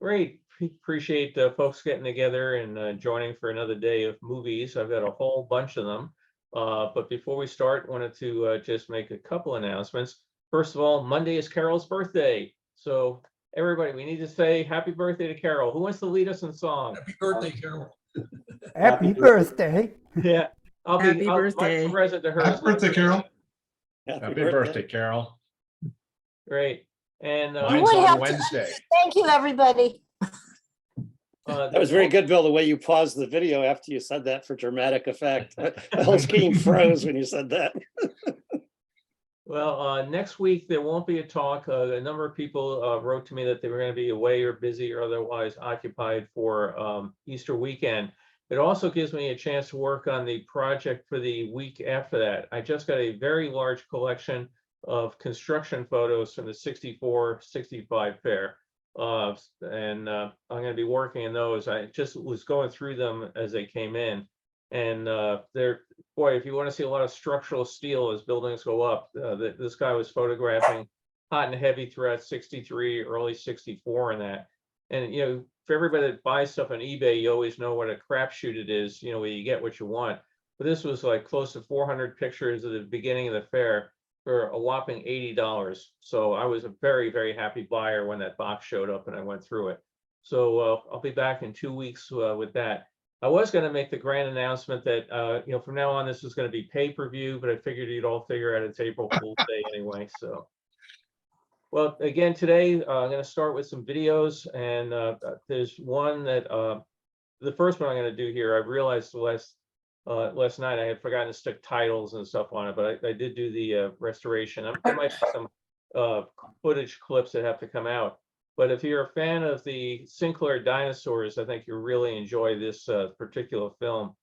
Great. Appreciate folks getting together and joining for another day of movies. I've got a whole bunch of them. But before we start, wanted to just make a couple announcements. First of all, Monday is Carol's birthday. So everybody, we need to say happy birthday to Carol. Who wants to lead us in song? Happy birthday, Carol. Happy birthday. Yeah, Happy I'll birthday. present to her. Happy birthday, Carol. Happy birthday, Carol. Great. And Mine's on Wednesday. Thank you, everybody. That was very good, Bill, the way you paused the video after you said that for dramatic effect. The whole screen froze when you said that. Well, next week there won't be a talk. A number of people wrote to me that they were going to be away or busy or otherwise occupied for Easter weekend. It also gives me a chance to work on the project for the week after that. I just got a very large collection of construction photos from the 64-65 fair. And I'm going to be working in those. I just was going through them as they came in. And boy, if you want to see a lot of structural steel as buildings go up, this guy was photographing hot and heavy throughout 63, early 64 and that. And, you know, for everybody that buys stuff on eBay, you always know what a crapshoot it is, you know, where you get what you want. But this was like close to 400 pictures at the beginning of the fair for a whopping $80. So I was a very, very happy buyer when that box showed up and I went through it. So I'll be back in 2 weeks with that. I was going to make the grand announcement that, you know, from now on, this is going to be pay-per-view, but I figured you'd all figure out it's April Fool's Day anyway. So, well, again, today, I'm going to start with some videos. And there's one that, the first one I'm going to do here, I realized last night I had forgotten to stick titles and stuff on it, but I did do the restoration. There might be some footage clips that have to come out. But if you're a fan of the Sinclair dinosaurs, I think you'll really enjoy this particular film.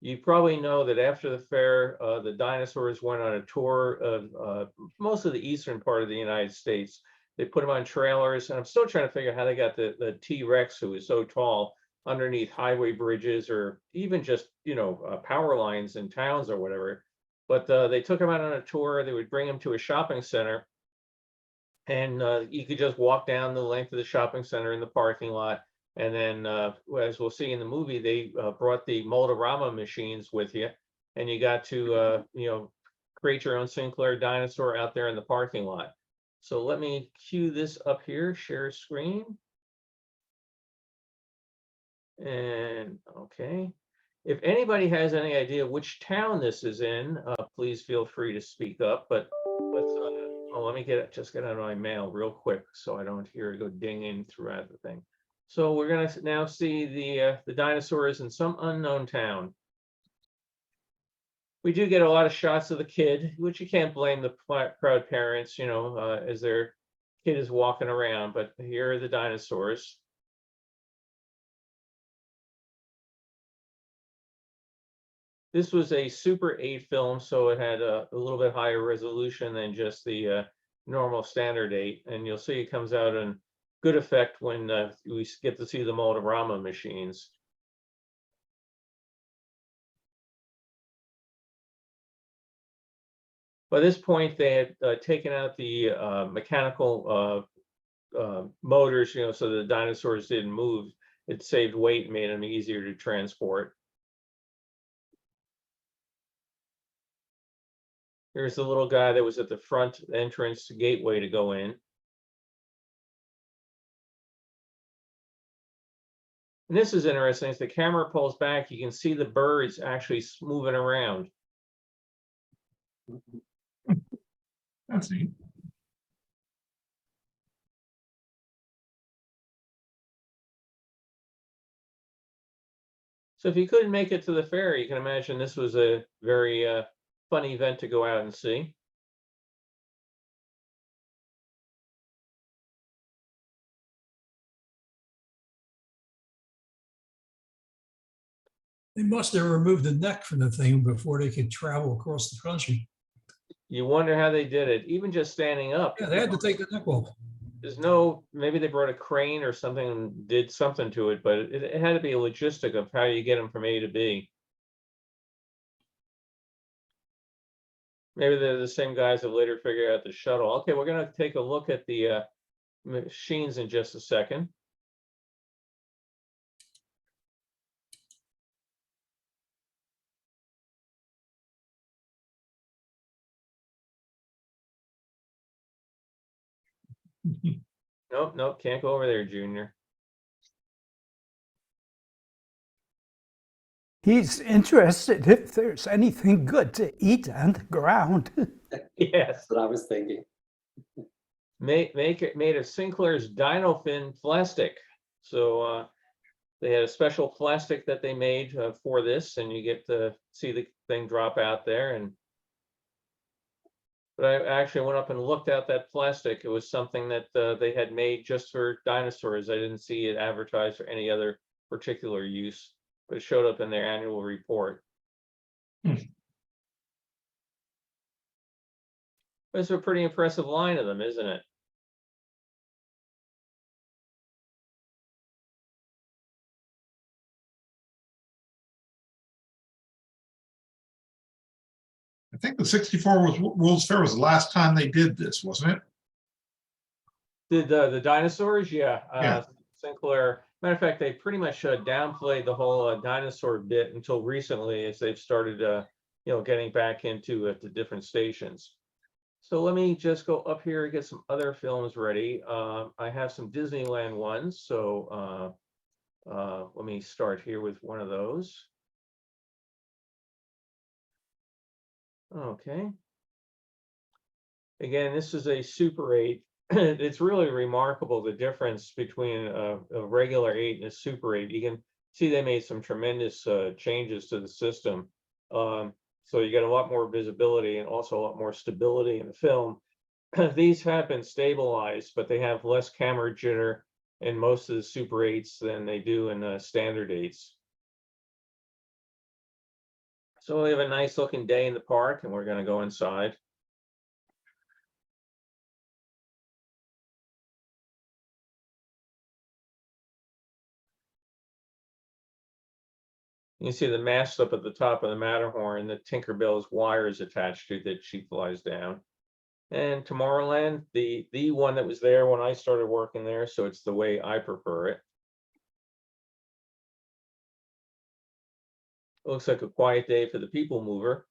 You probably know that after the fair, the dinosaurs went on a tour of most of the eastern part of the United States. They put them on trailers, and I'm still trying to figure out how they got the T-Rex, who is so tall, underneath highway bridges or even just, you know, power lines in towns or whatever. But they took him out on a tour. They would bring him to a shopping center. And you could just walk down the length of the shopping center in the parking lot. And then, as we'll see in the movie, they brought the Mold-A-Rama machines with you. And you got to, you know, create your own Sinclair dinosaur out there in the parking lot. So let me cue this up here, share screen. And okay. If anybody has any idea which town this is in, please feel free to speak up. But let's let me just get out of my mail real quick so I don't hear it go dinging throughout the thing. So we're going to now see the dinosaurs in some unknown town. We do get a lot of shots of the kid, which you can't blame the proud parents, you know, as their kid is walking around. But here are the dinosaurs. This was a Super 8 film, so it had a little bit higher resolution than just the normal standard 8. And you'll see it comes out in good effect when we get to see the Mold-A-Rama machines. By this point, they had taken out the mechanical motors, you know, so the dinosaurs didn't move. It saved weight and made them easier to transport. Here's the little guy that was at the front entrance gateway to go in. And this is interesting. As the camera pulls back, you can see the birds actually moving around. That's neat. So if you couldn't make it to the fair, you can imagine this was a very fun event to go out and see. They must have removed the neck from the thing before they could travel across the country. You wonder how they did it, even just standing up. Yeah, they had to take the neck off. There's no, maybe they brought a crane or something and did something to it, but it had to be a logistic of how you get them from A to B. Maybe they're the same guys that later figure out the shuttle. Okay, we're going to take a look at the machines in just a second. Nope, nope, can't go over there, Junior. He's interested if there's anything good to eat on the ground. Yes. That's what I was thinking. Make it made of Sinclair's dino fin plastic. So they had a special plastic that they made for this, and you get to see the thing drop out there. But I actually went up and looked at that plastic. It was something that they had made just for dinosaurs. I didn't see it advertised for any other particular use, but it showed up in their annual report. It's a pretty impressive line of them, isn't it? I think the 64 World's Fair was the last time they did this, wasn't it? Did the dinosaurs? Yeah. Yeah. Sinclair. Matter of fact, they pretty much downplayed the whole dinosaur bit until recently, as they've started, getting back into the different stations. So let me just go up here and get some other films ready. I have some Disneyland ones, so let me start here with one of those. Okay. Again, this is a Super 8. It's really remarkable the difference between a regular 8 and a Super 8. You can see they made some tremendous changes to the system. So you get a lot more visibility and also a lot more stability in the film. These have been stabilized, but they have less camera jitter in most of the Super 8s than they do in standard 8s. So we have a nice looking day in the park, and we're going to go inside. You can see the mast up at the top of the Matterhorn, the Tinkerbell's wire is attached to that she flies down. And Tomorrowland, the one that was there when I started working there, so it's the way I prefer it. It looks like a quiet day for the People Mover.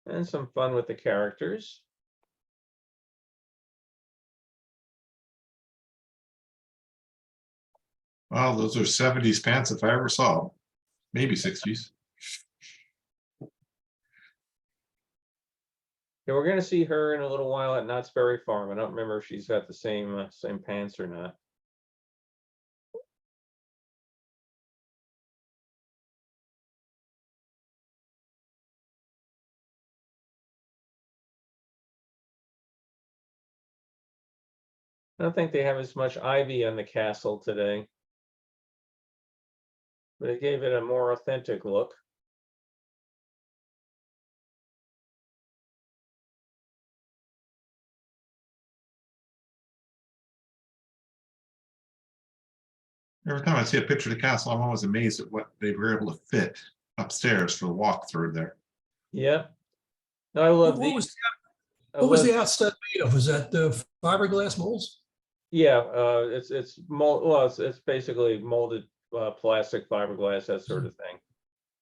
And some fun with the characters. Wow, those are 70s pants if I ever saw them. Maybe 60s. Yeah, we're going to see her in a little while at Knott's Berry Farm. I don't remember if she's got the same pants or not. I don't think they have as much ivy on the castle today, but it gave it a more authentic look. Every time I see a picture of the castle, I'm always amazed at what they were able to fit upstairs for the walkthrough there. Yeah. No, I love What was, these. what was the outside made of? Was that the fiberglass molds? Yeah, it's mold. Well, it's basically molded plastic, fiberglass, that sort of thing.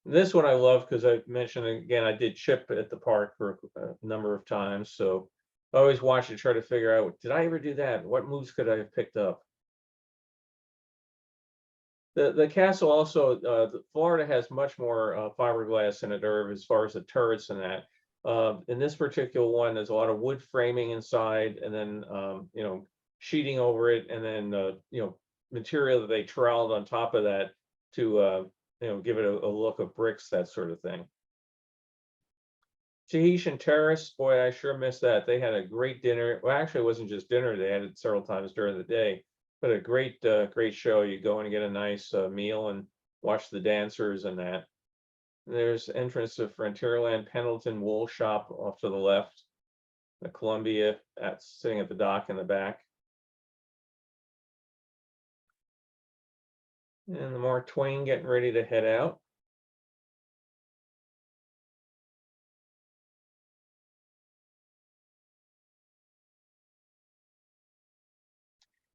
This one I love because I mentioned again I did chip at the park for a number of times, so I always watch to try to figure out, did I ever do that? What moves could I have picked up? The castle also, Florida has much more fiberglass in it, or as far as the turrets and that. In this particular one, there's a lot of wood framing inside, and then sheeting over it, and then material that they troweled on top of that to give it a look of bricks, that sort of thing. Tahitian Terrace, boy, I sure miss that. They had a great dinner. Well, actually, it wasn't just dinner. They had it several times during the day. But a great show. You go in and get a nice meal and watch the dancers and that. And there's entrance to Frontierland Pendleton Wool Shop off to the left. The Columbia sitting at the dock in the back. And the Mark Twain getting ready to head out.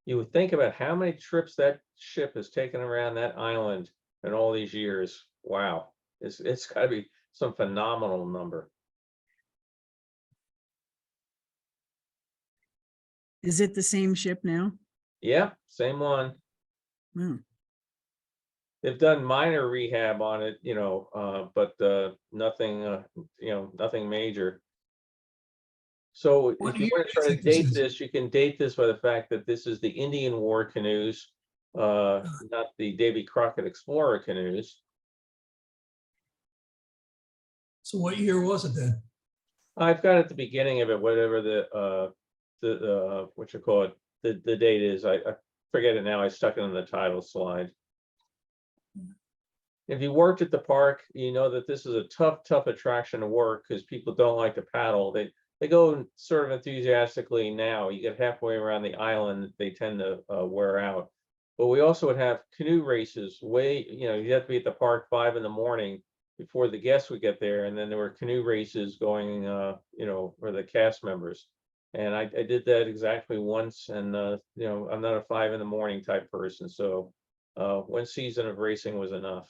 you would think about how many trips that ship has taken around that island in all these years. Wow, it's got to be some phenomenal number. Is it the same ship now? Yeah, same one. Hmm. They've done minor rehab on it, but nothing, nothing major. So What if you year want do to you try to think this date is? this, you can date this by the fact that this is the Indian War canoes, not the Davy Crockett Explorer canoes. So what year was it then? I've got at the beginning of it, whatever what you call it, the date is. I forget it now. I stuck it on the title slide. If you worked at the park, you know that this is a tough attraction to work because people don't like to paddle. They go sort of enthusiastically now. You get halfway around the island, they tend to wear out. But we also would have canoe races you have to be at the park 5 in the morning before the guests would get there. And then there were canoe races going, for the cast members. And I did that exactly once. And, I'm not a 5 in the morning type person. So one season of racing was enough.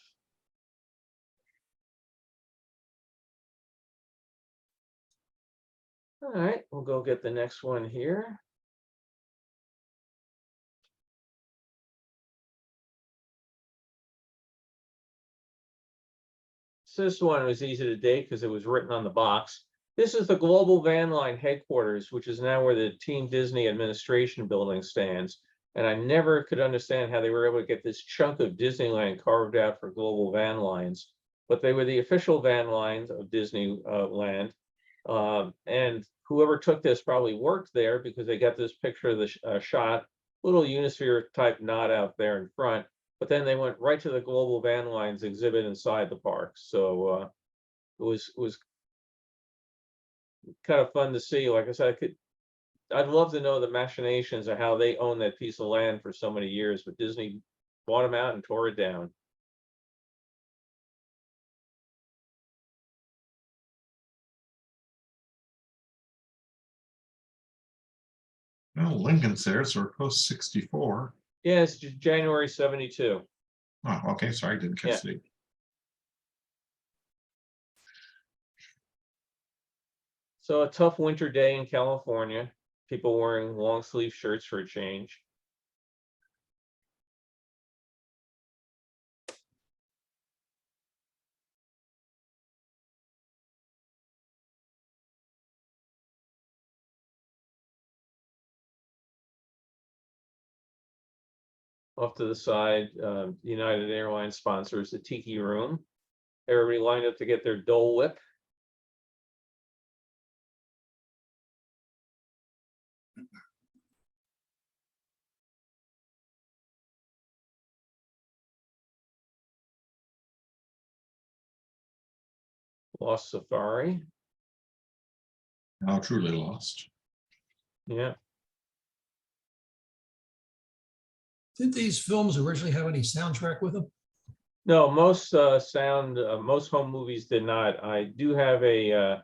All right, we'll go get the next one here. So this one was easy to date because it was written on the box. This is the Global Van Line headquarters, which is now where the Team Disney administration building stands. And I never could understand how they were able to get this chunk of Disneyland carved out for Global Van Lines. But they were the official van lines of Disneyland. And whoever took this probably worked there because they got this picture of the shot, little Unisphere type knot out there in front. But then they went right to the Global Van Lines exhibit inside the park. So it was kind of fun to see. Like I said, I'd love to know the machinations of how they own that piece of land for so many years, but Disney bought them out and tore it down. Well, Lincoln's there, so we're post 64. Yeah, it's January 72. Oh, okay, sorry, didn't catch the date. So a tough winter day in California, people wearing long sleeve shirts for a change. Off to the side, United Airlines sponsors the Tiki Room. Everybody lined up to get their Dole Whip. Lost Safari. Now truly lost. Did Yeah. these films originally have any soundtrack with them? No, most most home movies did not. I do have a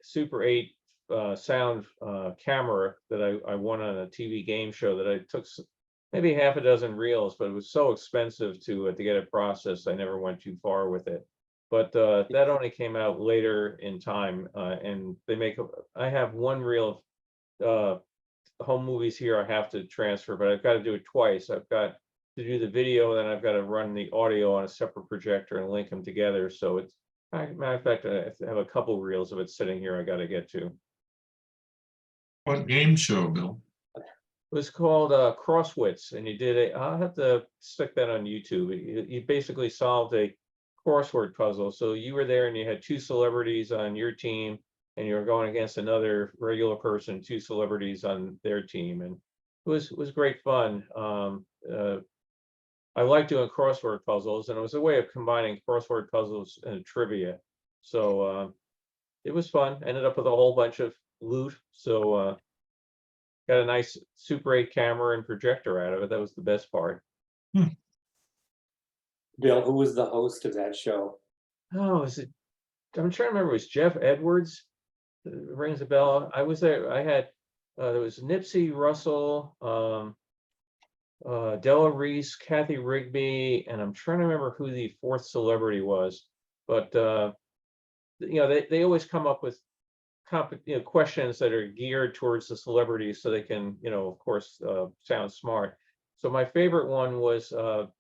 Super 8 sound camera that I won on a TV game show that I took maybe half a dozen reels, but it was so expensive to get it processed. I never went too far with it. But that only came out later in time, and I have one reel of home movies here I have to transfer, but I've got to do it twice. I've got to do the video, then I've got to run the audio on a separate projector and link them together. So it's, matter of fact, I have a couple reels of it sitting here I got to get to. What game show, Bill? It was called Crosswits, and I'll have to stick that on YouTube. You basically solved a crossword puzzle. So you were there and you had 2 celebrities on your team, and you were going against another regular person, 2 celebrities on their team. And it was great fun. I like doing crossword puzzles, and it was a way of combining crossword puzzles and trivia. So it was fun. Ended up with a whole bunch of loot. So got a nice Super 8 camera and projector out of it. That was the best part. Bill, who was the host of that show? Oh, I'm trying to remember. It was Jeff Edwards. It rings a bell. I was there. I had there was Nipsey Russell, Della Reese, Kathy Rigby, and I'm trying to remember who the fourth celebrity was. But they always come up with questions that are geared towards the celebrities, so they can, of course, sound smart. So my favorite one was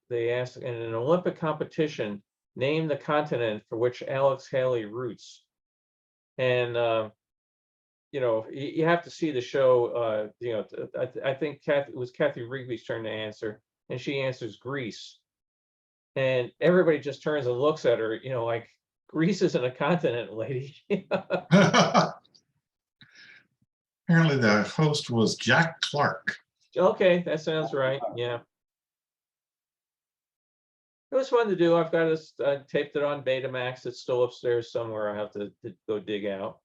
they asked, in an Olympic competition, name the continent for which Alex Haley roots. And you have to see the show. I think it was Kathy Rigby's turn to answer, and she answers Greece. And everybody just turns and looks at her, like, Greece isn't a continent, lady. Apparently the host was Jack Clark. Okay, that sounds right. Yeah. It was fun to do. I've got it taped it on Betamax. It's still upstairs somewhere. I have to go dig out.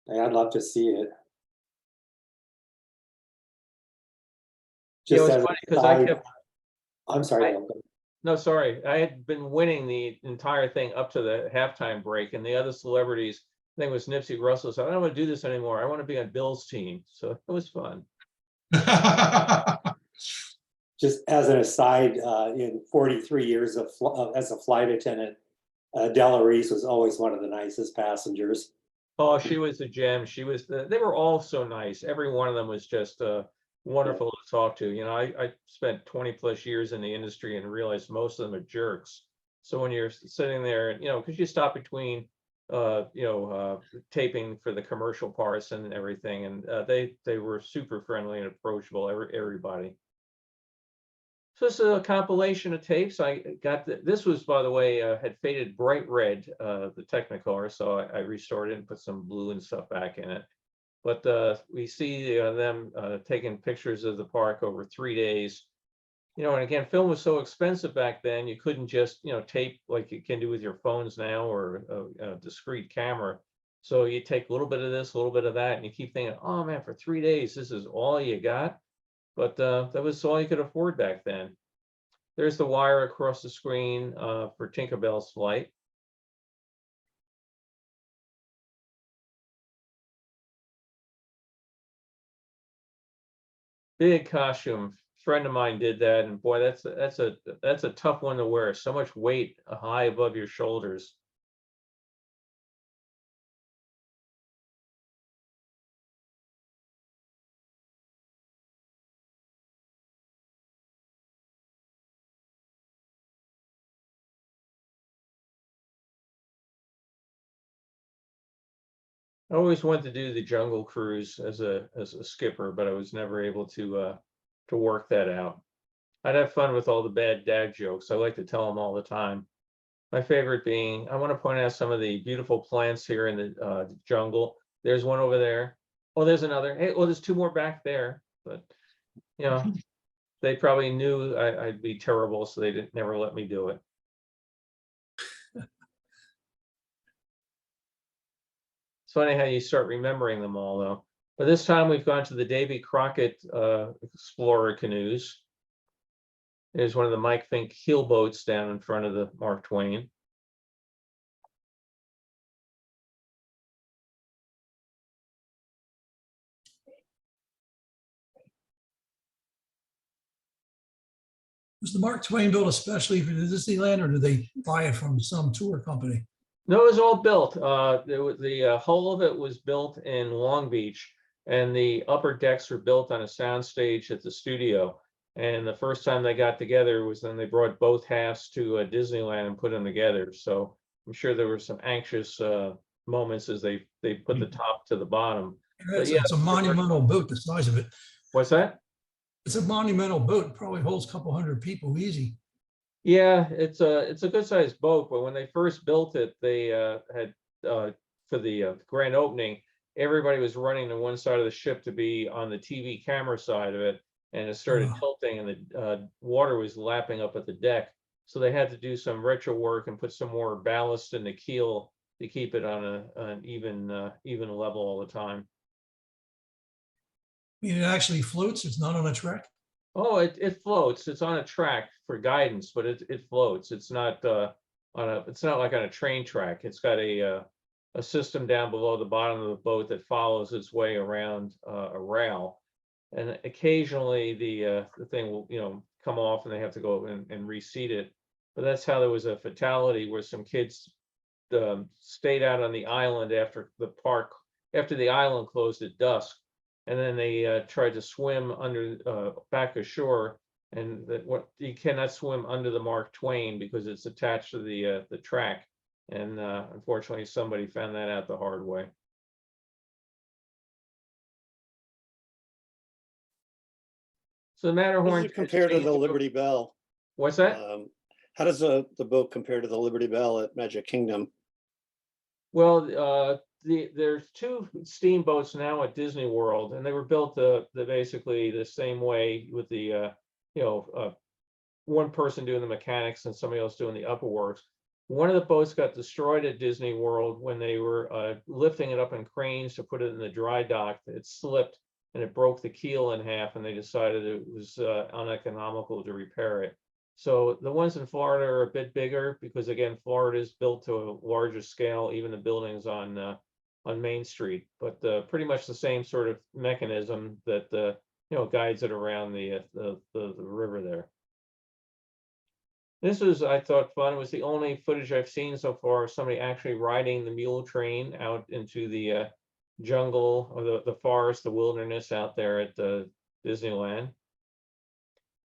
Yeah, I'd love to see it. Yeah, it Just was as a funny because I side- kept. I'm sorry. I- Bill, go- No, sorry. I had been winning the entire thing up to the halftime break, and the other celebrities, I think it was Nipsey Russell, said, I don't want to do this anymore. I want to be on Bill's team. So it was fun. Just as an aside, in 43 years as a flight attendant, Della Reese was always one of the nicest passengers. Oh, she was a gem. They were all so nice. Every one of them was just wonderful to talk to. I spent 20 plus years in the industry and realized most of them are jerks. So when you're sitting there, because you stop between, taping for the commercial parts and everything, and they were super friendly and approachable, everybody. So this is a compilation of tapes. I got this was, by the way, had faded bright red, the Technicolor, so I restored it and put some blue and stuff back in it. But we see them taking pictures of the park over 3 days. And again, film was so expensive back then, you couldn't just, tape like you can do with your phones now, or a discrete camera. So you take a little bit of this, a little bit of that, and you keep thinking, oh man, for 3 days, this is all you got. But that was all you could afford back then. There's the wire across the screen for Tinkerbell's flight. Big costume. Friend of mine did that, and boy, that's a tough one to wear. So much weight high above your shoulders. I always wanted to do the Jungle Cruise as a skipper, but I was never able to work that out. I'd have fun with all the bad dad jokes. I like to tell them all the time. My favorite being, I want to point out some of the beautiful plants here in the jungle. There's one over there. Oh, there's another. Hey, well, there's two more back there. But they probably knew I'd be terrible, so they never let me do it. It's funny how you start remembering them all, though. But this time we've gone to the Davy Crockett Explorer canoes. There's one of the Mike Fink keel boats down in front of the Mark Twain. Was the Mark Twain built especially for the Disneyland, or did they buy it from some tour company? No, it was all built. The whole of it was built in Long Beach, and the upper decks were built on a soundstage at the studio. And the first time they got together was when they brought both halves to Disneyland and put them together. So I'm sure there were some anxious moments as they put the top to the bottom. It's a monumental boat, the size of it. What's that? It's a monumental boat. It probably holds a couple hundred people easy. Yeah, it's a good sized boat, but when they first built it, they had for the grand opening, everybody was running to one side of the ship to be on the TV camera side of it, and it started tilting, and the water was lapping up at the deck. So they had to do some retro work and put some more ballast in the keel to keep it on an even level all the time. I mean, it actually floats. It's not on a track. Oh, it floats. It's on a track for guidance, but it floats. It's not it's not like on a train track. It's got a a system down below the bottom of the boat that follows its way around a rail. And occasionally the thing will, come off and they have to go and reseat it. But that's how there was a fatality where some kids stayed out on the island after the island closed at dusk. And then they tried to swim under back ashore, and you cannot swim under the Mark Twain because it's attached to the track. And unfortunately, somebody found that out the hard way. So the How does Matterhorn it compare to the Liberty Bell? What's that? How does the boat compare to the Liberty Bell at Magic Kingdom? Well, there's two steamboats now at Disney World, and they were built basically the same way with the one person doing the mechanics and somebody else doing the upper works. One of the boats got destroyed at Disney World when they were lifting it up in cranes to put it in the dry dock. It slipped and it broke the keel in half, and they decided it was uneconomical to repair it. So the ones in Florida are a bit bigger because, again, Florida is built to a larger scale, even the buildings on Main Street, but pretty much the same sort of mechanism that guides it around the river there. This was, I thought, fun. It was the only footage I've seen so far of somebody actually riding the mule train out into the jungle or the forest, the wilderness out there at Disneyland.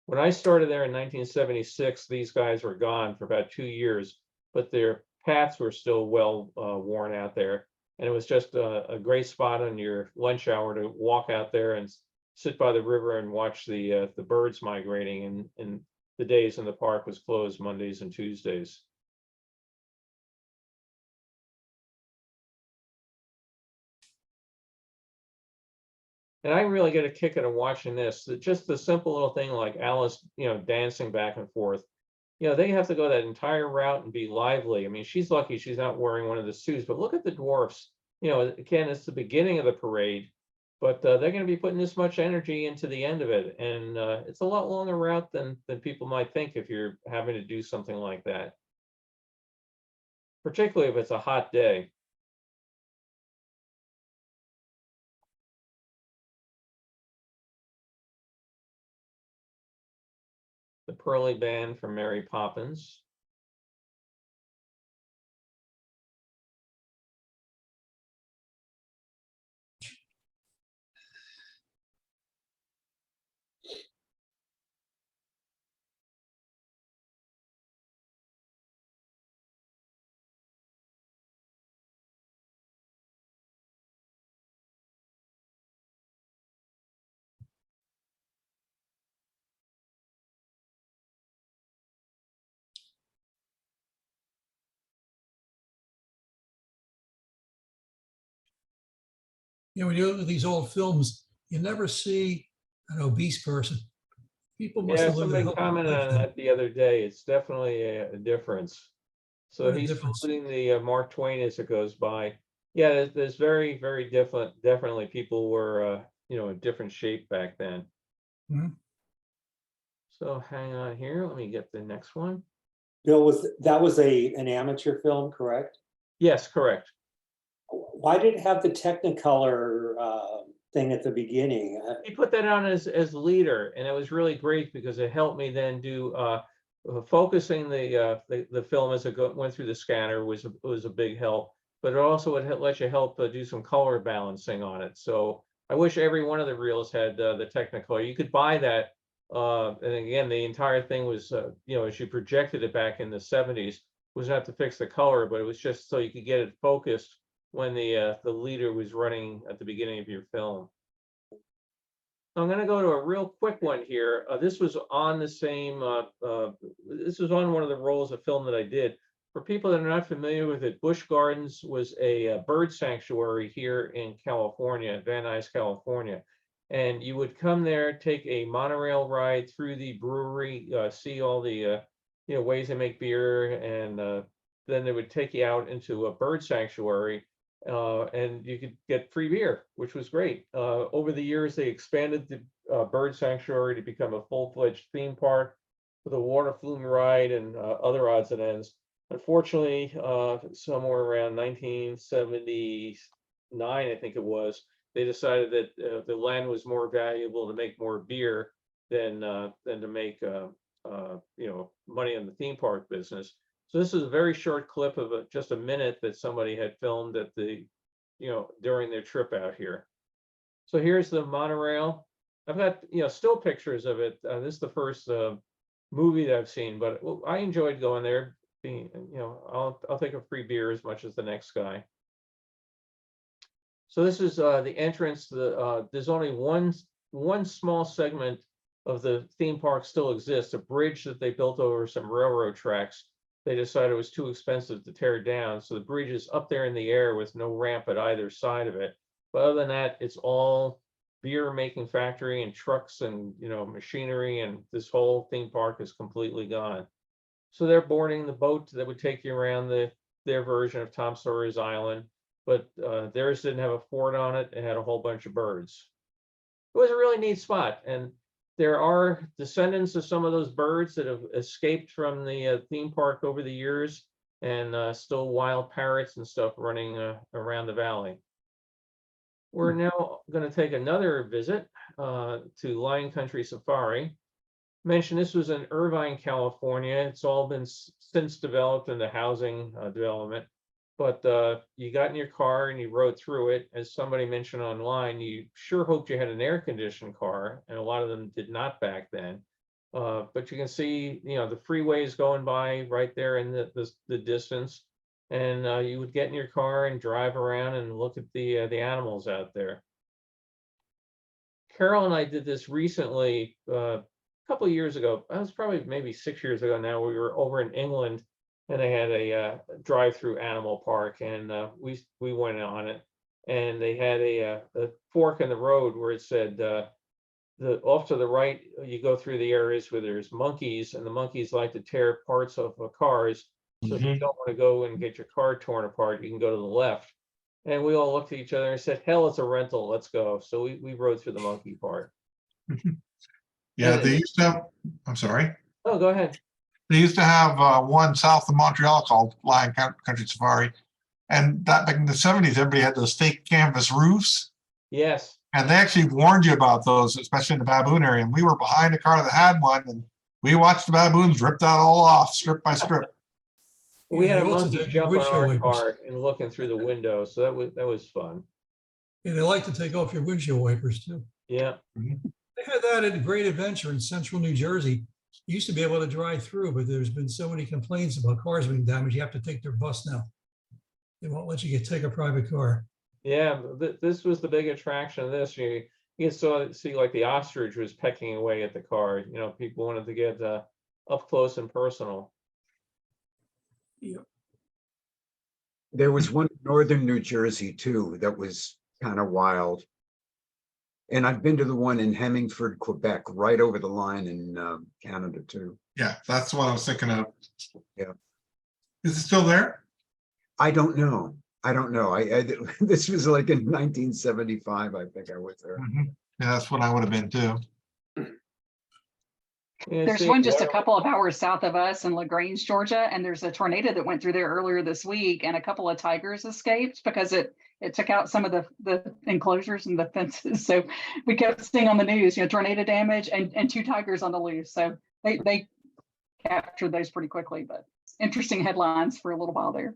When I started there in 1976, these guys were gone for about 2 years, but their paths were still well worn out there. And it was just a great spot on your lunch hour to walk out there and sit by the river and watch the birds migrating in the days when the park was closed Mondays and Tuesdays. And I really get a kick out of watching this. Just the simple little thing like Alice, dancing back and forth. They have to go that entire route and be lively. I mean, she's lucky she's not wearing one of the suits, but look at the dwarfs. Again, it's the beginning of the parade, but they're going to be putting this much energy into the end of it. And it's a lot longer route than people might think if you're having to do something like that, particularly if it's a hot day. The Pearly Band from Mary Poppins. When you look at these old films, you never see an obese person. People must Yeah, have lived a somebody healthy commented life on then. that the other day. It's definitely a difference. So What a he's difference. saluting the Mark Twain as it goes by. Yeah, there's very, very different. Definitely, people were in different shape back then. Mhm. So hang on here. Let me get the next one. Bill, that was an amateur film, correct? Yes, correct. Why did it have the Technicolor thing at the beginning? He put that on as leader, and it was really great because it helped me then do focusing the film as it went through the scanner was a big help. But it also would let you help do some color balancing on it. So I wish every one of the reels had the Technicolor. You could buy that, and again, the entire thing was as you projected it back in the 70s, was not to fix the color, but it was just so you could get it focused when the leader was running at the beginning of your film. I'm going to go to a real quick one here. This was on the same, this was on one of the rolls of film that I did. For people that are not familiar with it, Busch Gardens was a bird sanctuary here in California, Van Nuys, California. And you would come there, take a monorail ride through the brewery, see all the ways they make beer, and then they would take you out into a bird sanctuary. And you could get free beer, which was great. Over the years, they expanded the bird sanctuary to become a full-fledged theme park with a water flume ride and other odds and ends. Unfortunately, somewhere around 1979, I think it was, they decided that the land was more valuable to make more beer than to make money in the theme park business. So this is a very short clip of just a minute that somebody had filmed at the during their trip out here. So here's the monorail. I've got still pictures of it. This is the first movie that I've seen, but I enjoyed going there. I'll take a free beer as much as the next guy. So this is the entrance. There's only one small segment of the theme park still exists, a bridge that they built over some railroad tracks. They decided it was too expensive to tear down, so the bridge is up there in the air with no ramp at either side of it. But other than that, it's all beer making factory and trucks and machinery, and this whole theme park is completely gone. So they're boarding the boat that would take you around their version of Tom Sawyer's Island, but theirs didn't have a fort on it. It had a whole bunch of birds. It was a really neat spot, and there are descendants of some of those birds that have escaped from the theme park over the years, and still wild parrots and stuff running around the valley. We're now going to take another visit to Lion Country Safari. Mentioned this was in Irvine, California. It's all been since developed into housing development. But you got in your car and you rode through it. As somebody mentioned online, you sure hoped you had an air-conditioned car, and a lot of them did not back then. But you can see, the freeways going by right there in the distance, and you would get in your car and drive around and look at the animals out there. Carol and I did this recently, a couple of years ago. That was probably maybe 6 years ago now. We were over in England, and they had a drive-through animal park, and we went on it, and they had a fork in the road where it said off to the right you go through the areas where there's monkeys, and the monkeys like to tear parts of cars. So if you don't want to go and get your car torn apart, you can go to the left. And we all looked at each other and said, hell, it's a rental, let's go. So we rode through the monkey part. Yeah, they used to have, I'm sorry. Oh, go ahead. They used to have one south of Montreal called Lion Country Safari. And that back in the 70s, everybody had those fake canvas roofs. Yes. And they actually warned you about those, especially in the baboon area. And we were behind a car that had one, and we watched the baboons rip that all off, strip by strip. We had a they also monkey take jump on windshield our wipers. car and looking through the window. So that was fun. Yeah, they like to take off your windshield wipers too. Yeah. They had that at Great Adventure in central New Jersey. You used to be able to drive through, but there's been so many complaints about cars being damaged. You have to take their bus now. They won't let you take a private car. Yeah, this was the big attraction of this. You see like the ostrich was pecking away at the car. People wanted to get up close and personal. Yeah. There was one in northern New Jersey too that was kind of wild. And I've been to the one in Hemingford, Quebec, right over the line in Canada too. Yeah, that's what I was thinking of. Yeah. Is it still there? I don't know. This was like in 1975, I think I was there. Yeah, that's what I would have been too. Yeah, There's see, one just a couple of hours south of us in LaGrange, Georgia, and there's a tornado that went through there earlier this week, and a couple of tigers escaped because it took out some of the enclosures and the fences. So we kept seeing on the news, tornado damage and 2 tigers on the loose. So they captured those pretty quickly, but interesting headlines for a little while there.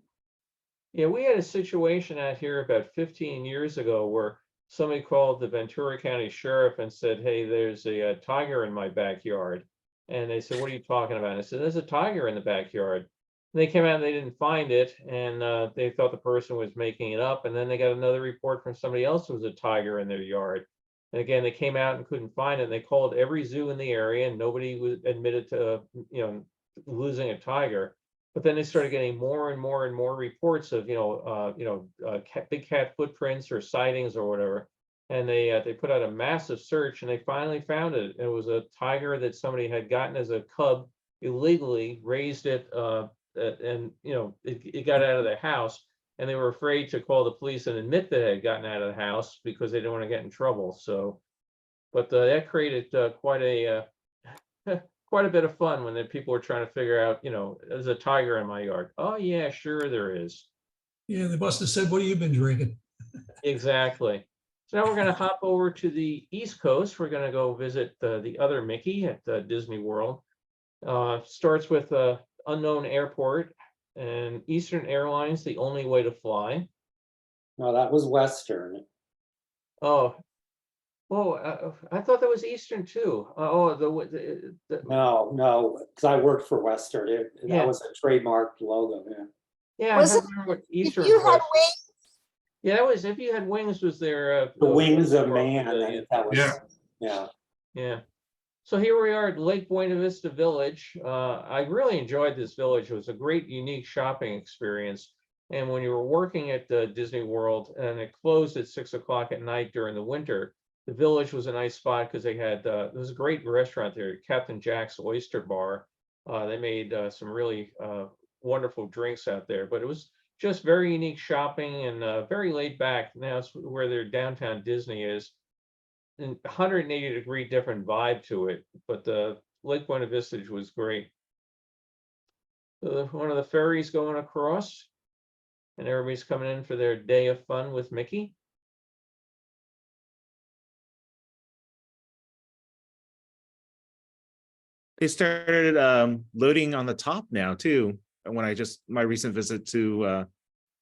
Yeah, we had a situation out here about 15 years ago where somebody called the Ventura County Sheriff and said, hey, there's a tiger in my backyard. And they said, what are you talking about? And I said, there's a tiger in the backyard. And they came out and they didn't find it. And they thought the person was making it up. And then they got another report from somebody else who was a tiger in their yard. And again, they came out and couldn't find it. And they called every zoo in the area, and nobody was admitted to, losing a tiger. But then they started getting more and more and more reports of, big cat footprints or sightings or whatever. And they put out a massive search, and they finally found it. It was a tiger that somebody had gotten as a cub illegally, raised it, and it got out of their house. And they were afraid to call the police and admit that it had gotten out of the house because they didn't want to get in trouble. So, but that created quite quite a bit of fun when the people were trying to figure out, you know, there's a tiger in my yard. Oh yeah, sure there is. Yeah, they must have said, what have you been drinking? Exactly. So now we're going to hop over to the East Coast. We're going to go visit the other Mickey at Disney World. Starts with unknown airport and Eastern Airlines, the only way to fly. No, that was Western. Oh, I thought that was Eastern too. No, because I worked for Western. Yeah. That was a trademarked logo. Yeah. Yeah, I Was can't it remember what If Eastern you had was. wings, Yeah, that was If You Had Wings was their The Wings of World Man. Pavilion. That was. Yeah. Yeah. Yeah. So here we are at Lake Buena Vista Village. I really enjoyed this village. It was a great, unique shopping experience. And when you were working at Disney World and it closed at 6 o'clock at night during the winter, the village was a nice spot because they had, there was a great restaurant there, Captain Jack's Oyster Bar. They made some really wonderful drinks out there, but it was just very unique shopping and very laid back. Now it's where their downtown Disney is. 180-degree different vibe to it, but the Lake Buena Vista was great. One of the ferries going across, and everybody's coming in for their day of fun with Mickey. They started loading on the top now too. When my recent visit to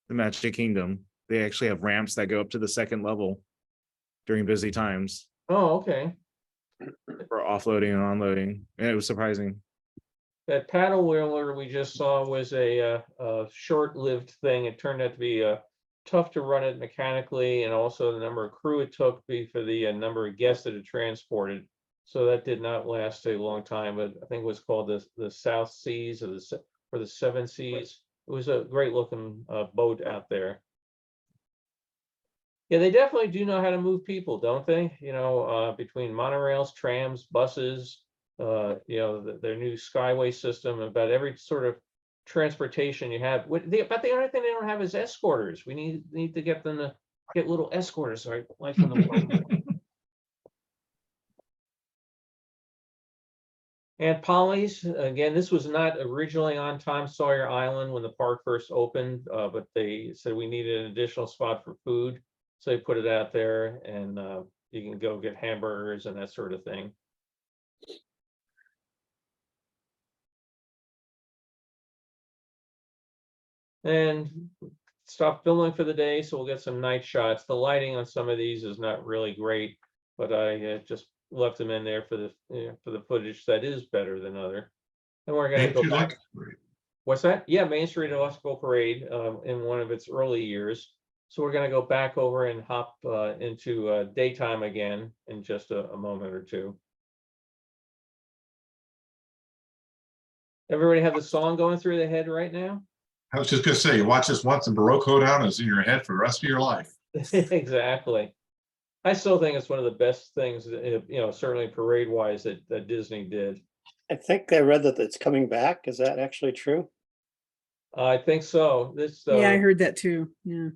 the Magic Kingdom, they actually have ramps that go up to the second level during busy times Oh, okay. for offloading and unloading, and it was surprising. That paddle wheeler we just saw was a short-lived thing. It turned out to be tough to run it mechanically, and also the number of crew it took for the number of guests that it transported. So that did not last a long time. But I think it was called the South Seas or the Seven Seas. It was a great looking boat out there. Yeah, they definitely do know how to move people, don't they? You know, between monorails, trams, buses, you know, their new Skyway system, about every sort of transportation you have. But the only thing they don't have is escorters. We need to get them to get little escorters, right? Like from the world. And Polly's, again, this was not originally on Tom Sawyer Island when the park first opened, but they said we needed an additional spot for food. So they put it out there, and you can go get hamburgers and that sort of thing. And stop filming for the day, so we'll get some night shots. The lighting on some of these is not really great, but I just left them in there for the footage that is better than other. And we're going to go back. What's that? Yeah, Main Street Electrical Parade in one of its early years. So we're going to go back over and hop into daytime again in just a moment or two. Everybody have the song going through their head right now? I was just gonna say, you watch this once in Barocco down, it's in your head for the rest of your life. Exactly. I still think it's one of the best things, you know, certainly parade-wise that Disney did. I think I read that it's coming back. Is that actually true? I think so. Yeah, I heard that too. Yeah.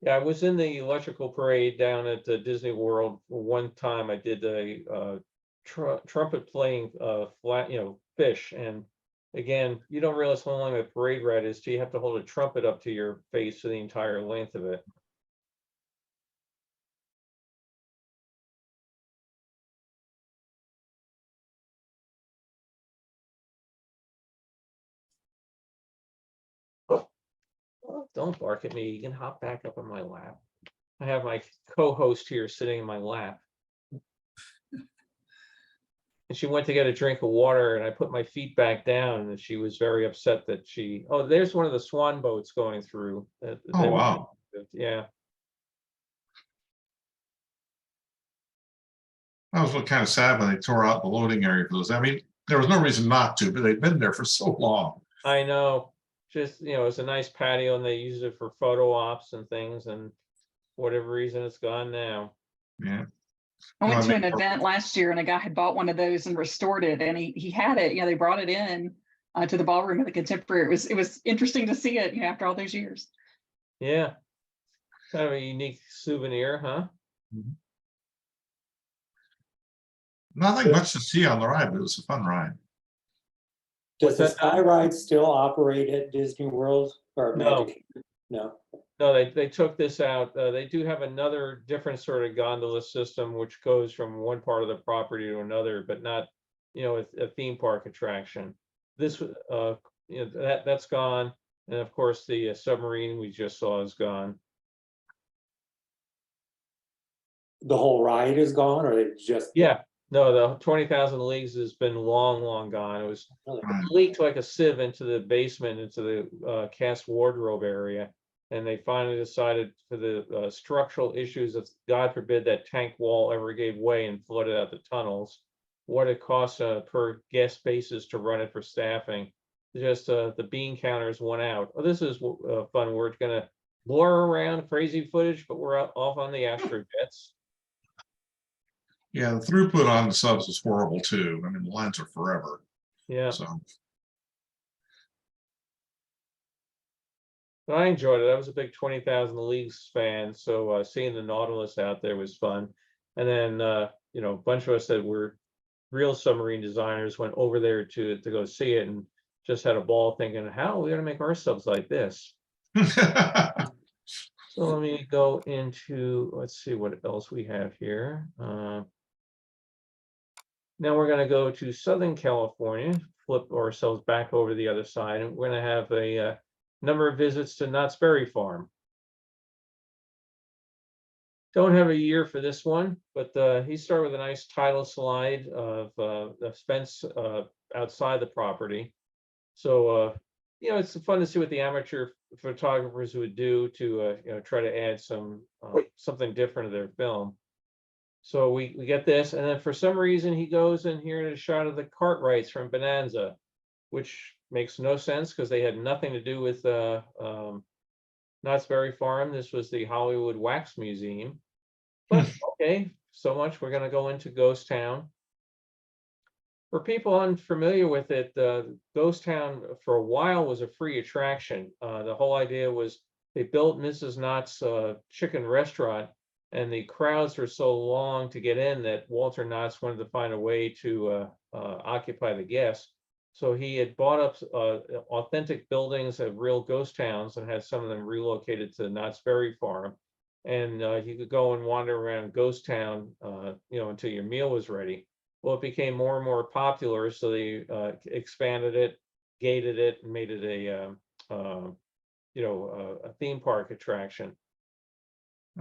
Yeah, I was in the electrical parade down at Disney World one time. I did a trumpet playing flat, you know, fish. And again, you don't realize how long a parade ride is till you have to hold a trumpet up to your face for the entire length of it. Oh, don't bark at me. You can hop back up on my lap. I have my co-host here sitting in my lap. And she went to get a drink of water, and I put my feet back down, and she was very upset that oh, there's one of the swan boats going through. Oh, wow. Yeah. That was what kind of sad when they tore out the loading area for those. I mean, there was no reason not to, but they've been there for so long. I know. Just, you know, it's a nice patio and they use it for photo ops and things, and whatever reason it's gone now. Yeah. I went to an event last year and a guy had bought one of those and restored it, and he had it. You know, they brought it in to the ballroom of the Contemporary. It was interesting to see it, you know, after all those years. Yeah. Kind of a unique souvenir, huh? Nothing much to see on the ride, but it was a fun ride. Does the What's that, Sky Ride still operate at Disney World or No. Magic? No. No, they took this out. They do have another different sort of gondola system, which goes from one part of the property to another, but not, a theme park attraction. This, that's gone. And of course, the submarine we just saw is gone. The whole ride is gone, or they just? Yeah, no, the 20,000 Leagues has been long, long gone. It was leaked like a sieve into the basement, into the cast wardrobe area. And they finally decided for the structural issues of, God forbid, that tank wall ever gave way and flooded out the tunnels, what it costs per guest basis to run it for staffing. Just the bean counters went out. Oh, this is fun. We're gonna blur around crazy footage, but we're off on the Astrojets. Yeah, the throughput on the subs was horrible too. I mean, the lines are forever. Yeah. So But I enjoyed it. I was a big 20,000 Leagues fan, so seeing the Nautilus out there was fun. And then a bunch of us that were real submarine designers went over there to go see it and just had a ball thinking, how are we going to make our subs like this? So let me go into, let's see what else we have here. Now we're going to go to Southern California, flip ourselves back over the other side, and we're going to have a number of visits to Knott's Berry Farm. Don't have a year for this one, but he started with a nice tidal slide of the fence outside the property. So, it's fun to see what the amateur photographers would do to, try to add something different to their film. So we get this, and then for some reason he goes in here to a shot of the Cartwrights from Bonanza, which makes no sense because they had nothing to do with Knott's Berry Farm. This was the Hollywood Wax Museum. But okay, so much. We're going to go into Ghost Town. For people unfamiliar with it, Ghost Town for a while was a free attraction. The whole idea was they built Mrs. Knott's chicken restaurant, and the crowds were so long to get in that Walter Knotts wanted to find a way to occupy the guests. So he had bought up authentic buildings of real ghost towns and had some of them relocated to Knott's Berry Farm. And you could go and wander around Ghost Town, until your meal was ready. Well, it became more and more popular, so they expanded it, gated it, and made it a theme park attraction.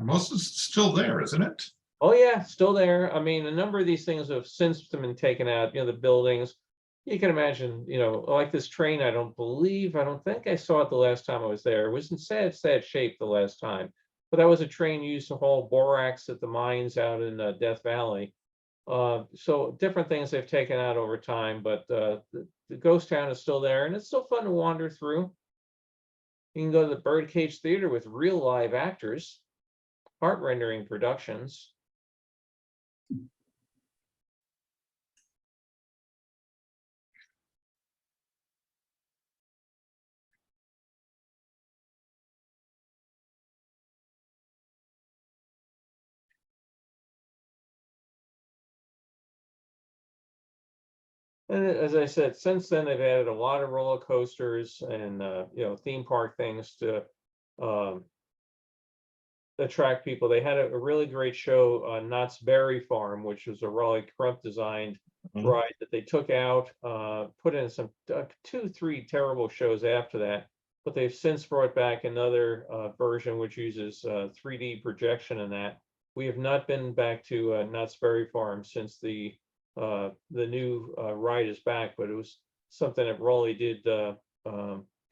most of it's still there, isn't it? Oh yeah, still there. I mean, a number of these things have since been taken out. The buildings. You can imagine, like this train. I don't think I saw it the last time I was there. It was in sad shape the last time. But that was a train used to haul borax at the mines out in Death Valley. So different things they've taken out over time, but the Ghost Town is still there, and it's still fun to wander through. You can go to the Birdcage Theater with real live actors, heart-rendering productions. And as I said, since then they've added a lot of roller coasters and theme park things to attract people. They had a really great show on Knott's Berry Farm, which was a Raleigh Crump designed ride that they took out, put in some 2-3 terrible shows after that, but they've since brought back another version which uses 3D projection in that. We have not been back to Knott's Berry Farm since the new ride is back, but it was something that Raleigh did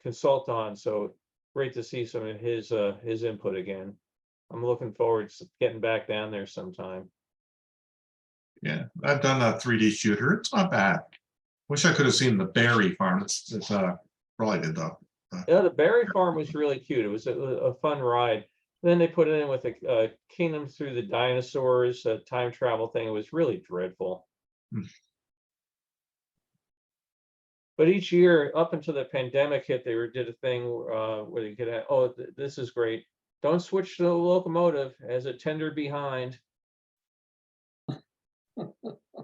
consult on. So great to see some of his input again. I'm looking forward to getting back down there sometime. Yeah, I've done a 3D shooter. It's not bad. Wish I could have seen the Berry Farm. It's probably did though. Yeah, the Berry Farm was really cute. It was a fun ride. Then they put it in with a Kingdom Through the Dinosaurs, a time travel thing. It was really dreadful. But each year, up until the pandemic hit, they did a thing where you could have, this is great. Don't switch to the locomotive as a tender behind.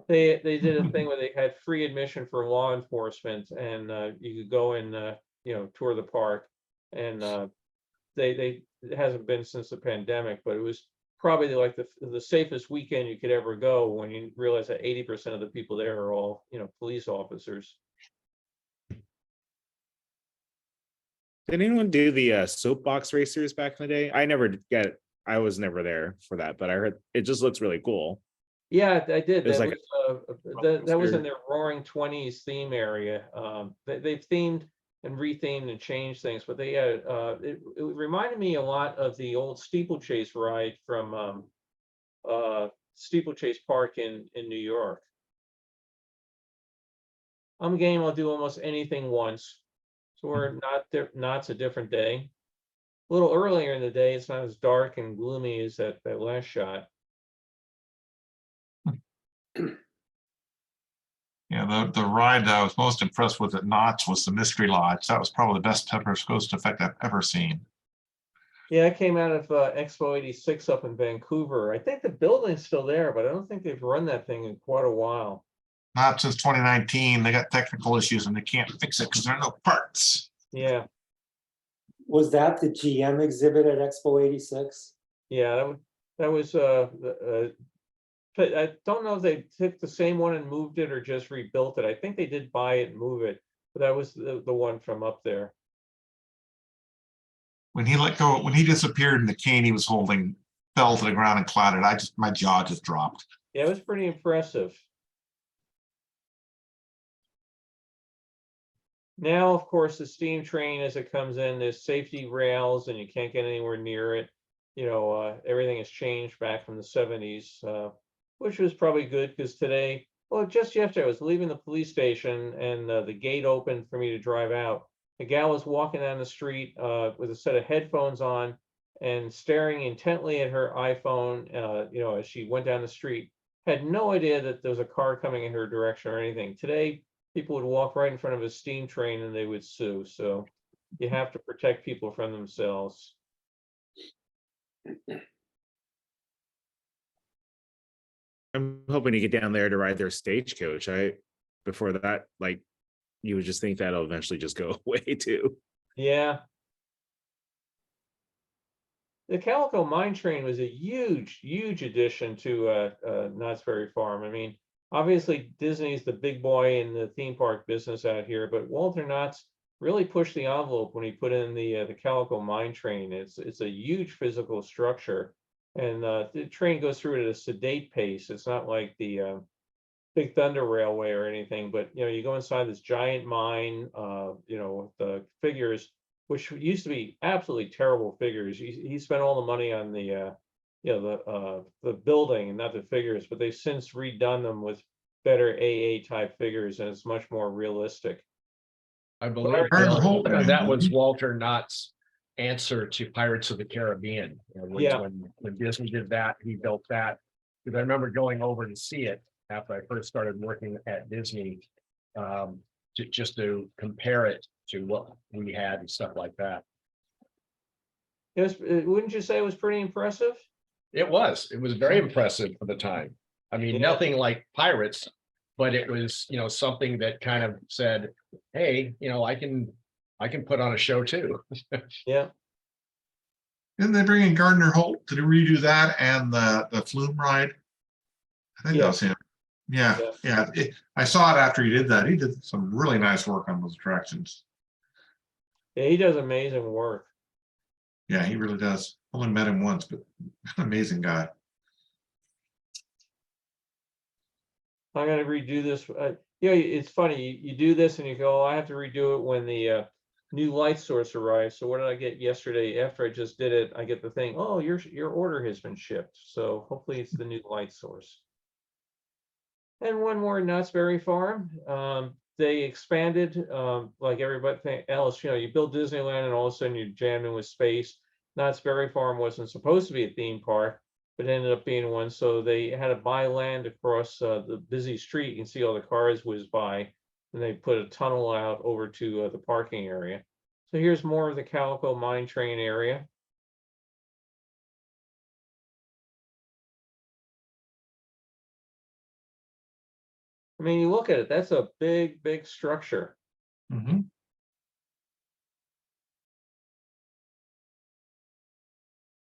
They did a thing where they had free admission for law enforcement, and you could go and tour the park. And they it hasn't been since the pandemic, but it was probably like the safest weekend you could ever go when you realize that 80% of the people there are all police officers. Did anyone do the soapbox racers back in the day? I was never there for that, but I heard it just looks really cool. Yeah, I did. There's That like was that was in their Roaring Twenties theme area. They've themed and rethemed and changed things, but they it reminded me a lot of the old steeplechase ride from Steeplechase Park in New York. I'm game. I'll do almost anything once. So we're not there. Not's a different day. A little earlier in the day, it's not as dark and gloomy as that last shot. Yeah, the ride that I was most impressed with at Knott's was the Mystery Lodge. That was probably the best Pepper's Ghost effect I've ever seen. Yeah, I came out of Expo '86 up in Vancouver. I think the building's still there, but I don't think they've run that thing in quite a while. Not since 2019. They got technical issues and they can't fix it because there are no parts. Yeah, Was that the GM exhibit at Expo '86? yeah, that was but I don't know if they took the same one and moved it or just rebuilt it. I think they did buy it and move it, but that was the one from up there. When he let go, when he disappeared and the cane he was holding fell to the ground and clattered, my jaw just dropped. Yeah, it was pretty impressive. Now, of course, the steam train as it comes in, there's safety rails and you can't get anywhere near it. Everything has changed back from the 70s, which was probably good because today, well, just yesterday, I was leaving the police station and the gate opened for me to drive out. The gal was walking down the street with a set of headphones on and staring intently at her iPhone, as she went down the street. Had no idea that there was a car coming in her direction or anything. Today, people would walk right in front of a steam train and they would sue. So you have to protect people from themselves. I'm hoping to get down there to ride their stagecoach. Before that, like you would just think that'll eventually just go away too. Yeah. The Calico Mine Train was a huge addition to Knott's Berry Farm. I mean, obviously Disney's the big boy in the theme park business out here, but Walter Knott's really pushed the envelope when he put in the Calico Mine Train. It's a huge physical structure, and the train goes through it at a sedate pace. It's not like the Big Thunder Railway or anything, but you go inside this giant mine, with the figures, which used to be absolutely terrible figures. He spent all the money on the building and not the figures, but they've since redone them with better AA type figures, and it's much more realistic. I believe that was Walter Knott's answer to Pirates of the Caribbean. When Disney did that, he built that. Because I remember going over to see it after I first started working at Disney, just to compare it to what we had and stuff like that. Wouldn't you say it was pretty impressive? It was very impressive for the time. I mean, nothing like Pirates, but it was, something that kind of said, hey, I can put on a show too. Yeah. Didn't they bring in Gardner Holt to redo that and the Flume ride? I think that was him. Yeah. I saw it after he did that. He did some really nice work on those attractions. Yeah, he does amazing work. Yeah, he really does. Only met him once, but amazing guy. I got to redo this. It's funny. You do this and you go, I have to redo it when the new light source arrives. So what did I get yesterday? After I just did it, I get the thing, oh, your order has been shipped. So hopefully it's the new light source. And one more, Knott's Berry Farm. They expanded like everybody else. You build Disneyland and all of a sudden you're jamming with space. Knott's Berry Farm wasn't supposed to be a theme park, but ended up being one. So they had to buy land across the busy street. You can see all the cars whiz by, and they put a tunnel out over to the parking area. So here's more of the Calico Mine Train area. I mean, you look at it, that's a big, big structure. Mhm.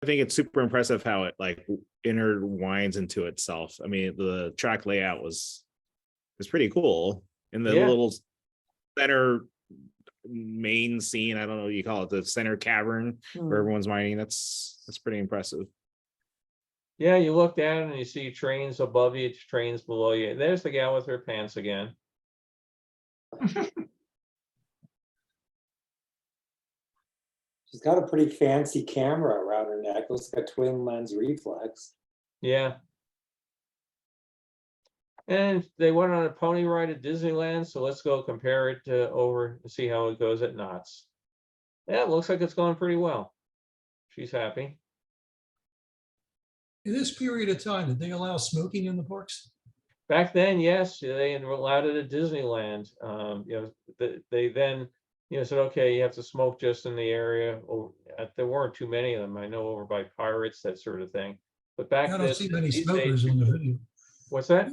I think it's super impressive how it like intertwines into itself. I mean, the track layout was pretty cool. And the Yeah. little center main scene, I don't know what you call it, the center cavern where everyone's mining. That's pretty impressive. Yeah, you look down and you see trains above you, trains below you. There's the gal with her pants again. She's got a pretty fancy camera around her neck. Looks like a twin lens reflex. Yeah. And they went on a pony ride at Disneyland, so let's go compare it to over and see how it goes at Knott's. Yeah, it looks like it's going pretty well. She's happy. In this period of time, did they allow smoking in the parks? Back then, yes, they allowed it at Disneyland. You know, they then, you know, said, okay, you have to smoke just in the area. There weren't too many of them. I know over by Pirates, that sort of thing. But back I then, don't see many these smokers days, on the video. what's that?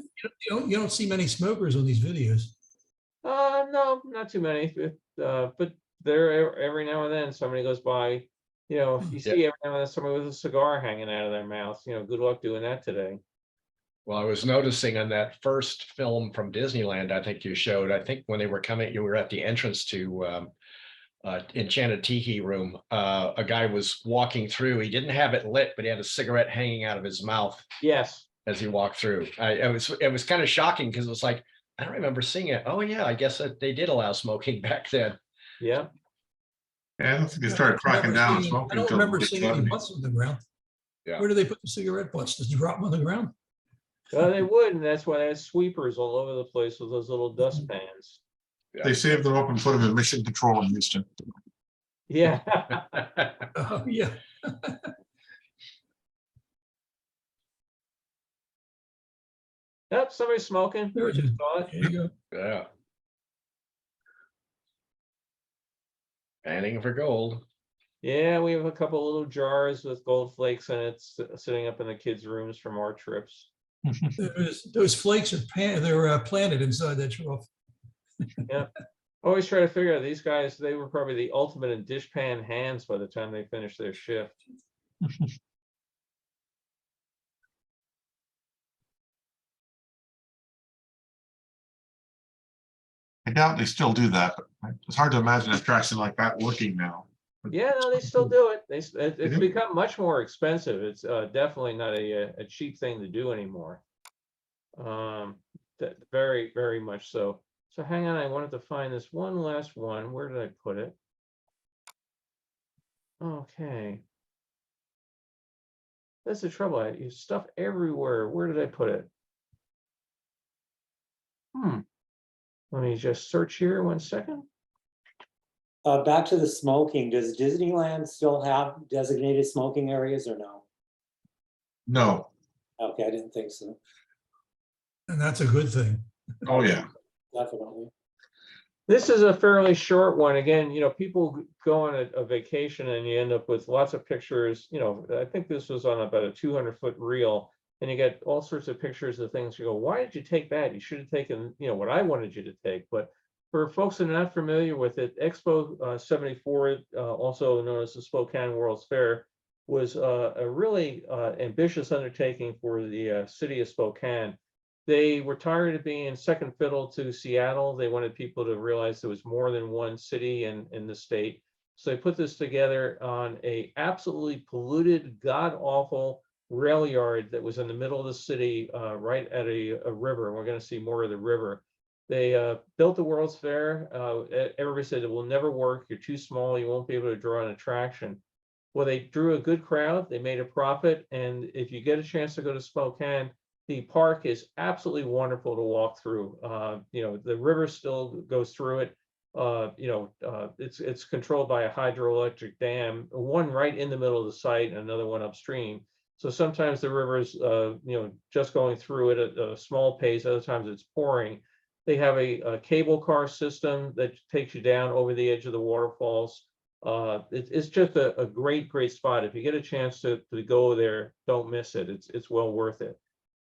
You don't see many smokers on these videos. No, not too many. But there every now and then somebody goes by. You know, you see every now and then somebody with a cigar hanging out of their mouth. You know, good luck doing that today. Well, I was noticing on that first film from Disneyland, I think you showed, I think when they were coming, you were at the entrance to Enchanted Tiki Room. A guy was walking through. He didn't have it lit, but he had a cigarette hanging out of his mouth. Yes. As he walked through. It was kind of shocking because it was like, I don't remember seeing it. Oh yeah, I guess that they did allow smoking back then. Yeah. Yeah, I don't think they started cracking down on smoking. I don't until the remember seeing any 70s. butts on the ground. Yeah. Where do they put the cigarette butts? Just drop them on the ground? Well, they would, and that's why they had sweepers all over the place with those little dustpans. They saved them up and put them in mission control in Houston. Yeah. Oh, yeah. Yep, somebody's smoking. There it is. Saw it. There you go. Yeah. Panning for gold. Yeah, we have a couple little jars with gold flakes in it sitting up in the kids' rooms from our trips. Those flakes are they're planted inside that trough. Yeah. Always try to figure out these guys, they were probably the ultimate in dishpan hands by the time they finished their shift. I doubt they still do that, but it's hard to imagine an attraction like that working now. Yeah, no, they still do it. It's become much more expensive. It's definitely not a cheap thing to do anymore. Very, very much so. So hang on, I wanted to find this one last one. Where did I put it? Okay. That's the trouble. I use stuff everywhere. Where did I put it? Let me just search here 1 second. Back to the smoking. Does Disneyland still have designated smoking areas or no? No. Okay, I didn't think so. And that's a good thing. Oh, yeah. Definitely. This is a fairly short one. Again, you know, people go on a vacation and you end up with lots of pictures. You know, I think this was on about a 200-foot reel, and you get all sorts of pictures of things. You go, why did you take that? You should have taken, you know, what I wanted you to take. But for folks that are not familiar with it, Expo 74, also known as the Spokane World's Fair, was a really ambitious undertaking for the city of Spokane. They were tired of being second fiddle to Seattle. They wanted people to realize there was more than one city in the state. So they put this together on a absolutely polluted, god-awful rail yard that was in the middle of the city, right at a river. We're going to see more of the river. They built the World's Fair. Everybody said it will never work. You're too small. You won't be able to draw an attraction. Well, they drew a good crowd. They made a profit. And if you get a chance to go to Spokane, the park is absolutely wonderful to walk through. You know, the river still goes through it. You know, it's controlled by a hydroelectric dam, one right in the middle of the site and another one upstream. So sometimes the river's, you know, just going through it at a small pace. Other times it's pouring. They have a cable car system that takes you down over the edge of the waterfalls. It's just a great spot. If you get a chance to go there, don't miss it. It's well worth it.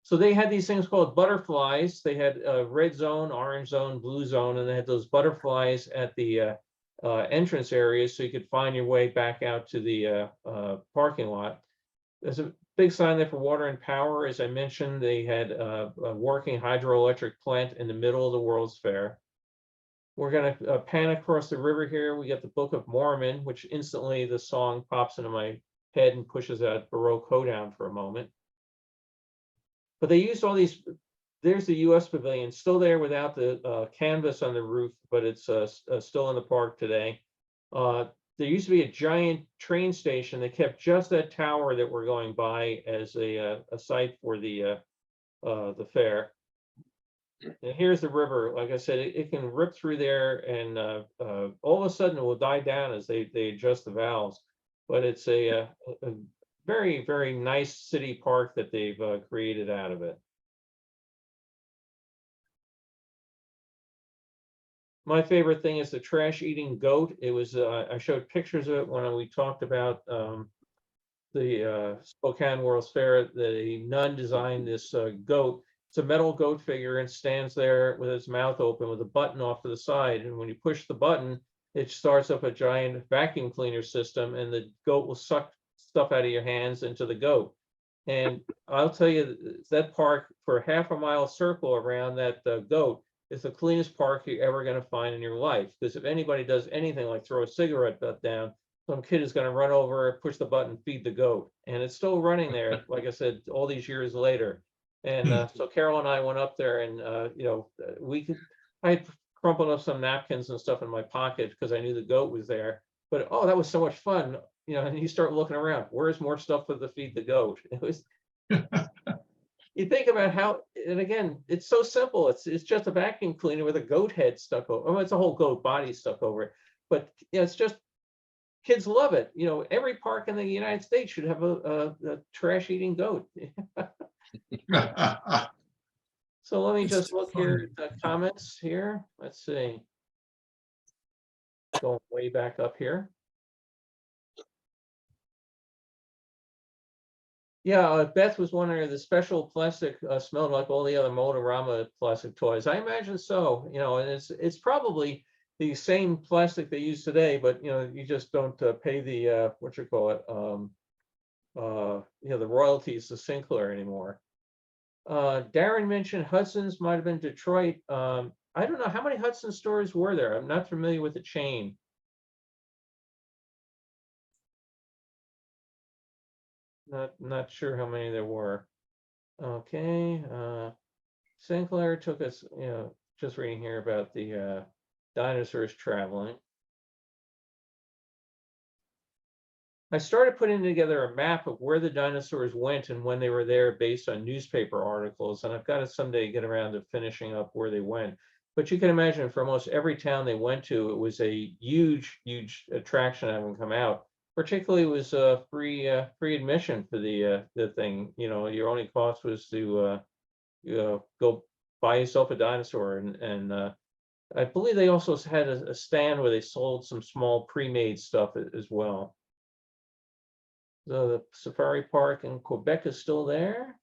So they had these things called butterflies. They had a red zone, orange zone, blue zone, and they had those butterflies at the entrance areas so you could find your way back out to the parking lot. There's a big sign there for water and power. As I mentioned, they had a working hydroelectric plant in the middle of the World's Fair. We're going to pan across the river here. We got the Book of Mormon, which instantly the song pops into my head and pushes that Baroque hoedown for a moment. But they used all these. There's the U.S. Pavilion, still there without the canvas on the roof, but it's still in the park today. There used to be a giant train station. They kept just that tower that we're going by as a site for the fair. And here's the river. Like I said, it can rip through there, and all of a sudden it will die down as they adjust the valves. But it's a very, very nice city park that they've created out of it. My favorite thing is the trash-eating goat. It was I showed pictures of it when we talked about the Spokane World's Fair. The nun designed this goat. It's a metal goat figure and stands there with its mouth open with a button off to the side. And when you push the button, it starts up a giant vacuum cleaner system, and the goat will suck stuff out of your hands into the goat. And I'll tell you, that park for a half a mile circle around that goat is the cleanest park you're ever going to find in your life. Because if anybody does anything like throw a cigarette butt down, some kid is going to run over, push the button, feed the goat. And it's still running there, like I said, all these years later. And so Carol and I went up there, and I had crumpled up some napkins and stuff in my pocket because I knew the goat was there. But oh, that was so much fun, and you start looking around, where's more stuff for the feed the goat? It was you think about how, and again, it's so simple. It's just a vacuum cleaner with a goat head stuck over. Oh, it's a whole goat body stuck over it. But it's just, kids love it. Every park in the United States should have a trash eating goat. So let me just look here at the comments here. Let's see. Going way back up here. Yeah, Beth was wondering if the special plastic smelled like all the other Motorama plastic toys. I imagine so, and it's probably the same plastic they use today, but you just don't pay the what you call it, the royalties to Sinclair anymore. Darren mentioned Hudson's might have been Detroit. I don't know, how many Hudson stores were there? I'm not familiar with the chain. Not sure how many there were. Okay, Sinclair took us, just reading here about the dinosaurs traveling. I started putting together a map of where the dinosaurs went and when they were there based on newspaper articles, and I've got to someday get around to finishing up where they went. But you can imagine for almost every town they went to, it was a huge, huge attraction having them come out. Particularly, it was free admission for the thing. Your only cost was to go buy yourself a dinosaur, and I believe they also had a stand where they sold some small pre-made stuff as well. So the safari park in Quebec is still there.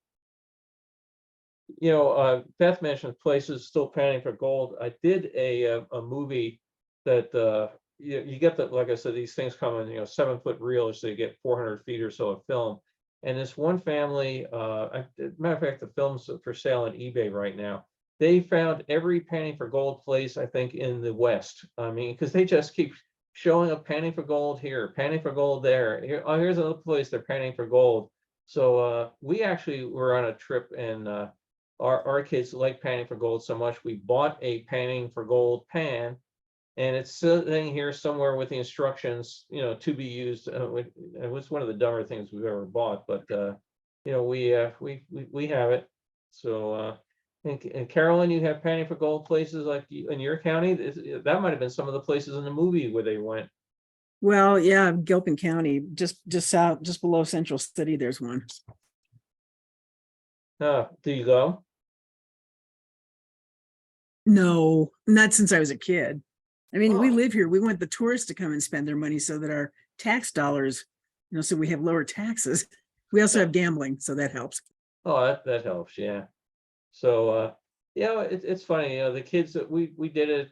Beth mentioned places still panning for gold. I did a movie that you get that, like I said, these things come in 7-foot reels, so you get 400 feet or so of film. And this one family, matter of fact, the film's for sale on eBay right now. They found every panning for gold place, I think, in the West. I mean, because they just keep showing up panning for gold here, panning for gold there. Here's another place they're panning for gold. So we actually were on a trip, and our kids like panning for gold so much, we bought a panning for gold pan, and it's sitting here somewhere with the instructions, to be used. It was one of the dumber things we've ever bought, but we have it. So and Carolyn, you have panning for gold places like in your county. That might have been some of the places in the movie where they went. Well, yeah, Gilpin County, just south, just below Central City, there's one. Do you go? No, not since I was a kid. I mean, we live here. We want the tourists to come and spend their money so that our tax dollars, so we have lower taxes. We also have gambling, so that helps. Oh, that helps, yeah. So, it's funny, the kids that we did it,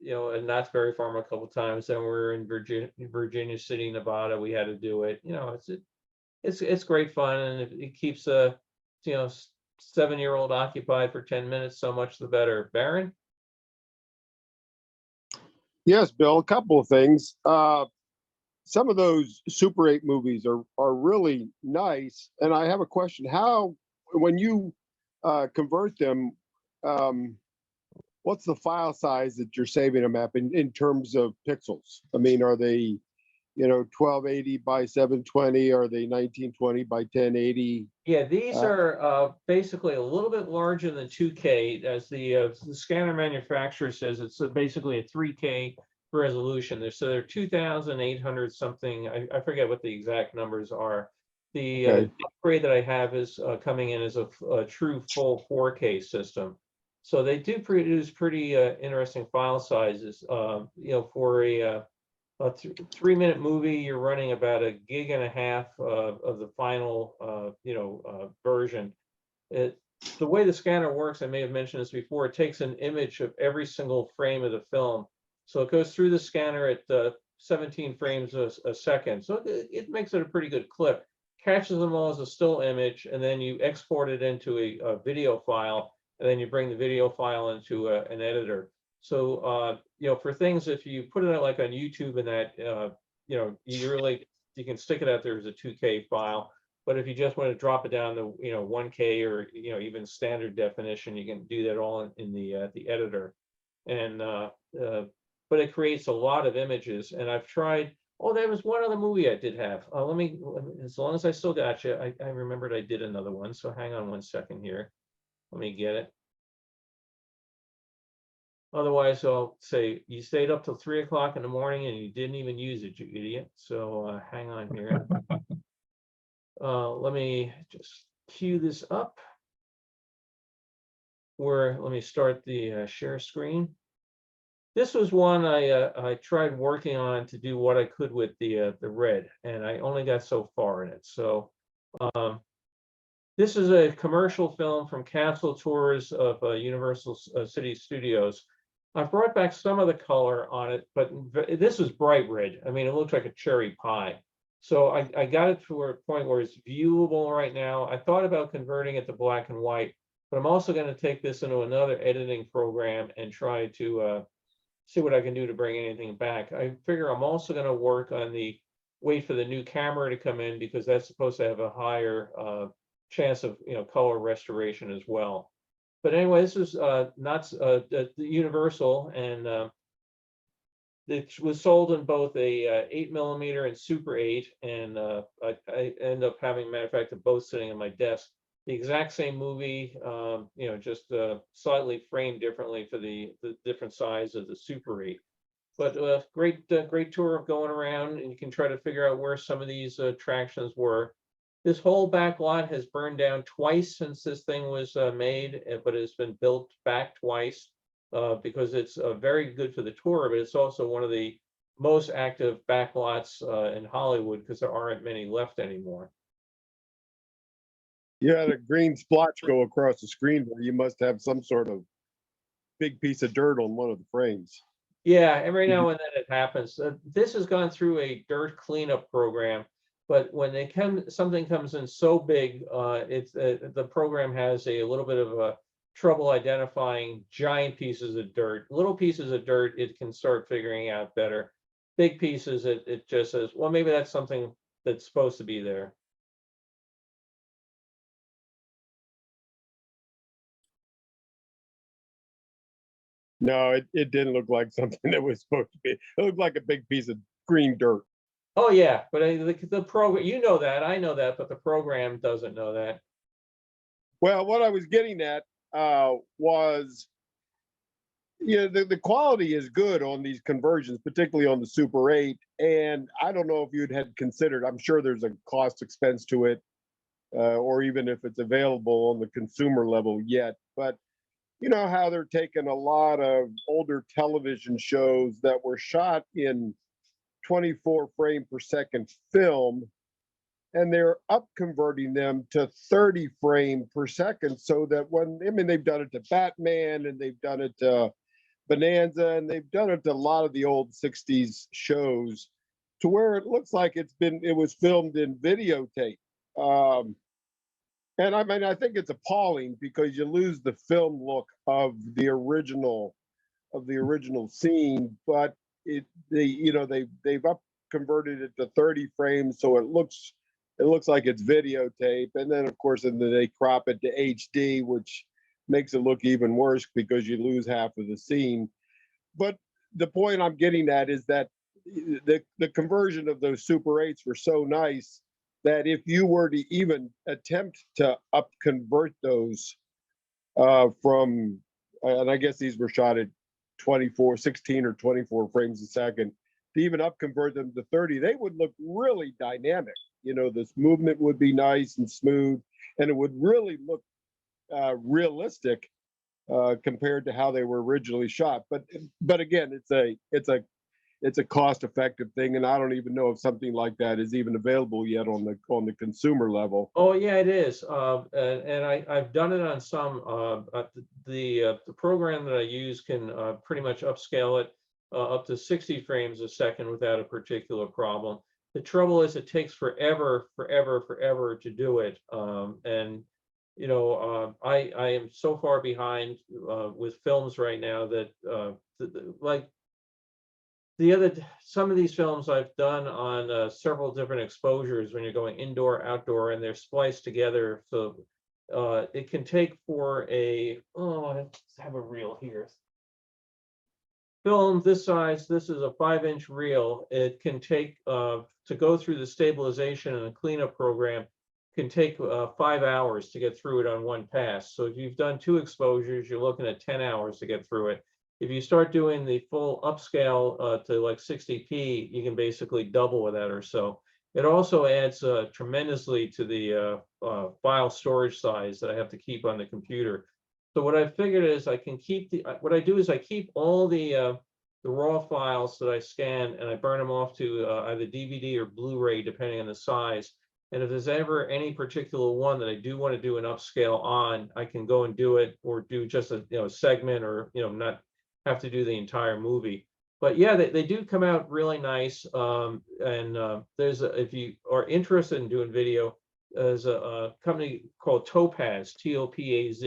in Knott's Berry Farm a couple times, then we're in Virginia City, Nevada, we had to do it, it's great fun, and it keeps a, 7-year-old occupied for 10 minutes, so much the better. Baron? Yes, Bill, a couple of things. Some of those Super 8 movies are really nice. And I have a question. How, when you convert them, what's the file size that you're saving them at in terms of pixels? I mean, are they, 1280 by 720? Are they 1920 by 1080? Yeah, these are basically a little bit larger than 2K, as the scanner manufacturer says. It's basically a 3K resolution. They're 2,800 something. I forget what the exact numbers are. The Okay. upgrade that I have is coming in as a true full 4K system. So they do produce pretty interesting file sizes. For a 3-minute movie, you're running about 1.5 gigs of the final, version. The way the scanner works, I may have mentioned this before, it takes an image of every single frame of the film. So it goes through the scanner at 17 frames a second. So it makes it a pretty good clip, catches them all as a still image, and then you export it into a video file, and then you bring the video file into an editor. So, for things, if you put it out like on YouTube and that, you can stick it out there as a 2K file. But if you just want to drop it down to, 1K or, even standard definition, you can do that all in the editor. And, but it creates a lot of images. And I've tried, there was one other movie I did have. Let me, as long as I still got you, I remembered I did another one. So hang on one second here. Let me get it. Otherwise, I'll say you stayed up till 3 o'clock in the morning and you didn't even use it, you idiot. So hang on here. Let me just cue this up. Let me start the share screen. This was one I tried working on to do what I could with the red, and I only got so far in it. So this is a commercial film from Castle Tours of Universal City Studios. I brought back some of the color on it, but this is bright red. I mean, it looks like a cherry pie. So I got it to a point where it's viewable right now. I thought about converting it to black and white, but I'm also going to take this into another editing program and try to see what I can do to bring anything back. I figure I'm also going to work on wait for the new camera to come in, because that's supposed to have a higher chance of color restoration as well. But anyway, this is not the Universal, and it was sold in both a 8mm and Super 8, and I end up having, matter of fact, both sitting on my desk. The exact same movie, just slightly framed differently for the different size of the Super 8. But great tour of going around, and you can try to figure out where some of these attractions were. This whole back lot has burned down twice since this thing was made, but it's been built back twice because it's very good for the tour, but it's also one of the most active back lots in Hollywood, because there aren't many left anymore. You had a green splotch go across the screen where you must have some sort of big piece of dirt on one of the frames. Yeah, every now and then it happens. This has gone through a dirt cleanup program, but when something comes in so big, the program has a little bit of trouble identifying giant pieces of dirt. Little pieces of dirt, it can start figuring out better. Big pieces, it just says, well, maybe that's something that's supposed to be there. No, it didn't look like something that was supposed to be. It looked like a big piece of green dirt. Oh yeah, but the program, that, I know that, but the program doesn't know that. Well, what I was getting at was, the quality is good on these conversions, particularly on the Super 8. And I don't know if you'd had considered, I'm sure there's a cost expense to it, or even if it's available on the consumer level yet. But you know how they're taking a lot of older television shows that were shot in 24 frame per second film, and they're up converting them to 30 frame per second, so that when, I mean, they've done it to Batman, and they've done it to Bonanza, and they've done it to a lot of the old 60s shows, to where it looks like it was filmed in videotape. And I mean, I think it's appalling, because you lose the film look of the original scene, but they've up converted it to 30 frames, so it looks like it's videotape. And then of course, then they crop it to HD, which makes it look even worse, because you lose half of the scene. But the point I'm getting at is that the conversion of those Super 8s were so nice that if you were to even attempt to up convert those from, and I guess these were shot at 16 or 24 frames a second, to even up convert them to 30, they would look really dynamic. This movement would be nice and smooth, and it would really look realistic compared to how they were originally shot. But again, it's a cost-effective thing, and I don't even know if something like that is even available yet on the consumer level. Oh yeah, it is, and I've done it on some. The program that I use can pretty much upscale it up to 60 frames a second without a particular problem. The trouble is, it takes forever to do it, and I am so far behind with films right now that like some of these films I've done on several different exposures, when you're going indoor, outdoor, and they're spliced together. So it can take for I have a reel here. Film this size, this is a 5-inch reel. It can take to go through the stabilization and the cleanup program can take 5 hours to get through it on one pass. So if you've done 2 exposures, you're looking at 10 hours to get through it. If you start doing the full upscale to like 60p, you can basically double with that or so. It also adds tremendously to the file storage size that I have to keep on the computer. So what I figured is I can keep what I do is I keep all the raw files that I scan, and I burn them off to either DVD or Blu-ray, depending on the size. And if there's ever any particular one that I do want to do an upscale on, I can go and do it, or do just a segment, or not have to do the entire movie. But yeah, they do come out really nice. There's if you are interested in doing video, there's a company called Topaz, Topaz,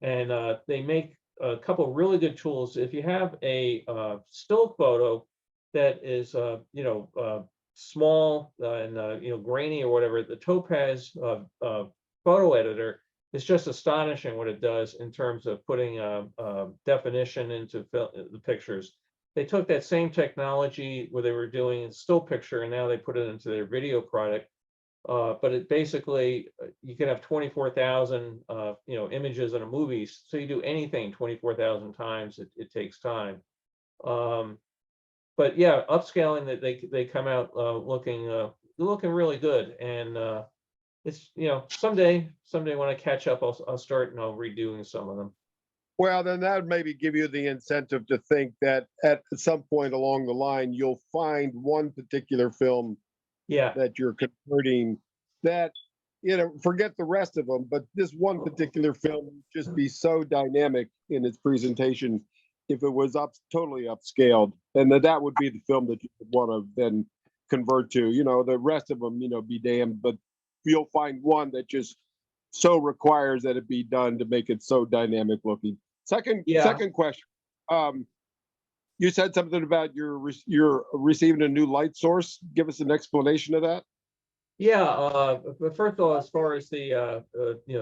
and they make a couple of really good tools. If you have a still photo that is small and grainy or whatever, the Topaz photo editor is just astonishing what it does in terms of putting definition into the pictures. They took that same technology where they were doing a still picture, and now they put it into their video product. But it basically, you can have 24,000 images in a movie. So you do anything 24,000 times, it takes time. But yeah, upscaling that they come out looking really good, and it's someday when I catch up, I'll start redoing some of them. Well, then that would maybe give you the incentive to think that at some point along the line, you'll find one particular film that you're converting that, forget the rest of them, but this one particular film would just be so dynamic in its presentation if it was totally upscaled, and that would be the film that you would want to then convert to. The rest of them, be damned, but you'll find one that just so requires that it be done to make it so dynamic looking. Second question. You said something about you're receiving a new light source. Give us an explanation of that. Yeah, but first of all, as far as the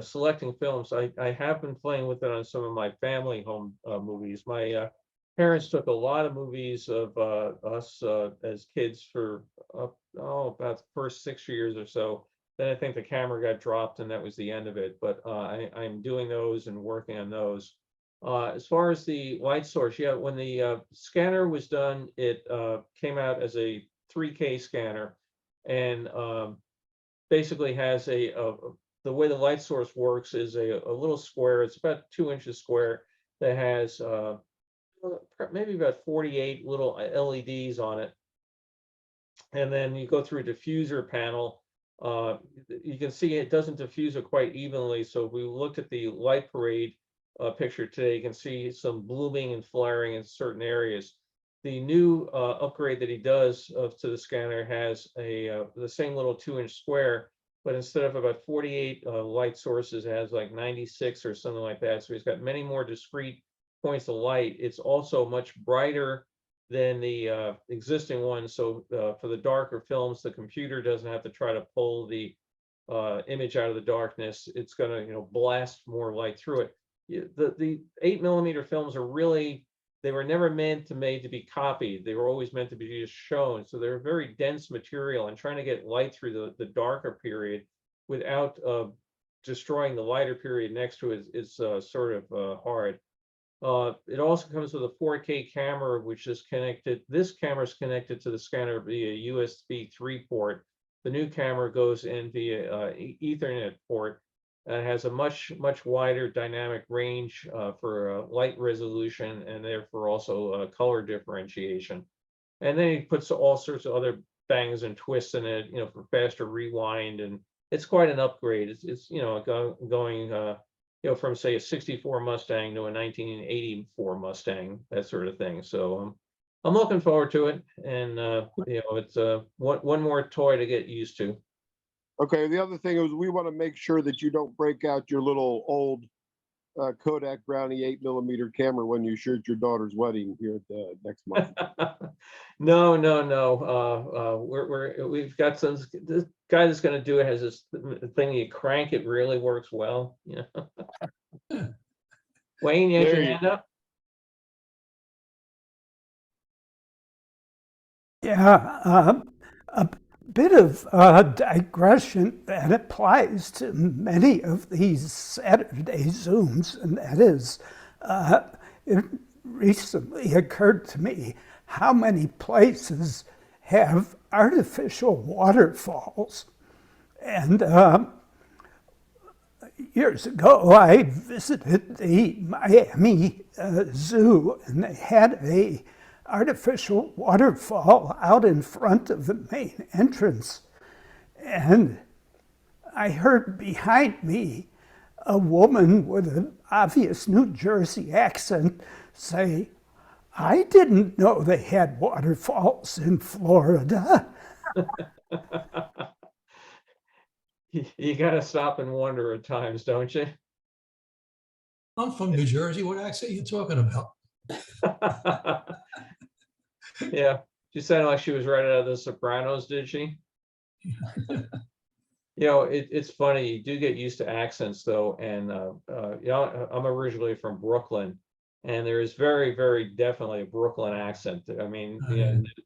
selecting films, I have been playing with it on some of my family home movies. My parents took a lot of movies of us as kids for about the first 6 years or so. Then I think the camera got dropped, and that was the end of it. But I'm doing those and working on those. As far as the light source, when the scanner was done, it came out as a 3K scanner, and basically has the way the light source works is a little square. It's about 2 inches square that has maybe about 48 little LEDs on it, and then you go through a diffuser panel you can see it doesn't diffuse it quite evenly. So if we looked at the light parade picture today, you can see some blooming and flaring in certain areas. The new upgrade that he does to the scanner has the same little 2-inch square, but instead of about 48 light sources, it has like 96 or something like that. So he's got many more discrete points of light. It's also much brighter than the existing one. So for the darker films, the computer doesn't have to try to pull the image out of the darkness. It's going to, blast more light through it. The 8mm films are really, they were never made to be copied. They were always meant to be just shown. So they're very dense material, and trying to get light through the darker period without destroying the lighter period next to it is sort of hard. It also comes with a 4K camera, which is connected. This camera is connected to the scanner via USB 3 port. The new camera goes in via Ethernet port. It has a much wider dynamic range for light resolution, and therefore also color differentiation. And then he puts all sorts of other bangs and twists in it, for faster rewind, and it's quite an upgrade. It's going from say a 64 Mustang to a 1984 Mustang, that sort of thing. So I'm looking forward to it, and it's one more toy to get used to. Okay, the other thing is we want to make sure that you don't break out your little old Kodak Brownie 8mm camera when you shoot your daughter's wedding here at next month. No. We've got some. This guy that's going to do it has this thing you crank. It really works well. Wayne, you have your hand up. Yeah, a bit of digression that applies to many of these Saturday Zooms, and that is, it recently occurred to me how many places have artificial waterfalls. And years ago, I visited the Miami Zoo, and they had a artificial waterfall out in front of the main entrance. And I heard behind me a woman with an obvious New Jersey accent say, "I didn't know they had waterfalls in Florida." You got to stop and wonder at times, don't you? I'm from New Jersey. What accent are you talking about? Yeah, she sounded like she was right out of The Sopranos, did she? It's funny. You do get used to accents, though, and I'm originally from Brooklyn, and there is very, very definitely a Brooklyn accent. I mean,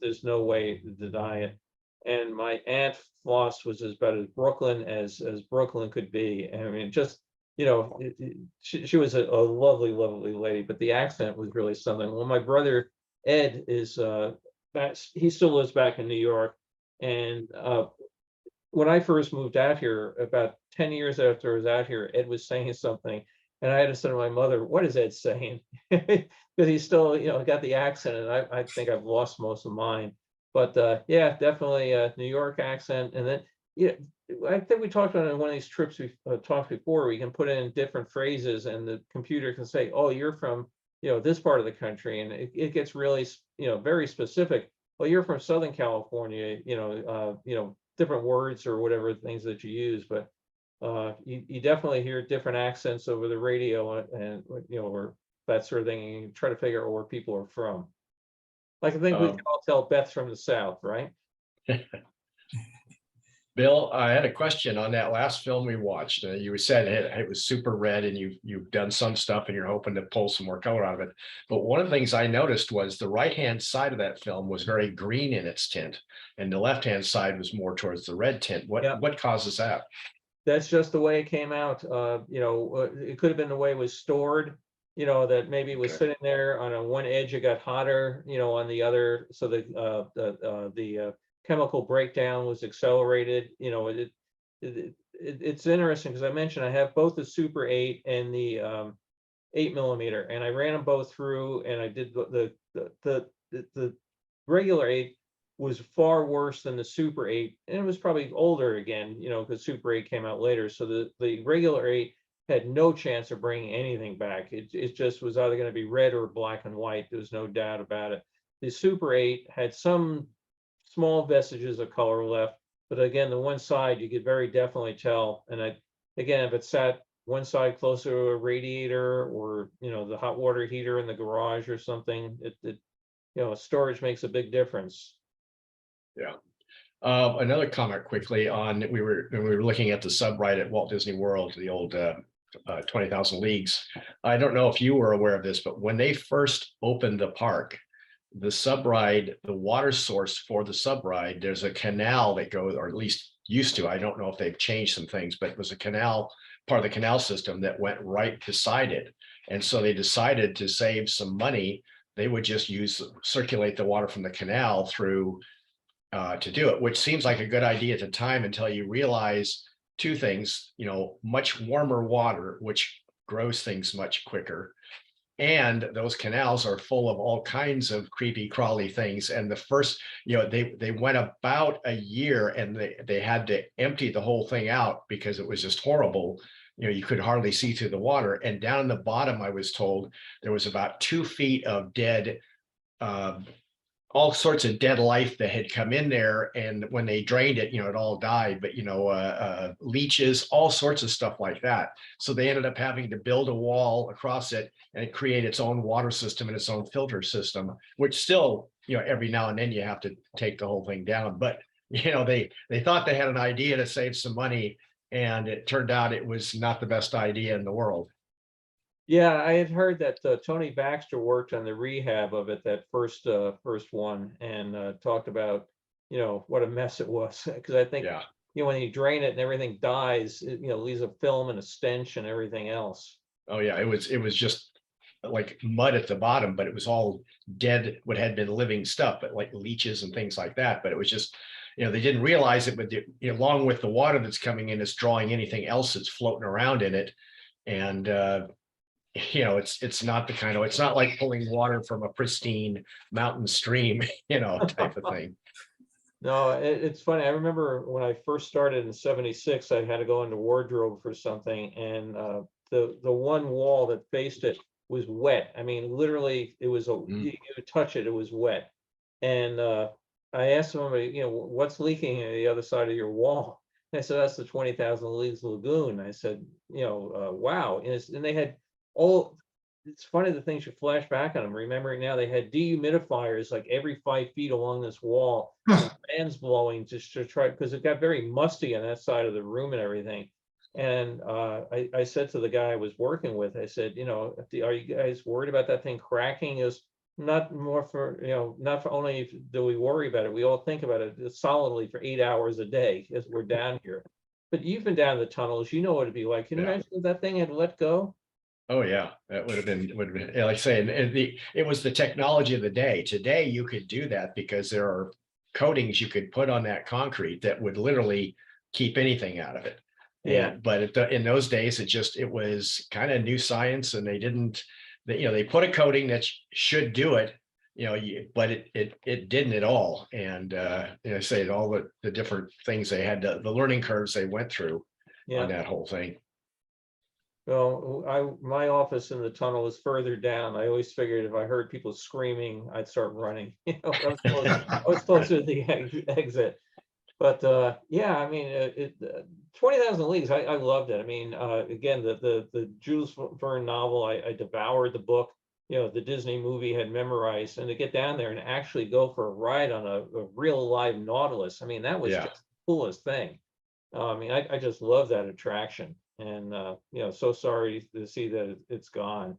there's no way to deny it. And my aunt Floss was as about as Brooklyn as Brooklyn could be. I mean, just she was a lovely, lovely lady, but the accent was really something. Well, my brother Ed is he still lives back in New York, and when I first moved out here, about 10 years after I was out here, Ed was saying something, and I had to say to my mother, "What is Ed saying?" Because he's still, got the accent, and I think I've lost most of mine. But yeah, definitely a New York accent. And then, I think we talked about it in one of these trips we talked before. We can put in different phrases, and the computer can say, "Oh, you're from, this part of the country," and it gets really, very specific. Well, you're from Southern California, different words or whatever things that you use, but you definitely hear different accents over the radio, and or that sort of thing, and you try to figure out where people are from. Like I think we can all tell Beth's from the South, right? Bill, I had a question on that last film we watched. You said it was super red, and you've done some stuff, and you're hoping to pull some more color out of it. But one of the things I noticed was the right-hand side of that film was very green in its tint, and the left-hand side was more towards the red tint. What causes that? That's just the way it came out. It could have been the way it was stored. That maybe it was sitting there on one edge, it got hotter, on the other, so the chemical breakdown was accelerated. It's interesting because I mentioned I have both the Super 8 and the 8mm, and I ran them both through, and I did the regular 8 was far worse than the Super 8, and it was probably older again, you know, because Super 8 came out later. So the regular 8 had no chance of bringing anything back. It just was either going to be red or black and white. There was no doubt about it. The Super 8 had some small vestiges of color left, but again, the one side you could very definitely tell. And again, if it sat one side closer to a radiator or, you know, the hot water heater in the garage or something, it you know, storage makes a big difference. Yeah. Another comment quickly on, when we were looking at the sub ride at Walt Disney World, the old 20,000 Leagues. I don't know if you were aware of this, but when they first opened the park, the sub ride, the water source for the sub ride, there's a canal that goes, or at least used to, I don't know if they've changed some things, but it was a canal, part of the canal system that went right beside it. And so they decided to save some money. They would just circulate the water from the canal through to do it, which seems like a good idea at the time until you realize two things, you know, much warmer water, which grows things much quicker. And those canals are full of all kinds of creepy crawly things. And the first, you know, they went about a year and they had to empty the whole thing out because it was just horrible. You know, you could hardly see through the water. And down in the bottom, I was told there was about 2 feet of dead, all sorts of dead life that had come in there. And when they drained it, you know, it all died, but, you know, leeches, all sorts of stuff like that. So they ended up having to build a wall across it and create its own water system and its own filter system, which still, you know, every now and then you have to take the whole thing down. But, you know, they thought they had an idea to save some money, and it turned out it was not the best idea in the world. Yeah, I had heard that Tony Baxter worked on the rehab of it, that first one, and talked about, you know, what a mess it was. Because I think, you know, when you drain it and everything dies, it, you know, leaves a film and a stench and everything else. Oh yeah, it was just like mud at the bottom, but it was all dead, what had been living stuff, but like leeches and things like that. But it was just, you know, they didn't realize it, but you know, along with the water that's coming in, it's drawing anything else that's floating around in it. And you know, it's not the kind of, it's not like pulling water from a pristine mountain stream, you know, type of thing. No, it's funny. I remember when I first started in '76, I had to go into wardrobe for something, and the one wall that faced it was wet. I mean, literally, it was you touch it, it was wet. And I asked somebody, you know, what's leaking on the other side of your wall? And I said, that's the 20,000 Leagues Lagoon. I said, you know, wow. And they had all, it's funny the things you flash back on them. Remembering now, they had dehumidifiers like every 5 feet along this wall, and fans blowing just to try, because it got very musty on that side of the room and everything. And I said to the guy I was working with, I said, you know, are you guys worried about that thing cracking? Is not more for, you know, not for only do we worry about it, we all think about it solidly for 8 hours a day as we're down here. But you've been down the tunnels, you know what it'd be like. Can you imagine if that thing had let go? Oh yeah, that would have been like I say, and it was the technology of the day. Today you could do that because there are coatings you could put on that concrete that would literally keep anything out of it. Yeah. But in those days, it was kind of new science, and they didn't, you know, they put a coating that should do it, you know, but it didn't at all. And you know, I say all the different things they had, the learning curves they went through on that whole thing. Well, my office in the tunnel is further down. I always figured if I heard people screaming, I'd start running. You know, I was closer to the exit. But yeah, I mean, 20,000 Leagues, I loved it. I mean, again, the Jules Verne novel, I devoured the book. You know, the Disney movie had memorized, and to get down there and actually go for a ride on a real live Nautilus, I mean, that was just the coolest thing. I mean, I just love that attraction. And you know, so sorry to see that it's gone.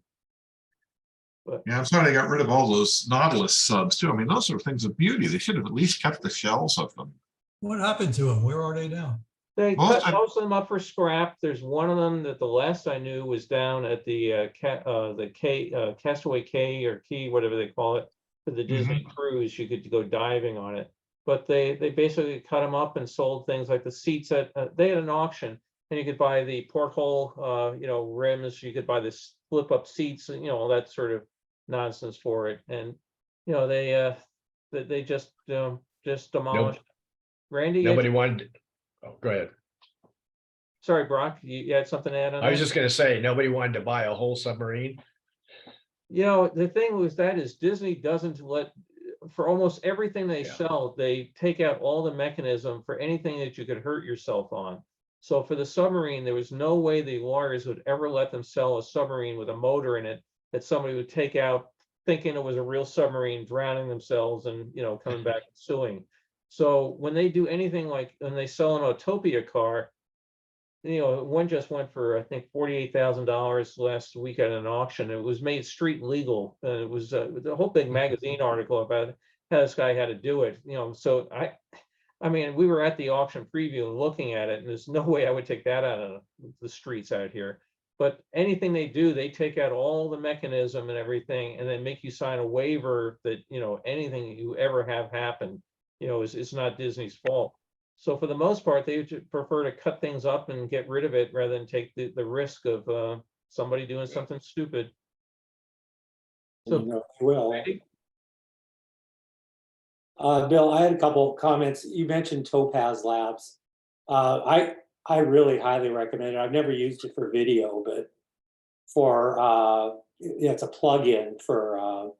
But yeah, I'm sorry they got rid of all those Nautilus subs too. I mean, those are things of beauty. They should have at least kept the shells of them. What happened to them? Where are they now? they cut most of them up for scrap. There's one of them that the last I knew was down at the Castaway Cay or Key, whatever they call it, for the Disney cruise. You could go diving on it. But they basically cut them up and sold things like the seats at they had an auction. And you could buy the porthole, you know, rims. You could buy the flip up seats, you know, all that sort of nonsense for it. And you know, they just just demolished. Randy, Nobody wanted, oh, go ahead. sorry, Brock, you had something to add on I was that? just gonna say, nobody wanted to buy a whole submarine. You know, the thing with that is Disney doesn't let, for almost everything they Yeah. sell, they take out all the mechanism for anything that you could hurt yourself on. So for the submarine, there was no way the lawyers would ever let them sell a submarine with a motor in it that somebody would take out thinking it was a real submarine, drowning themselves and, you know, coming back and suing. So when they do anything like, when they sell an Autopia car, you know, one just went for, I think, $48,000 last week at an auction. It was made street legal. It was the whole big magazine article about how this guy had to do it. You know, so I mean, we were at the auction preview and looking at it, and there's no way I would take that out of the streets out here. But anything they do, they take out all the mechanism and everything, and then make you sign a waiver that, you know, anything you ever have happen, you know, is not Disney's fault. So for the most part, they would prefer to cut things up and get rid of it rather than take the risk of somebody doing something stupid. So, You know, well, Randy? Bill, I had a couple of comments. You mentioned Topaz Labs. I really highly recommend it. I've never used it for video, but for yeah, it's a plug-in for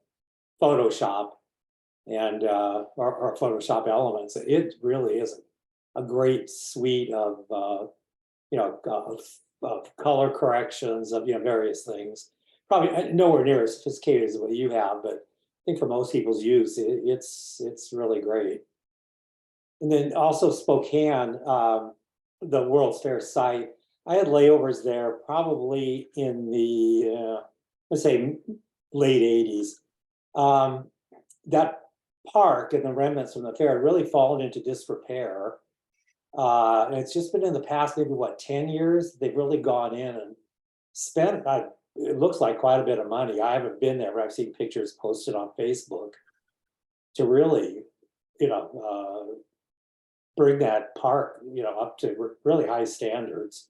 Photoshop and or Photoshop Elements. It really is a great suite of you know of color corrections of, you know, various things. Probably nowhere near as sophisticated as what you have, but I think for most people's use, it's really great. And then also Spokane, the World's Fair site. I had layovers there probably in the let's say late '80s. That park and the remnants from the fair had really fallen into disrepair. And it's just been in the past, maybe what, 10 years, they've really gone in and spent, it looks like quite a bit of money. I haven't been there, but I've seen pictures posted on Facebook to really, you know, bring that park, you know, up to really high standards.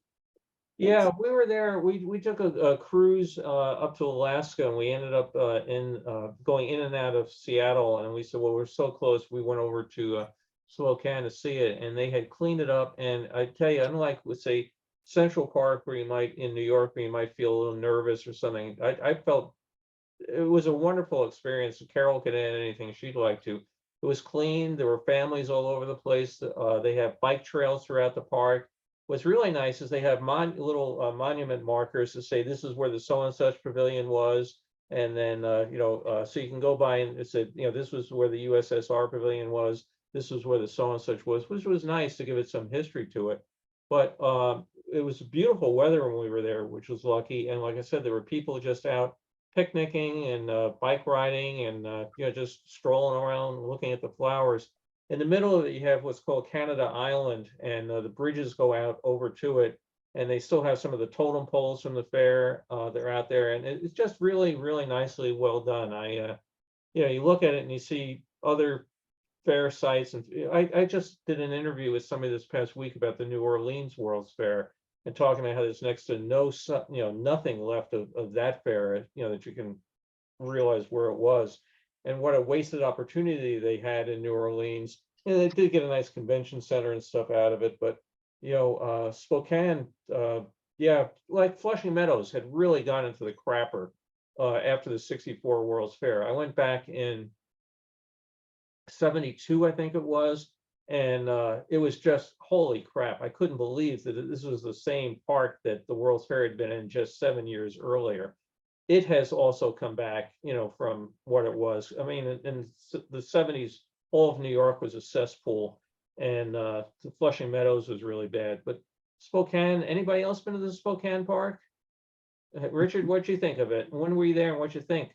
Yeah, we were there. We took a cruise up to Alaska, and we ended up going in and out of Seattle. And we said, well, we're so close. We went over to Spokane to see it, and they had cleaned it up. And I tell you, unlike, let's say, Central Park, where you might in New York, where you might feel a little nervous or something, I felt it was a wonderful experience. Carol could add anything she'd like to. It was clean. There were families all over the place. They have bike trails throughout the park. What's really nice is they have little monument markers to say this is where the so-and-such pavilion was. And then, you know, so you can go by and it said, you know, this was where the USSR pavilion was. This was where the so-and-such was, which was nice to give it some history to it. But it was beautiful weather when we were there, which was lucky. And like I said, there were people just out picnicking and bike riding and, you know, just strolling around looking at the flowers. In the middle of it, you have what's called Canada Island, and the bridges go out over to it, and they still have some of the totem poles from the fair. They're out there, and it's just really, really nicely well done. You know, you look at it and you see other fair sites, and I just did an interview with somebody this past week about the New Orleans World's Fair, and talking about how there's next to you know, nothing left of that fair, you know, that you can realize where it was. And what a wasted opportunity they had in New Orleans. And they did get a nice convention center and stuff out of it, but you know, Spokane, yeah, like Flushing Meadows had really gone into the crapper after the '64 World's Fair. I went back in '72, I think it was, and it was just holy crap. I couldn't believe that this was the same park that the World's Fair had been in just 7 years earlier. It has also come back, you know, from what it was. I mean, in the '70s, all of New York was a cesspool, and Flushing Meadows was really bad. But Spokane, anybody else been to the Spokane Park? Richard, what'd you think of it? When were you there and what'd you think?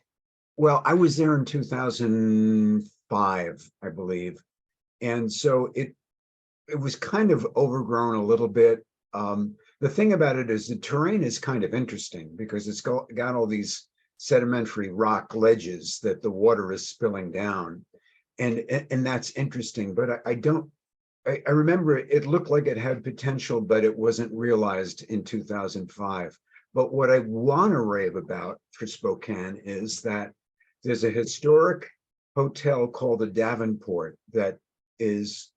Well, I was there in 2005, I believe. And so it was kind of overgrown a little bit. The thing about it is the terrain is kind of interesting because it's got all these sedimentary rock ledges that the water is spilling down. And that's interesting, but I remember it looked like it had potential, but it wasn't realized in 2005. But what I want to rave about for Spokane is that there's a historic hotel called the Davenport that is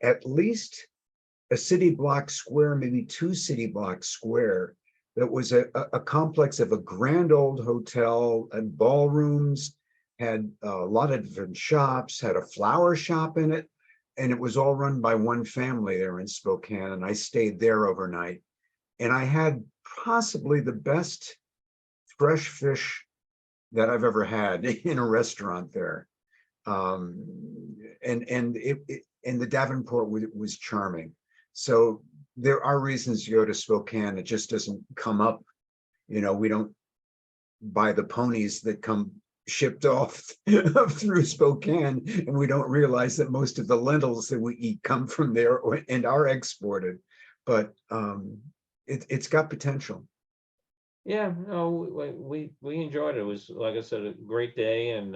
at least a city block square, maybe 2 city blocks square, that was a complex of a grand old hotel and ballrooms, had a lot of different shops, had a flower shop in it, and it was all run by one family there in Spokane, and I stayed there overnight. And I had possibly the best fresh fish that I've ever had in a restaurant there. And the Davenport was charming. So there are reasons to go to Spokane. It just doesn't come up. You know, we don't buy the ponies that come shipped off through Spokane, and we don't realize that most of the lentils that we eat come from there and are exported. But it's got potential. Yeah, no, we enjoyed it. It was, like I said, a great day, and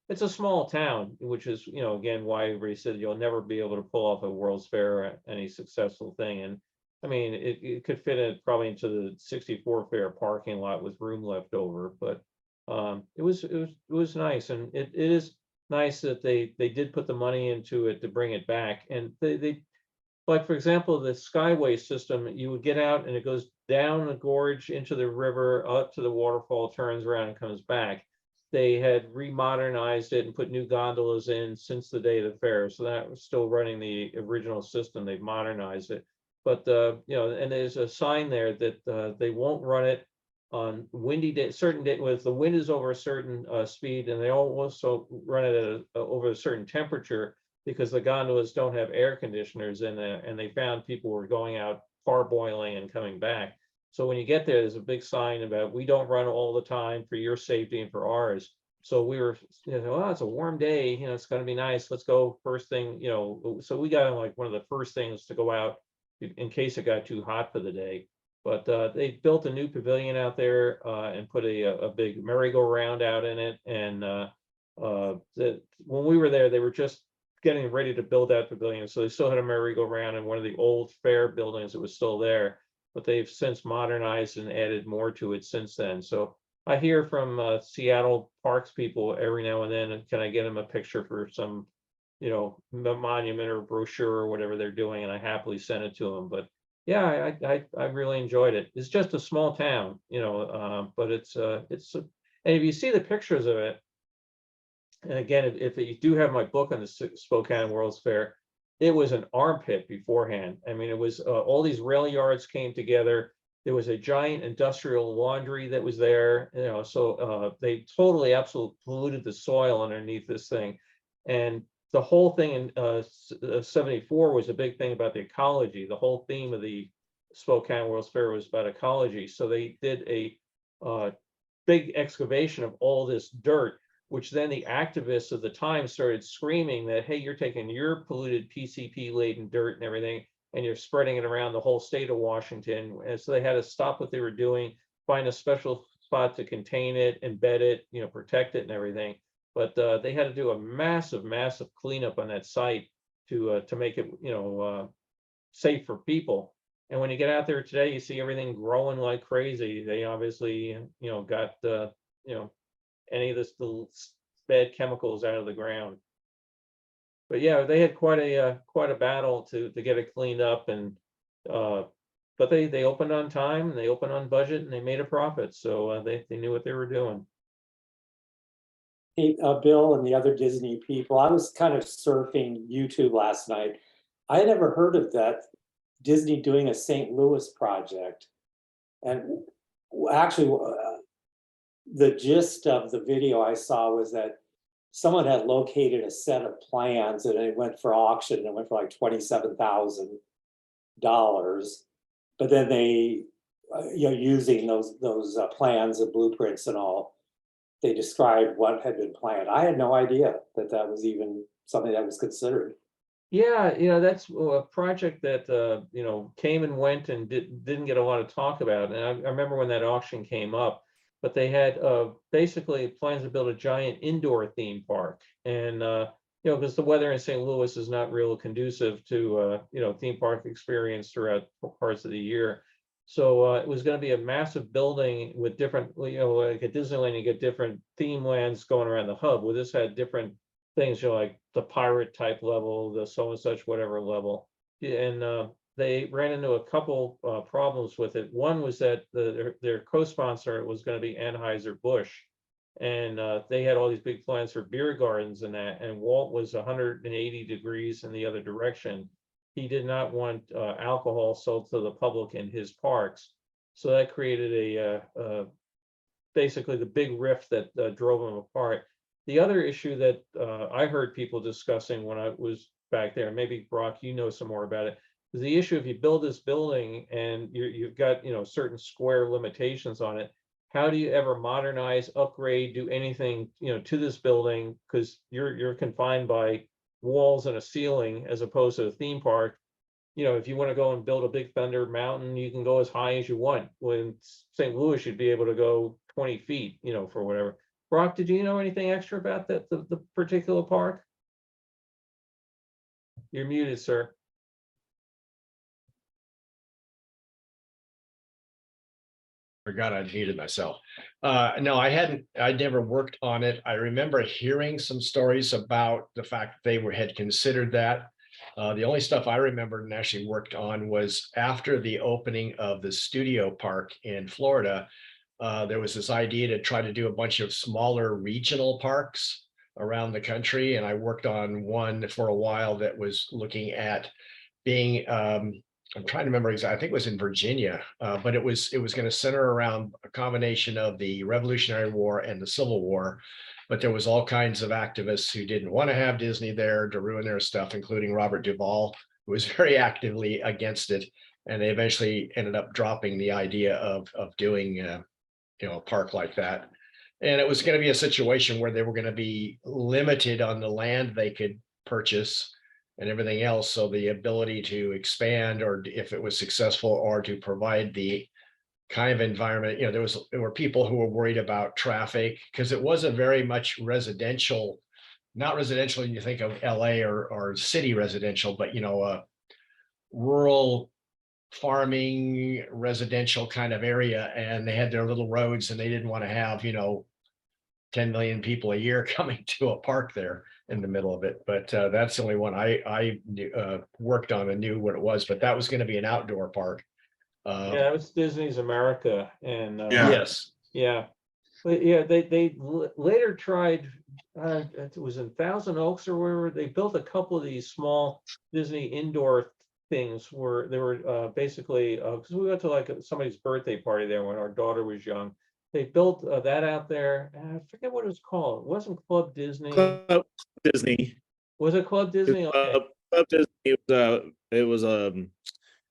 it's a small town, which is, again, why everybody said you'll never be able to pull off a World's Fair or any successful thing. And I mean, it could fit in probably into the 64 Fair parking lot with room left over, but it was nice, and it is nice that they did put the money into it to bring it back. And they like, for example, the Skyway system, you would get out and it goes down the gorge into the river, up to the waterfall, turns around and comes back. They had remodernized it and put new gondolas in since the day of the fair. So that was still running the original system. They've modernized it. But, and there's a sign there that they won't run it on windy days, certain days, if the wind is over a certain speed, and they also run it at over a certain temperature, because the gondolas don't have air conditioners in there, and they found people were going out parboiling and coming back. So when you get there, there's a big sign about, we don't run all the time for your safety and for ours. So we were, well, it's a warm day, it's going to be nice. Let's go first thing, so we got like one of the first things to go out in case it got too hot for the day. But they built a new pavilion out there and put a big merry-go-round out in it. And when we were there, they were just getting ready to build that pavilion. So they still had a merry-go-round in one of the old fair buildings that was still there, but they've since modernized and added more to it since then. So I hear from Seattle Parks people every now and then, and can I get them a picture for some, monument or brochure or whatever they're doing, and I happily send it to them. But yeah, I really enjoyed it. It's just a small town, but it's and if you see the pictures of it, and again, if you do have my book on the Spokane World's Fair, it was an armpit beforehand. I mean, it was all these rail yards came together. There was a giant industrial laundry that was there, so they totally absolutely polluted the soil underneath this thing. And the whole thing in 74 was a big thing about the ecology. The whole theme of the Spokane World's Fair was about ecology. So they did a big excavation of all this dirt, which then the activists of the time started screaming that, hey, you're taking your polluted PCP-laden dirt and everything, and you're spreading it around the whole state of Washington. And so they had to stop what they were doing, find a special spot to contain it, embed it, protect it and everything. But they had to do a massive, massive cleanup on that site to make it, safe for people. And when you get out there today, you see everything growing like crazy. They obviously, got, any of this little bad chemicals out of the ground. But yeah, they had quite a battle to get it cleaned up, and but they opened on time, and they opened on budget, and they made a profit. So they knew what they were doing. Hey, Bill and the other Disney people, I was kind of surfing YouTube last night. I had never heard of that, Disney doing a St. Louis project. And actually, the gist of the video I saw was that someone had located a set of plans and it went for auction, and it went for like $27,000. But then they, using those plans and blueprints and all, they described what had been planned. I had no idea that was even something that was considered. Yeah, that's a project that came and went and didn't get a lot of talk about. And I remember when that auction came up, but they had basically plans to build a giant indoor theme park. And because the weather in St. Louis is not real conducive to theme park experience throughout parts of the year. So it was going to be a massive building with different, like at Disneyland, you get different theme lands going around the hub. Well, this had different things, like the pirate type level, the so and such whatever level. And they ran into a couple problems with it. One was that their co-sponsor was going to be Anheuser-Busch, and they had all these big plans for beer gardens and that. And Walt was 180 degrees in the other direction. He did not want alcohol sold to the public in his parks, so that created basically the big rift that drove them apart. The other issue that I heard people discussing when I was back there, maybe Brock, you know some more about it, is the issue if you build this building and you've got certain square limitations on it. How do you ever modernize, upgrade, do anything to this building, because you're confined by walls and a ceiling as opposed to a theme park. If you want to go and build a Big Thunder Mountain, you can go as high as you want. When St. Louis, you'd be able to go 20 feet, for whatever. Brock, did you know anything extra about that, the particular park? You're muted, sir. Forgot I muted myself. No, I'd never worked on it. I remember hearing some stories about the fact that they had considered that. The only stuff I remembered and actually worked on was after the opening of the studio park in Florida. There was this idea to try to do a bunch of smaller regional parks around the country. And I worked on one for a while that was looking at being, I'm trying to remember exactly, I think it was in Virginia, but it was going to center around a combination of the Revolutionary War and the Civil War. But there was all kinds of activists who didn't want to have Disney there to ruin their stuff, including Robert Duvall, who was very actively against it. And they eventually ended up dropping the idea of doing a park like that. And it was going to be a situation where they were going to be limited on the land they could purchase and everything else. So the ability to expand, or if it was successful, or to provide the kind of environment, there were people who were worried about traffic, because it was a very much residential, not residential when you think of LA or city residential, but rural farming residential kind of area. And they had their little roads, and they didn't want to have 10 million people a year coming to a park there in the middle of it. But that's the only one I worked on and knew what it was. But that was going to be an outdoor park. Yeah, it was Disney's America, and Yes, but yeah, they later tried. It was in Thousand Oaks or wherever, they built a couple of these small Disney indoor things where they were basically because we went to like somebody's birthday party there when our daughter was young. They built that out there, and I forget what it was called. It wasn't Club Disney. Club Disney. Was it Club Disney? Okay. Club Disney. It was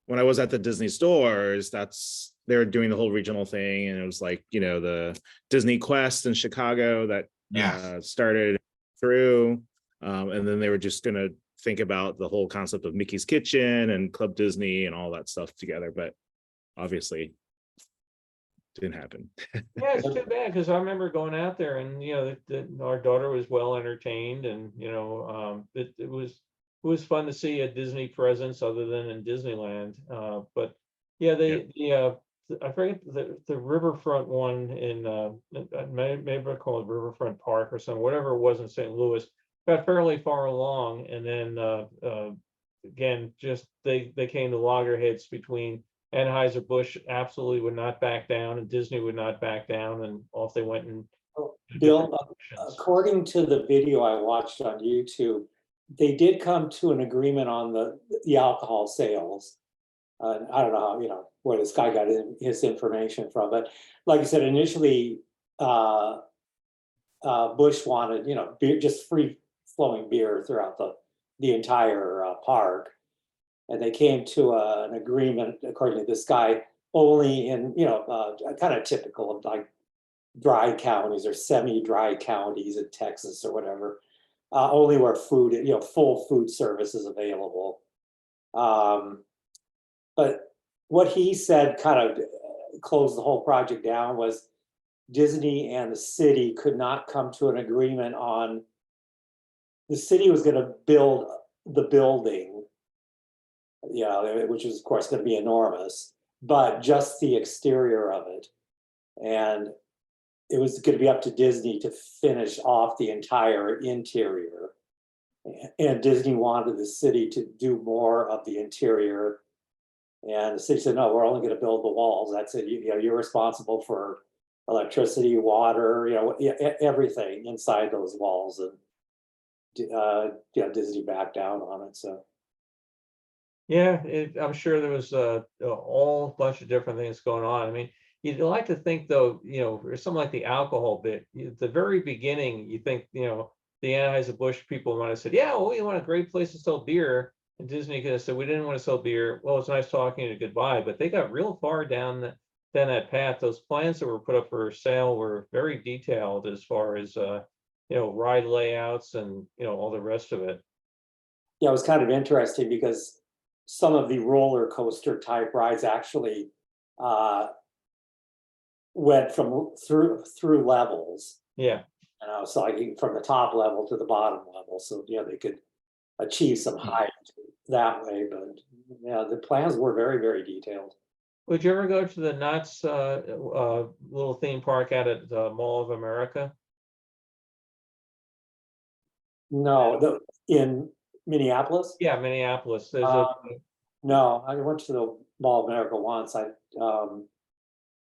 when I was at the Disney stores, they were doing the whole regional thing, and it was like the Disney Quest in Chicago that started through, and then they were just gonna think about the whole concept of Mickey's Kitchen and Club Disney and all that stuff together, but obviously didn't happen. Yeah, it's too bad, because I remember going out there and our daughter was well entertained, and it was fun to see a Disney presence other than in Disneyland. But yeah, I forget the riverfront one in maybe I call it Riverfront Park or something, whatever it was in St. Louis, got fairly far along, and then again, just they came to loggerheads between Anheuser-Busch absolutely would not back down, and Disney would not back down, and off they went. And Bill, according to the video I watched on YouTube, they did come to an agreement on the alcohol sales. I don't know how, where this guy got his information from, but like I said, initially, Bush wanted, beer, just free flowing beer throughout the entire park. And they came to an agreement, according to this guy, only in, kind of typical of like dry counties or semi-dry counties in Texas or whatever, only where food, full food service is available. But what he said kind of closed the whole project down was Disney and the city could not come to an agreement on, the city was going to build the building, which is of course going to be enormous, but just the exterior of it. And it was going to be up to Disney to finish off the entire interior. And Disney wanted the city to do more of the interior. And the city said, no, we're only going to build the walls. That's it. You know, you're responsible for electricity, water, you know, everything inside those walls. And Disney backed down on it. So. Yeah, I'm sure there was a whole bunch of different things going on. I mean, you'd like to think though, you know, for something like the alcohol bit, at the very beginning, you think, you know, the Anheuser-Busch people might have said, yeah, well, we want a great place to sell beer. And Disney could have said, we didn't want to sell beer. Well, it's nice talking to goodbye, but they got real far down that path. Those plans that were put up for sale were very detailed as far as, you know, ride layouts and, you know, all the rest of it. Yeah, it was kind of interesting because some of the roller coaster type rides actually went through levels. Yeah. You know, so like from the top level to the bottom level. So, you know, they could achieve some height that way. But yeah, the plans were very, very detailed. Would you ever go to the Knott's little theme park out at the Mall of America? No, in Minneapolis? Yeah, Minneapolis. There's no, I went to the Mall of America once.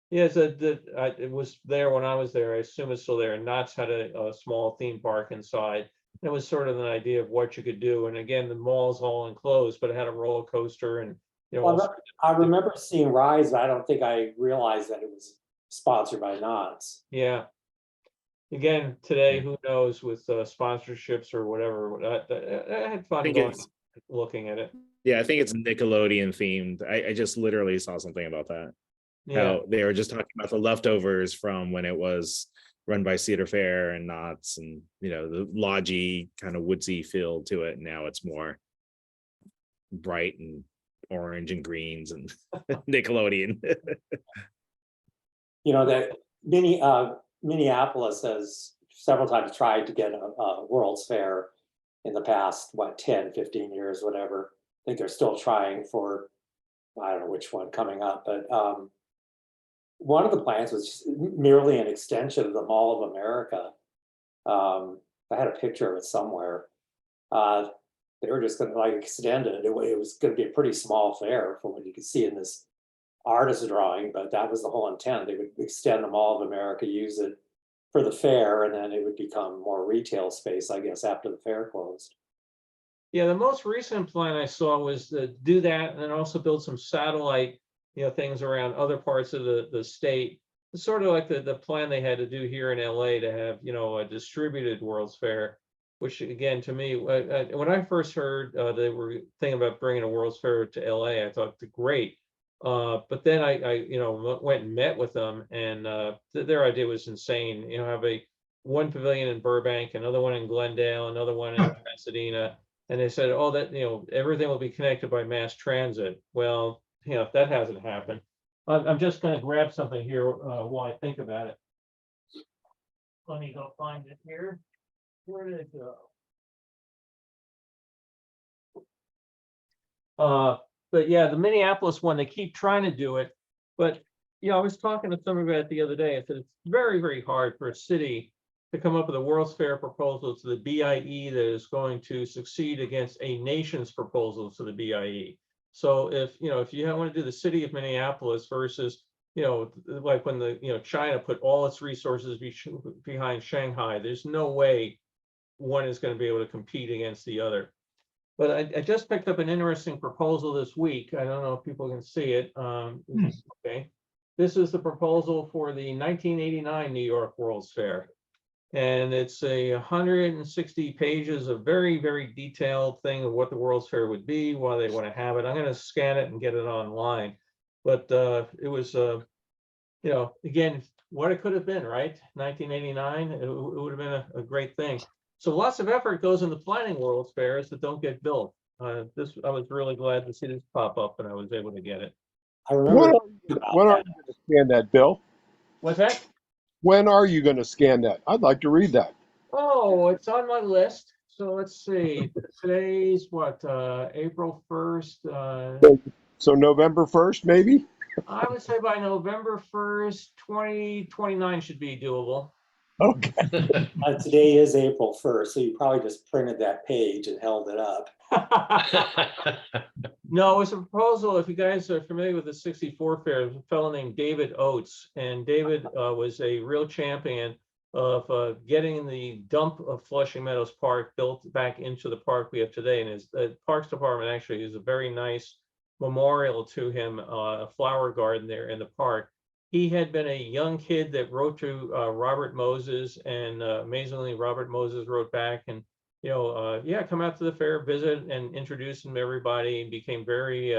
Yeah, it was there when I was there. I assume it's still there. And Knott's had a small theme park inside. It was sort of an idea of what you could do. And again, the mall's all enclosed, but it had a roller coaster and, you know. Well, I remember seeing rides, but I don't think I realized that it was sponsored by Knott's. Yeah. Again, today, who knows with sponsorships or whatever. I had fun looking at it. Yeah, I think it's Nickelodeon themed. I just literally saw something about that. Yeah. How they were just talking about the leftovers from when it was run by Cedar Fair and Knott's, and you know, the lodgy kind of woodsy feel to it. Now it's more bright and orange and greens and Nickelodeon. You know, that Minneapolis has several times tried to get a World's Fair in the past, 10, 15 years, whatever. I think they're still trying for, I don't know which one coming up, but one of the plans was just merely an extension of the Mall of America. I had a picture of it somewhere. They were just going to like extend it. It was going to be a pretty small fair from what you could see in this artist drawing, but that was the whole intent. They would extend the Mall of America, use it for the fair, and then it would become more retail space, I guess, after the fair closed. Yeah, the most recent plan I saw was to do that and then also build some satellite, you know, things around other parts of the state. It's sort of like the plan they had to do here in LA to have, you know, a distributed World's Fair, which again, to me, when I first heard they were thinking about bringing a World's Fair to LA, I thought, great. But then I you know, went and met with them, and their idea was insane. You know, have one pavilion in Burbank, another one in Glendale, another one in Pasadena. And they said, oh, that, you know, everything will be connected by mass transit. Well, you know, if that hasn't happened, I'm just going to grab something here while I think about it. Let me go find it here. Where did it go? But yeah, the Minneapolis one, they keep trying to do it. But, you know, I was talking to somebody about it the other day. I said, it's very, very hard for a city to come up with a World's Fair proposal to the BIE that is going to succeed against a nation's proposal to the BIE. So if you want to do the city of Minneapolis versus, you know, like when China put all its resources behind Shanghai, there's no way one is going to be able to compete against the other. But I just picked up an interesting proposal this week. I don't know if people can see it. Okay. This is the proposal for the 1989 New York World's Fair. And it's 160 pages of very, very detailed thing of what the World's Fair would be, why they want to have it. I'm going to scan it and get it online. But it was, you know, again, what it could have been, right? 1989, it would have been a great thing. So lots of effort goes into planning World's Fairs that don't get built. I was really glad to see this pop up, and I was able to get it. I remember. When are you going to scan that, Bill? What's that? When are you going to scan that? I'd like to read that. Oh, it's on my list. So let's see. Today's what? April 1st. So November 1st, maybe? I would say by November 1st, 2029 should be doable. Okay. Today is April 1st, so you probably just printed that page and held it up. No, it's a proposal. If you guys are familiar with the 64 fair, there's a fellow named David Oates, and David was a real champion of getting the dump of Flushing Meadows Park built back into the park we have today. And his Parks Department actually is a very nice memorial to him, a flower garden there in the park. He had been a young kid that wrote to Robert Moses, and amazingly, Robert Moses wrote back and, you know, yeah, come out to the fair, visit, and introduce him to everybody, and became very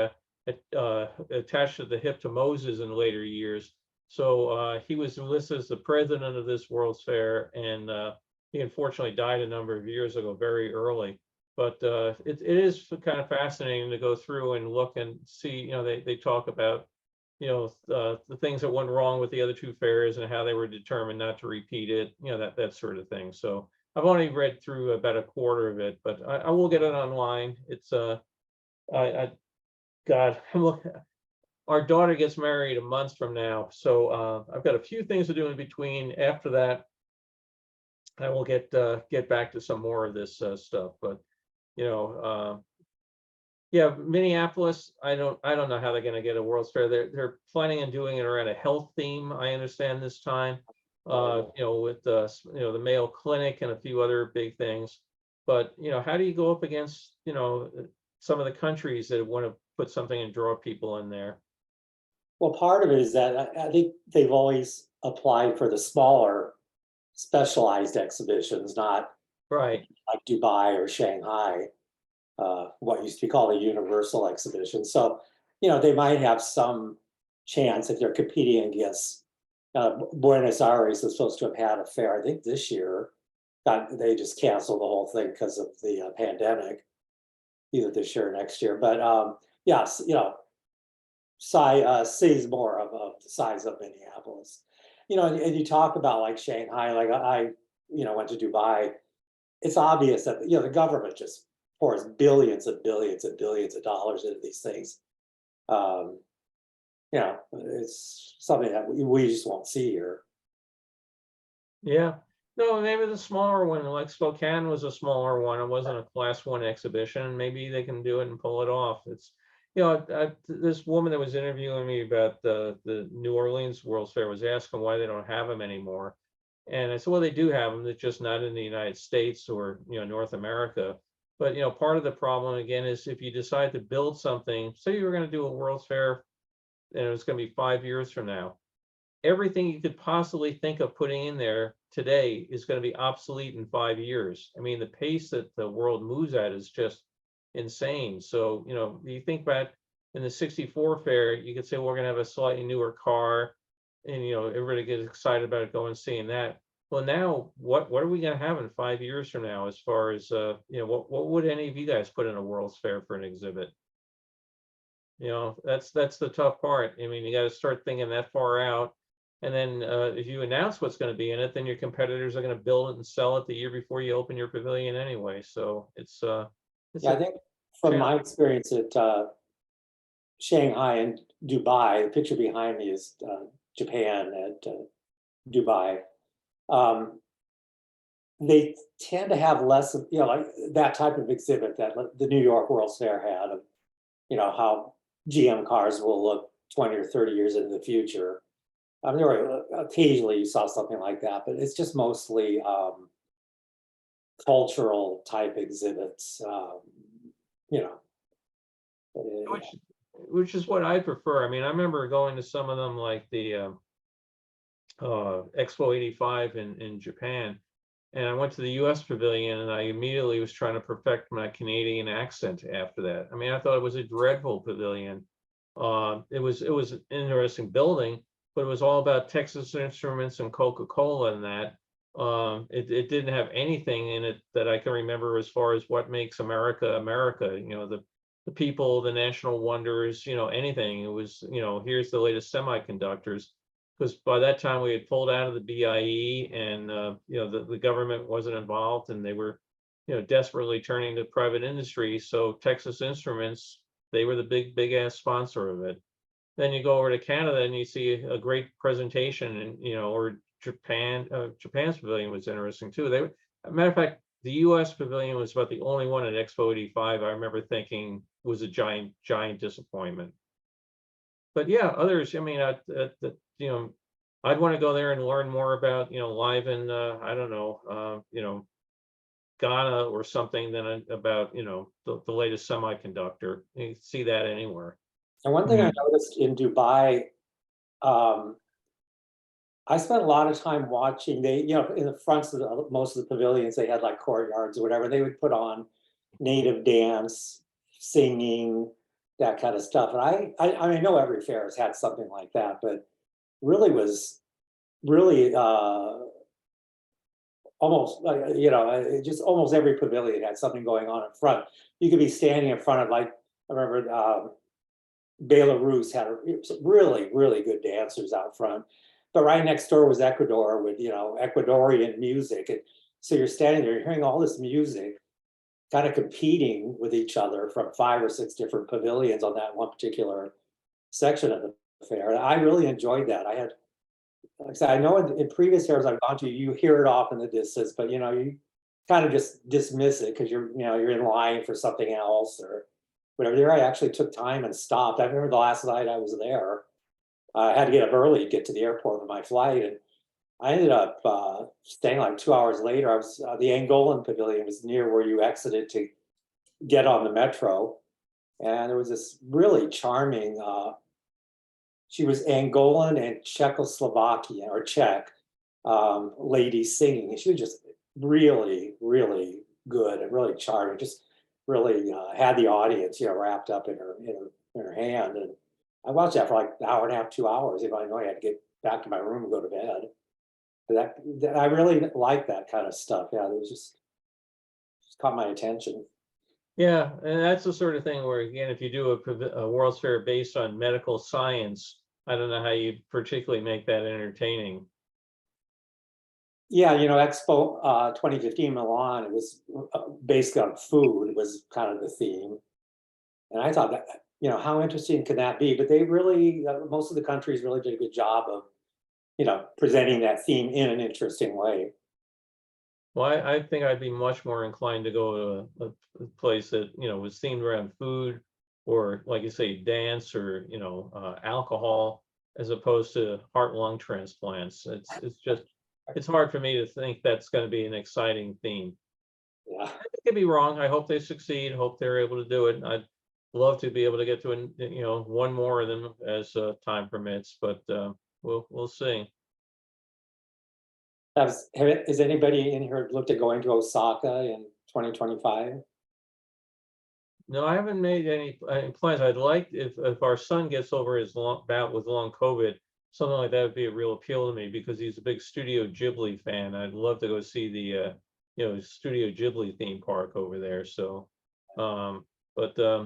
attached to the hip to Moses in later years. So he was listed as the president of this World's Fair, and he unfortunately died a number of years ago, very early. But it is kind of fascinating to go through and look and see, you know, they talk about, you know, the things that went wrong with the other two fairs and how they were determined not to repeat it, you know, that sort of thing. So I've only read through about a quarter of it, but I will get it online. It's God, our daughter gets married a month from now, so I've got a few things to do in between. After that, I will get back to some more of this stuff. But you know, yeah, Minneapolis, I don't know how they're going to get a World's Fair. They're planning on doing it around a health theme, I understand, this time. You know, with you know, the Mayo Clinic and a few other big things. But you know, how do you go up against, you know, some of the countries that want to put something and draw people in there? Well, part of it is that I think they've always applied for the smaller specialized exhibitions, not Right. like Dubai or Shanghai, what used to be called a universal exhibition. So, you know, they might have some chance if they're competing against Buenos Aires is supposed to have had a fair, I think this year. They just canceled the whole thing because of the pandemic, either this year or next year. But yes, you know, cities more of the size of Minneapolis. You know, and you talk about like Shanghai, like I you know, went to Dubai. It's obvious that, you know, the government just pours billions and billions and billions of dollars into these things. You know, it's something that we just won't see here. Yeah. No, maybe the smaller one, like Spokane was a smaller one. It wasn't a class 1 exhibition. Maybe they can do it and pull it off. It's, you know, this woman that was interviewing me about the New Orleans World's Fair was asking why they don't have them anymore. And I said, well, they do have them. They're just not in the United States or, you know, North America. But, you know, part of the problem, again, is if you decide to build something, say you were going to do a World's Fair and it was going to be 5 years from now, everything you could possibly think of putting in there today is going to be obsolete in 5 years. I mean, the pace that the world moves at is just insane. So, you know, you think back in the 64 fair, you could say, well, we're going to have a slightly newer car, and, you know, everybody gets excited about it, going and seeing that. Well, now what are we going to have in 5 years from now, as far as, you know, what would any of you guys put in a World's Fair for an exhibit? You know, that's the tough part. I mean, you got to start thinking that far out. And then if you announce what's going to be in it, then your competitors are going to build it and sell it the year before you open your pavilion anyway. So it's yeah, I think from my experience at Shanghai and Dubai, the picture behind me is Japan at Dubai. They tend to have less of, you know, like that type of exhibit that the New York World's Fair had, of, you know, how GM cars will look 20 or 30 years into the future. I mean, there were occasionally you saw something like that, but it's just mostly cultural type exhibits. You know, which is what I prefer. I mean, I remember going to some of them, like the Expo 85 in Japan, and I went to the US pavilion and I immediately was trying to perfect my Canadian accent after that. I mean, I thought it was a dreadful pavilion. It was an interesting building, but it was all about Texas Instruments and Coca-Cola and that. It didn't have anything in it that I can remember as far as what makes America, America, you know, the people, the national wonders, you know, anything. It was, you know, here's the latest semiconductors, because by that time we had pulled out of the BIE, and, you know, the government wasn't involved, and they were, you know, desperately turning to private industry. So Texas Instruments they were the big ass sponsor of it. Then you go over to Canada and you see a great presentation, and or Japan. Japan's pavilion was interesting too. As a matter of fact, the U.S. pavilion was about the only one at Expo 85 I remember thinking was a giant disappointment. But yeah, others. I mean, I'd want to go there and learn more about live in I don't know Ghana or something than about the latest semiconductor. You can see that anywhere. And one thing I noticed in Dubai, I spent a lot of time watching. They, in the fronts of most of the pavilions, they had like courtyards or whatever. They would put on native dance, singing, that kind of stuff. And I mean, I know every fair has had something like that, but really was really almost just almost every pavilion had something going on in front. You could be standing in front of, like, I remember Belarus had really good dancers out front, but right next door was Ecuador with Ecuadorian music, and so you're standing there, you're hearing all this music kind of competing with each other from 5 or 6 different pavilions on that one particular section of the fair. And I really enjoyed that. Like I said, I know in previous fairs I've gone to, you hear it off in the distance, but you kind of just dismiss it because you're in line for something else or whatever. There, I actually took time and stopped. I remember the last night I was there, I had to get up early to get to the airport for my flight, and I ended up staying like 2 hours later. I was the Angolan pavilion was near where you exited to get on the metro, and there was this really charming. She was Angolan and Czechoslovakian or Czech lady singing, and she was just really good and really charming. Just really had the audience, wrapped up in her hand. And I watched that for like an hour and a half, 2 hours. If I know I had to get back to my room and go to bed. But that I really like that kind of stuff. Yeah, it was just caught my attention. Yeah, and that's the sort of thing where, again, if you do a World's Fair based on medical science, I don't know how you particularly make that entertaining. Yeah, Expo 2015 Milan, it was based on food, was kind of the theme. And I thought that, how interesting can that be? But they really, most of the countries really did a good job of, presenting that theme in an interesting way. Well, I think I'd be much more inclined to go to a place that, was themed around food or, like you say, dance or, alcohol, as opposed to heart-lung transplants. It's hard for me to think that's going to be an exciting theme. Yeah. I could be wrong. I hope they succeed. Hope they're able to do it. I'd love to be able to get to one more of them as time permits, but we'll see. Has anybody in here looked at going to Osaka in 2025? No, I haven't made any plans. I'd like, if our son gets over his bout with long COVID, something like that would be a real appeal to me because he's a big Studio Ghibli fan. I'd love to go see the Studio Ghibli theme park over there. So, but I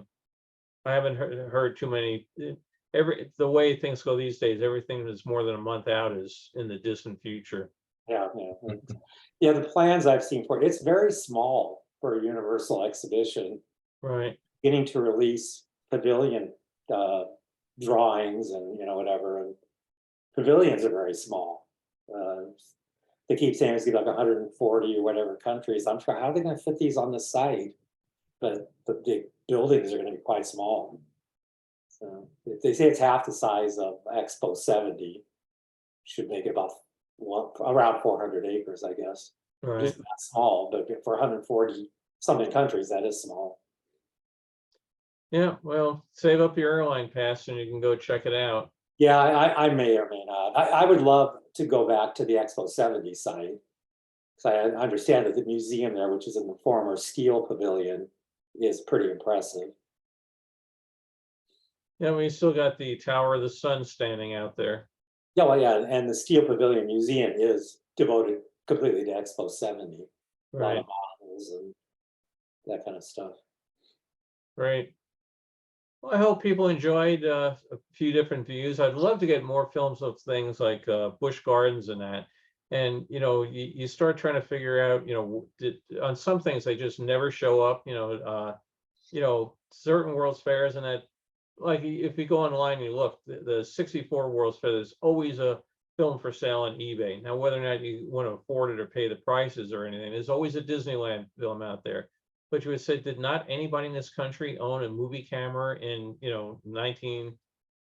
haven't heard too many. The way things go these days, everything that's more than a month out is in the distant future. Yeah. The plans I've seen for it, it's very small for a Universal exhibition. Right. Beginning to release pavilion drawings and whatever, and pavilions are very small. They keep saying it's gonna be like 140 or whatever countries. I'm sure, how are they going to fit these on the site? But the buildings are going to be quite small. So if they say it's half the size of Expo 70, should make it about around 400 acres, I guess. Right. Just not small, but for 140 something countries, that is small. Yeah, well, save up your airline pass and you can go check it out. Yeah, I may or may not. I would love to go back to the Expo 70 site, because I understand that the museum there, which is in the former steel pavilion, is pretty impressive. Yeah, we still got the Tower of the Sun standing out there. Yeah, well, yeah, and the Steel Pavilion Museum is devoted completely to Expo 70. Right. A lot of models and that kind of stuff. Right. Well, I hope people enjoyed a few different views. I'd love to get more films of things like Busch Gardens and that. And, you start trying to figure out, on some things they just never show up, certain World's Fairs and that, like, if you go online and you look, the 64 World's Fair, there's always a film for sale on eBay. Now, whether or not you want to afford it or pay the prices or anything, there's always a Disneyland film out there. But you would say, did not anybody in this country own a movie camera in,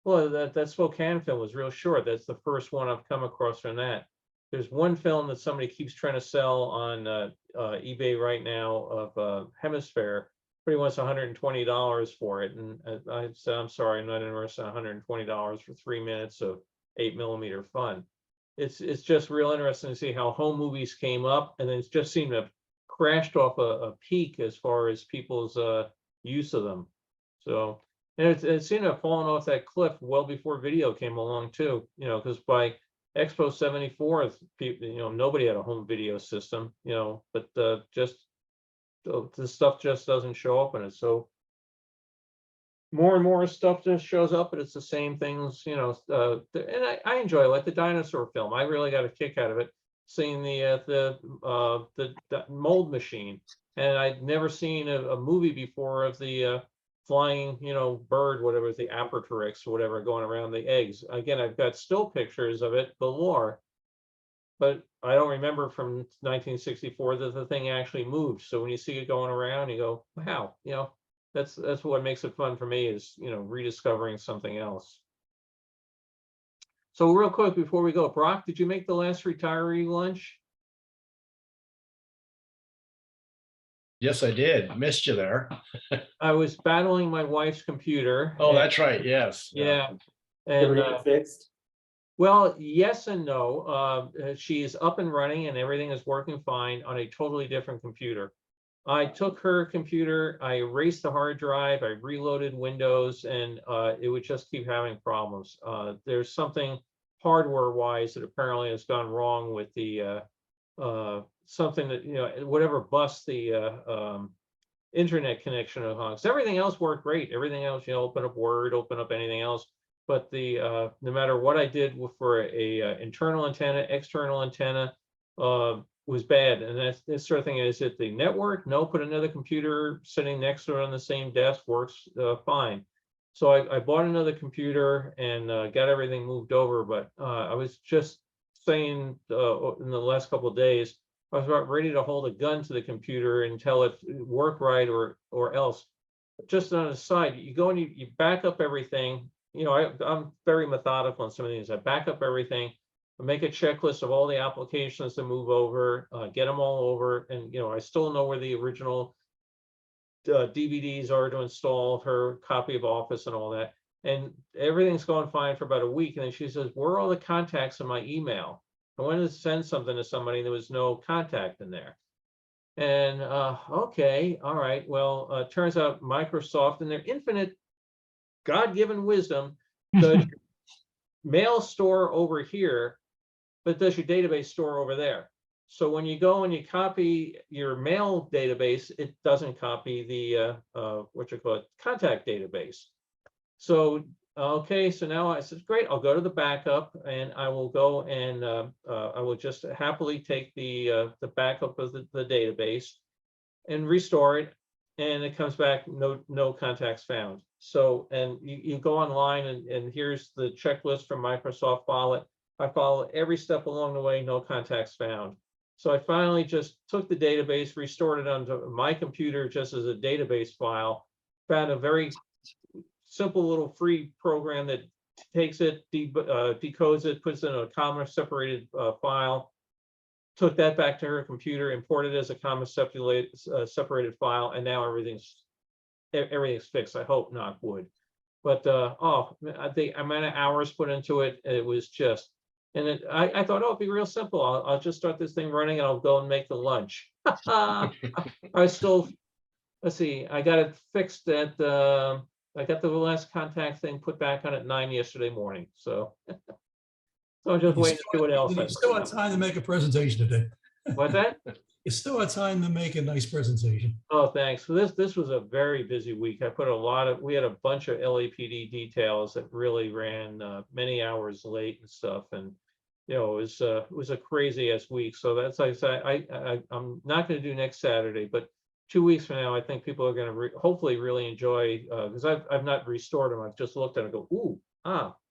well, that Spokane film was real short. That's the first one I've come across from that. There's one film that somebody keeps trying to sell on eBay right now of Hemisphere. But he wants $120 for it. And I said, I'm sorry, I'm not interested in $120 for 3 minutes of 8mm fun. It's just real interesting to see how home movies came up and then it's just seemed to have crashed off a peak as far as people's use of them. So, and it seemed to have fallen off that cliff well before video came along too, because by Expo 74, people, nobody had a home video system, but just the stuff just doesn't show up in it. So more and more stuff just shows up, but it's the same things, and I enjoy like the dinosaur film. I really got a kick out of it, seeing the mold machine, and I'd never seen a movie before of the flying, bird, whatever, the Aperturix or whatever, going around the eggs. Again, I've got still pictures of it galore, but I don't remember from 1964 that the thing actually moved. So when you see it going around, you go, wow, that's what makes it fun for me is, rediscovering something else. So real quick before we go, Brock, did you make the last retiree lunch? Yes, I did. Missed you there. I was battling my wife's computer. Oh, that's right. Yes. Yeah. Everything And fixed? well, yes and no. She's up and running and everything is working fine on a totally different computer. I took her computer, I erased the hard drive, I reloaded Windows, and it would just keep having problems. There's something hardware-wise that apparently has gone wrong with the something that, whatever bus the internet connection of Honks. Everything else worked great. Everything else, open up Word, open up anything else. But the no matter what I did for a internal antenna, external antenna, was bad. And that's this sort of thing. Is it the network? No, put another computer sitting next to it on the same desk, works fine. So I bought another computer and got everything moved over. But I was just saying in the last couple of days, I was about ready to hold a gun to the computer and tell it work right or else. Just on the side, you go and you back up everything. I'm very methodical on some of these. I back up everything, I make a checklist of all the applications to move over, get them all over, and I still know where the original DVDs are to install, her copy of Office and all that. And everything's going fine for about a week. And then she says, where are all the contacts in my email? I wanted to send something to somebody, there was no contact in there. And okay, all right. Well, turns out Microsoft and their infinite God-given wisdom does mail store over here, but does your database store over there. So when you go and you copy your mail database, it doesn't copy the contact database. So okay, so now I said, great, I'll go to the backup and I will go and I will just happily take the backup of the database and restore it, and it comes back no contacts found. So, and you go online and here's the checklist from Microsoft. I follow every step along the way, no contacts found. So I finally just took the database, restored it onto my computer just as a database file, found a very simple little free program that takes it, decodes it, puts it in a comma separated file, took that back to her computer, imported it as a comma separated file, and now everything's fixed. I hope, knock wood. But the amount of hours put into it, it was just, and I thought, oh, it'd be real simple. I'll just start this thing running and I'll go and make the lunch. I still, let's see, I got it fixed at I got the last contact thing put back on at 9 yesterday morning. So, so I'm just waiting to see what else. You still have time to make a presentation today. What's that? You still have time to make a nice presentation. Oh, thanks. So this was a very busy week. I put we had a bunch of LAPD details that really ran many hours late and stuff. And, it was a crazy ass week. So that's like I said, I'm not going to do next Saturday, but 2 weeks from now, I think people are going to hopefully really enjoy, because I've not restored them. I've just looked at it and go, ooh,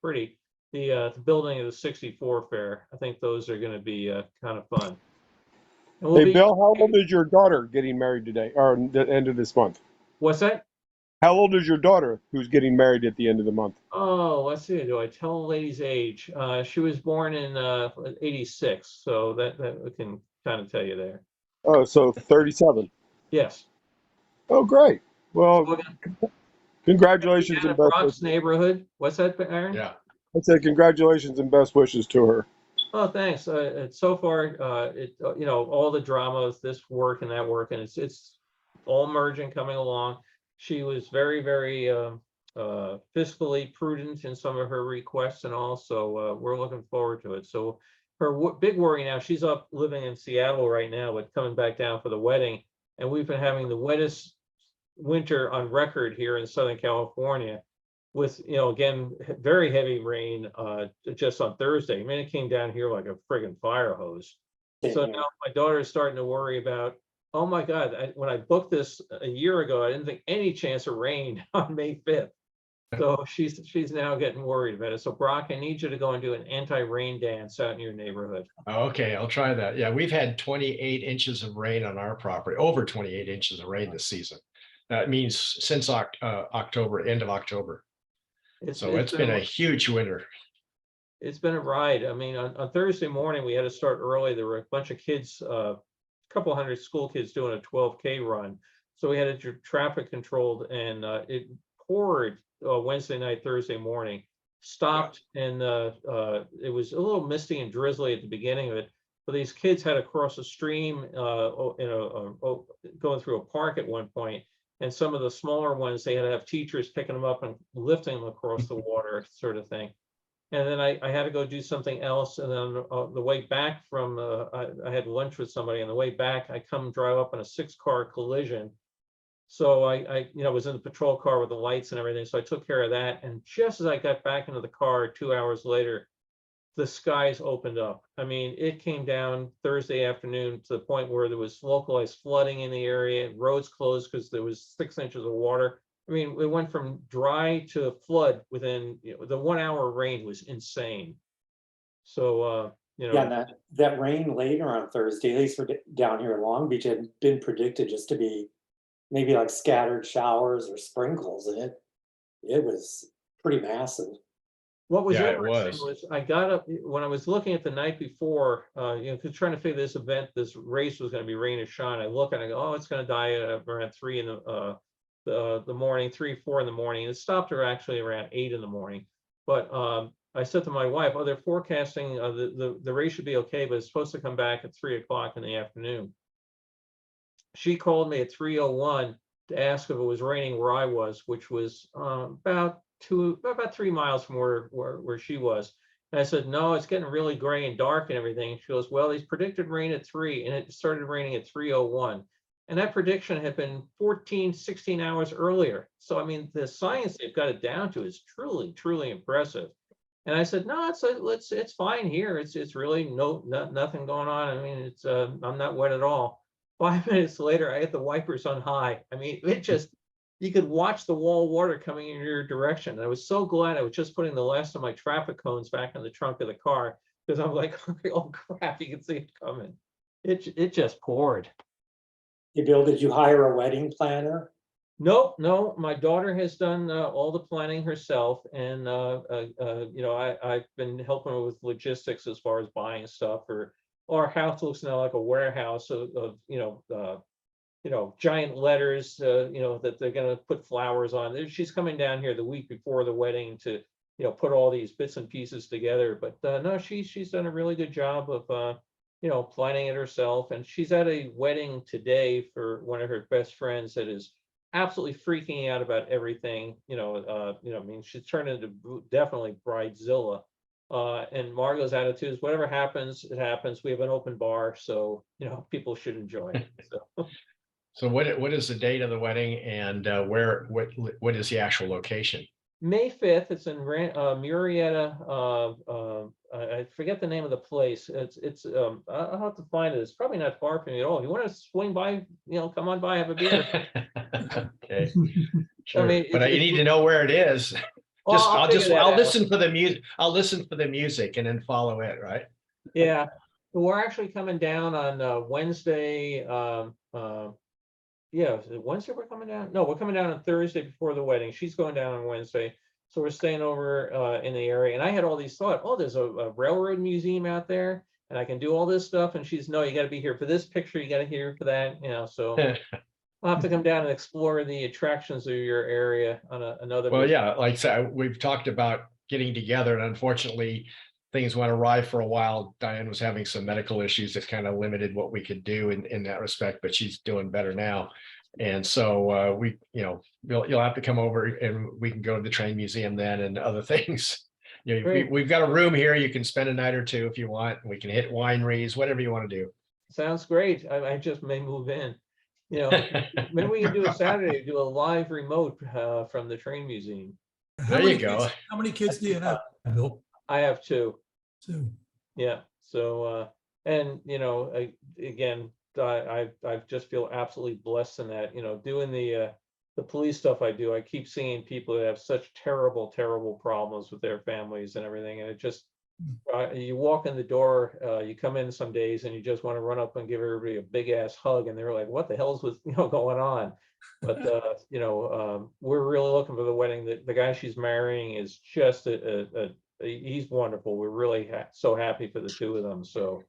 pretty. The building of the 64 fair. I think those are going to be kind of fun. And we'll Hey, be, Bill, how old is your daughter getting married today or the end of this month? what's that? How old is your daughter who's getting married at the end of the month? Oh, let's see. Do I tell a lady's age? She was born in 86, so that we can kind of tell you there. Oh, so 37. Yes. Oh, great. Well, So congratulations in and the best Bronx wishes. neighborhood. What's that, Aaron? Yeah. I say congratulations and best wishes to her. Oh, thanks. So far, all the dramas, this work and that work, and it's all merging, coming along. She was very, very fiscally prudent in some of her requests and all, so we're looking forward to it. So her big worry now, she's up living in Seattle right now, but coming back down for the wedding, and we've been having the wettest winter on record here in Southern California, with, again, very heavy rain just on Thursday. I mean, it came down here like a friggin' fire hose. So now my daughter is starting to worry about, oh my God, when I booked this a year ago, I didn't think any chance of rain on May 5th. So she's now getting worried about it. So Brock, I need you to go and do an anti-rain dance out in your neighborhood. Okay, I'll try that. Yeah, we've had 28 inches of rain on our property, over 28 inches of rain this season. That means since October, end of October. So it's been a huge winter. It's been a ride. I mean, on Thursday morning, we had to start early. There were a bunch of kids, a couple hundred school kids doing a 12K run. So we had it traffic controlled, and it poured Wednesday night, Thursday morning, stopped, and it was a little misty and drizzly at the beginning of it. But these kids had to cross a stream, going through a park at one point. And some of the smaller ones, they had to have teachers picking them up and lifting them across the water, sort of thing. And then I had to go do something else. And then the way back from, I had lunch with somebody. On the way back, I come drive up on a 6-car collision. So I was in the patrol car with the lights and everything. So I took care of that. And just as I got back into the car 2 hours later, the skies opened up. I mean, it came down Thursday afternoon to the point where there was localized flooding in the area, roads closed because there was 6 inches of water. I mean, it went from dry to flood within, the 1 hour rain was insane. So, Yeah, that rain later on Thursday, at least for down here in Long Beach, had been predicted just to be maybe like scattered showers or sprinkles. And it was pretty massive. What was interesting was I got up when I was looking at the night before, trying to figure this race was going to be rain or shine. I look and I go, oh, it's going to die around 3 in the morning, 3, 4 in the morning. It stopped her actually around 8 in the morning. But I said to my wife, oh, they're forecasting the race should be okay, but it's supposed to come back at 3 o'clock in the afternoon. She called me at 3:01 to ask if it was raining where I was, which was about 3 miles from where she was. And I said, no, it's getting really gray and dark and everything. She goes, well, he's predicted rain at 3, and it started raining at 3:01. And that prediction had been 14, 16 hours earlier. So, I mean, the science they've got it down to is truly, truly impressive. And I said, no, it's fine here. It's really nothing going on. I mean, I'm not wet at all. 5 minutes later, I had the wipers on high. I mean, you could watch the wall water coming in your direction. And I was so glad I was just putting the last of my traffic cones back in the trunk of the car, because I'm like, oh crap, you can see it coming. It just poured. Hey, Bill, did you hire a wedding planner? No, my daughter has done all the planning herself, and I've been helping her with logistics as far as buying stuff. Our house looks now like a warehouse of giant letters, that they're going to put flowers on. She's coming down here the week before the wedding to, put all these bits and pieces together. But no, she's done a really good job of, planning it herself. And she's at a wedding today for one of her best friends that is absolutely freaking out about everything. I mean, she's turned into definitely bridezilla. And Margot's attitude is whatever happens, it happens. We have an open bar, so people should enjoy it. So what is the date of the wedding, and what is the actual location? May 5th, it's in Murrieta. I forget the name of the place. I'll have to find it. It's probably not far from you at all. If you want to swing by, come on by, have a beer. Okay, sure. mean, But you need to know where it is. Well, I'll listen for the music. I'll listen for the music and then follow it, right? Yeah, we're actually coming down on Wednesday. Yeah, is it Wednesday we're coming down? No, we're coming down on Thursday before the wedding. She's going down on Wednesday. So we're staying over in the area. And I had all these thoughts, oh, there's a railroad museum out there and I can do all this stuff. And she's, no, you got to be here for this picture. You got to be here for that, so I'll have to come down and explore the attractions of your area on another. Well, yeah, like I said, we've talked about getting together, and unfortunately, things went awry for a while. Diane was having some medical issues that kind of limited what we could do in that respect, but she's doing better now. And so you'll have to come over and we can go to the train museum then and other things. We've got a room here. You can spend a night or two if you want. We can hit wineries, whatever you want to do. Sounds great. I just may move in. Maybe we can do a Saturday, do a live remote from the train museum. There you go. How many kids do you have, Bill? I have two. Two. Yeah. So, and again, I just feel absolutely blessed in that. Doing the police stuff I do, I keep seeing people that have such terrible, terrible problems with their families and everything, and it just you walk in the door, you come in some days and you just want to run up and give everybody a big ass hug, and they're like, what the hell's with going on? But we're really looking for the wedding. The guy she's marrying is just he's wonderful. We're really so happy for the two of them. So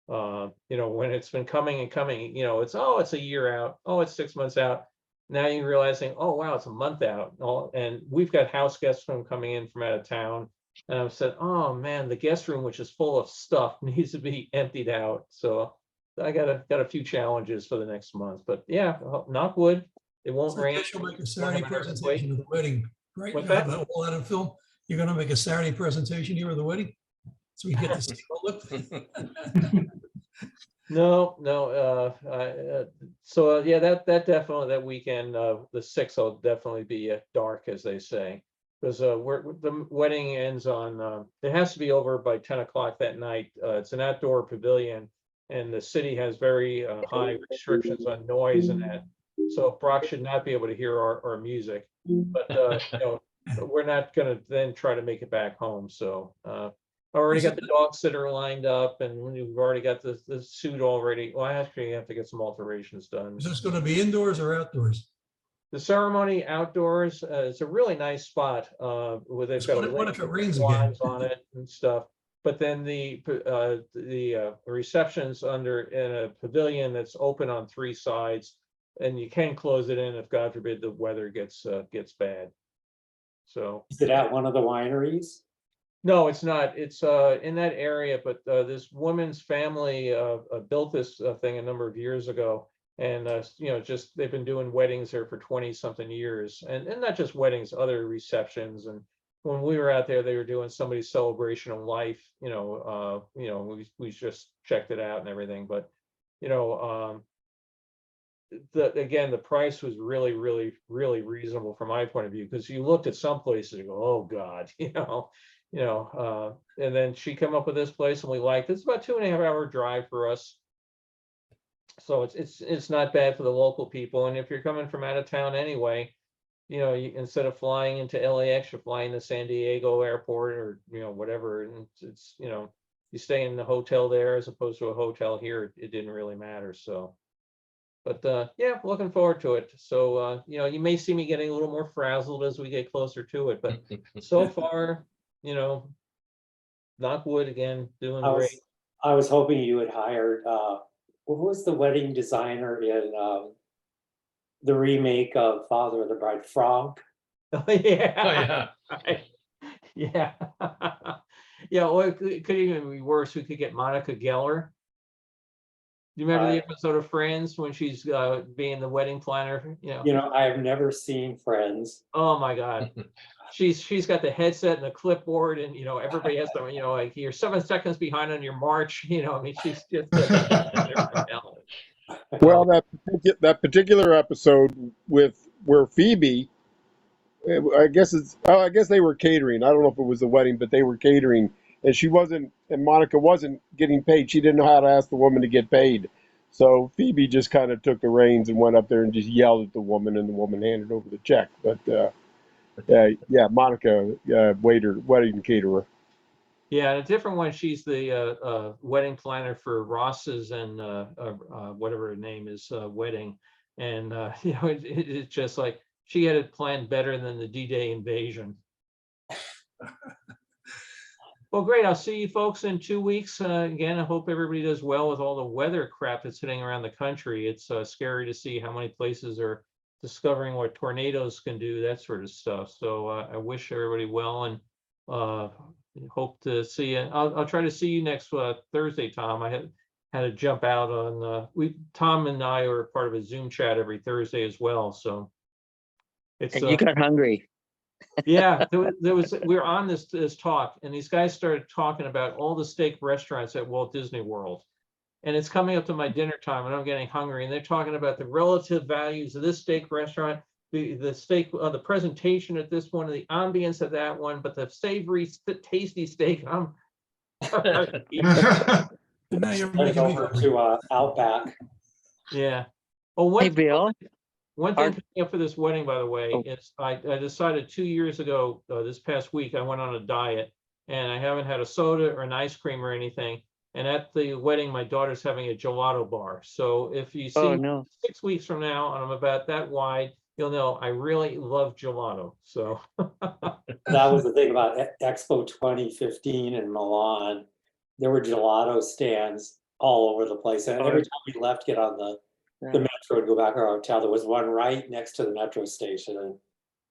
when it's been coming and coming, it's a year out, it's 6 months out. Now you're realizing, oh wow, it's a month out. And we've got house guests coming in from out of town. And I've said, oh man, the guest room, which is full of stuff, needs to be emptied out. So I got a few challenges for the next month. But yeah, knock wood, it won't rain. You'll make a Saturday presentation of the wedding, right? What's You have that? all that in film. You're going to make a Saturday presentation here of the wedding, so we get to see what it looked. No. So yeah, that definitely, that weekend, the 6th will definitely be dark, as they say. Because the wedding ends on, it has to be over by 10 o'clock that night. It's an outdoor pavilion, and the city has very high restrictions on noise and that. So Brock should not be able to hear our music. But we're not going to then try to make it back home. So I already got the dog sitter lined up, and we've already got the suit already. Well, I actually have to get some alterations done. Is this going to be indoors or outdoors? The ceremony outdoors. It's a really nice spot where they've got What if it rains again? on it and stuff. But then the reception's in a pavilion that's open on 3 sides, and you can close it in if, God forbid, the weather gets bad. So is it at one of the wineries? No, it's not. It's in that area, but this woman's family built this thing a number of years ago. And, just they've been doing weddings there for 20-something years, and not just weddings, other receptions. And when we were out there, they were doing somebody's celebration of life, we just checked it out and everything. But, again, the price was really, really, really reasonable from my point of view, because you looked at some places and go, oh God, and then she came up with this place and we liked it. It's about 2.5-hour drive for us. So it's not bad for the local people. And if you're coming from out of town anyway, instead of flying into LAX, you're flying to San Diego airport or, whatever. And it's you stay in the hotel there as opposed to a hotel here. It didn't really matter. So, but yeah, looking forward to it. So, you may see me getting a little more frazzled as we get closer to it, but so far, knock wood again, doing great. I was hoping you had hired, what was the wedding designer in the remake of Father of the Bride, Frank? Oh yeah. Yeah. Yeah, or it could even be worse. We could get Monica Geller. Do you remember the episode of Friends when she's being the wedding planner? I have never seen Friends. Oh my God. She's got the headset and the clipboard, and everybody has to, like, you're 7 seconds behind on your march. She's just well, that particular episode with where Phoebe I guess I guess they were catering. I don't know if it was the wedding, but they were catering, and Monica wasn't getting paid. She didn't know how to ask the woman to get paid. So Phoebe just kind of took the reins and went up there and just yelled at the woman, and the woman handed over the check. But yeah, Monica, wedding caterer. Yeah, and a different one. She's the wedding planner for Ross's and whatever her name is wedding, and you know, it's just like she had it planned better than the D-Day invasion. Well, great. I'll see you folks in 2 weeks. Again, I hope everybody does well with all the weather crap that's hitting around the country. It's scary to see how many places are discovering what tornadoes can do, that sort of stuff. So I wish everybody well, and hope to see you. I'll try to see you next Thursday, Tom. I had to jump out on Tom and I are part of a Zoom chat every Thursday as well. So it's and you got hungry. yeah, we were on this talk, and these guys started talking about all the steak restaurants at Walt Disney World, and it's coming up to my dinner time, and I'm getting hungry, and they're talking about the relative values of this steak restaurant, the steak, the presentation at this one, the ambience of that one, but the savory, tasty steak. Now you're Head over to Outback. Yeah. Oh, Hey, Bill. One thing coming up for this wedding, by the way, is I decided 2 years ago, this past week, I went on a diet, and I haven't had a soda or an ice cream or anything. And at the wedding, my daughter's having a gelato bar. So if you see me 6 weeks from now, and I'm about that wide, you'll know I really love gelato. So that was the thing about Expo 2015 in Milan. There were gelato stands all over the place, and every time we left, get on the metro to go back to our hotel, there was one right next to the metro station, and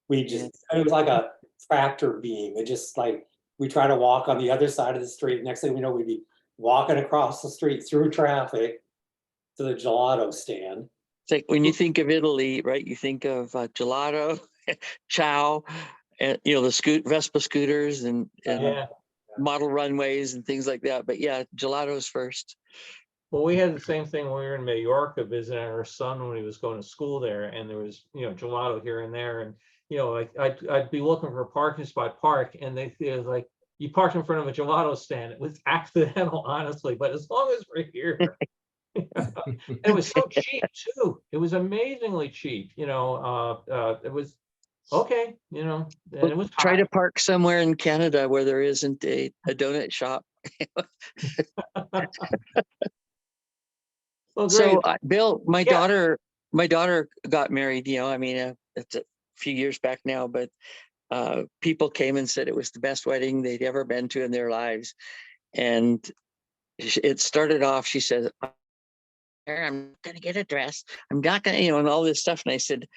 it was like a tractor beam. It just like, we try to walk on the other side of the street. Next thing we know, we'd be walking across the street through traffic to the gelato stand. It's like when you think of Italy, right? You think of gelato, ciao, and you know, the Vespa scooters and model runways and things like that. But yeah, gelato's first. Well, we had the same thing when we were in Mallorca visiting our son when he was going to school there, and there was, you know, gelato here and there, and you know, like I'd be looking for a parking spot, and they was like, you parked in front of a gelato stand. It was accidental, honestly, but as long as we're here. And it was so cheap too. It was amazingly cheap. You know, it was okay. You know, and it was try to park somewhere in Canada where there isn't a donut shop. Well, so Bill, my daughter got married. You know, I mean, it's a few years back now, but people came and said it was the best wedding they'd ever been to in their lives, and it started off. She said, "I'm gonna get a dress. I'm not gonna," you know, and all this stuff. And I said,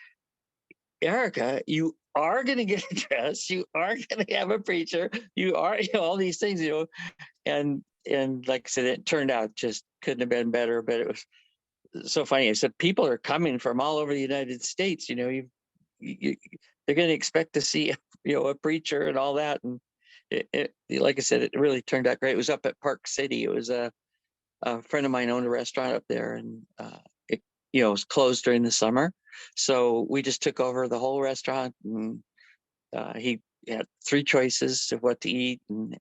"Erica, you are gonna get a dress. You are gonna have a preacher. You are, you know, all these things, you know." And like I said, it turned out just couldn't have been better. But it was so funny. I said, people are coming from all over the United States. You know, they're going to expect to see, you know, a preacher and all that. And it, like I said, it really turned out great. It was up at Park City. It was a friend of mine owned a restaurant up there, and it, you know, was closed during the summer. So we just took over the whole restaurant, and he had 3 choices of what to eat, and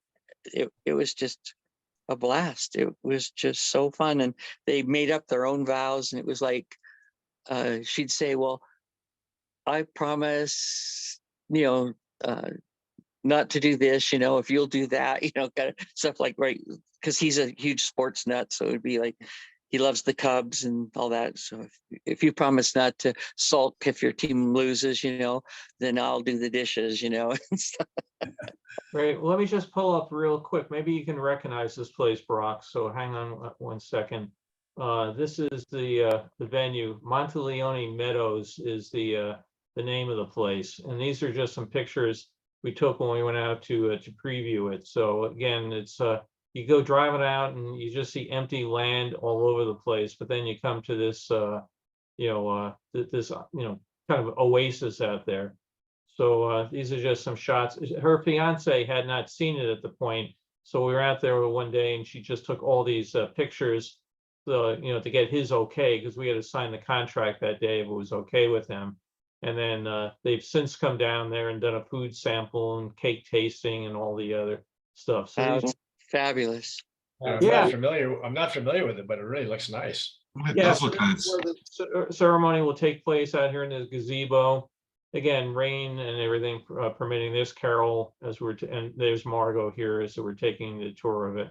it was just a blast. It was just so fun, and they made up their own vows, and it was like she'd say, "Well, I promise, you know, not to do this, you know, if you'll do that," you know, kind of stuff like, right, because he's a huge sports nut, so it'd be like he loves the Cubs and all that. So if you promise not to sulk if your team loses, you know, then I'll do the dishes, you know. Great. Well, let me just pull up real quick. Maybe you can recognize this place, Brock. So hang on 1 second. This is the venue. Monteleone Meadows is the name of the place, and these are just some pictures we took when we went out to preview it. So again, it's you go driving out and you just see empty land all over the place, but then you come to this you know, this you know, kind of oasis out there. So these are just some shots. Her fiance had not seen it at the point, so we were out there one day, and she just took all these pictures, you know, to get his okay, because we had to sign the contract that day if it was okay with him. And then they've since come down there and done a food sample and cake tasting and all the other stuff. So these, Fabulous. I'm Yeah. not familiar. I'm not familiar with it, but it really looks nice. It yeah, does so look this nice. is where the ceremony will take place out here in the gazebo. Again, rain and everything permitting. There's Carol as and there's Margot here, so we're taking the tour of it.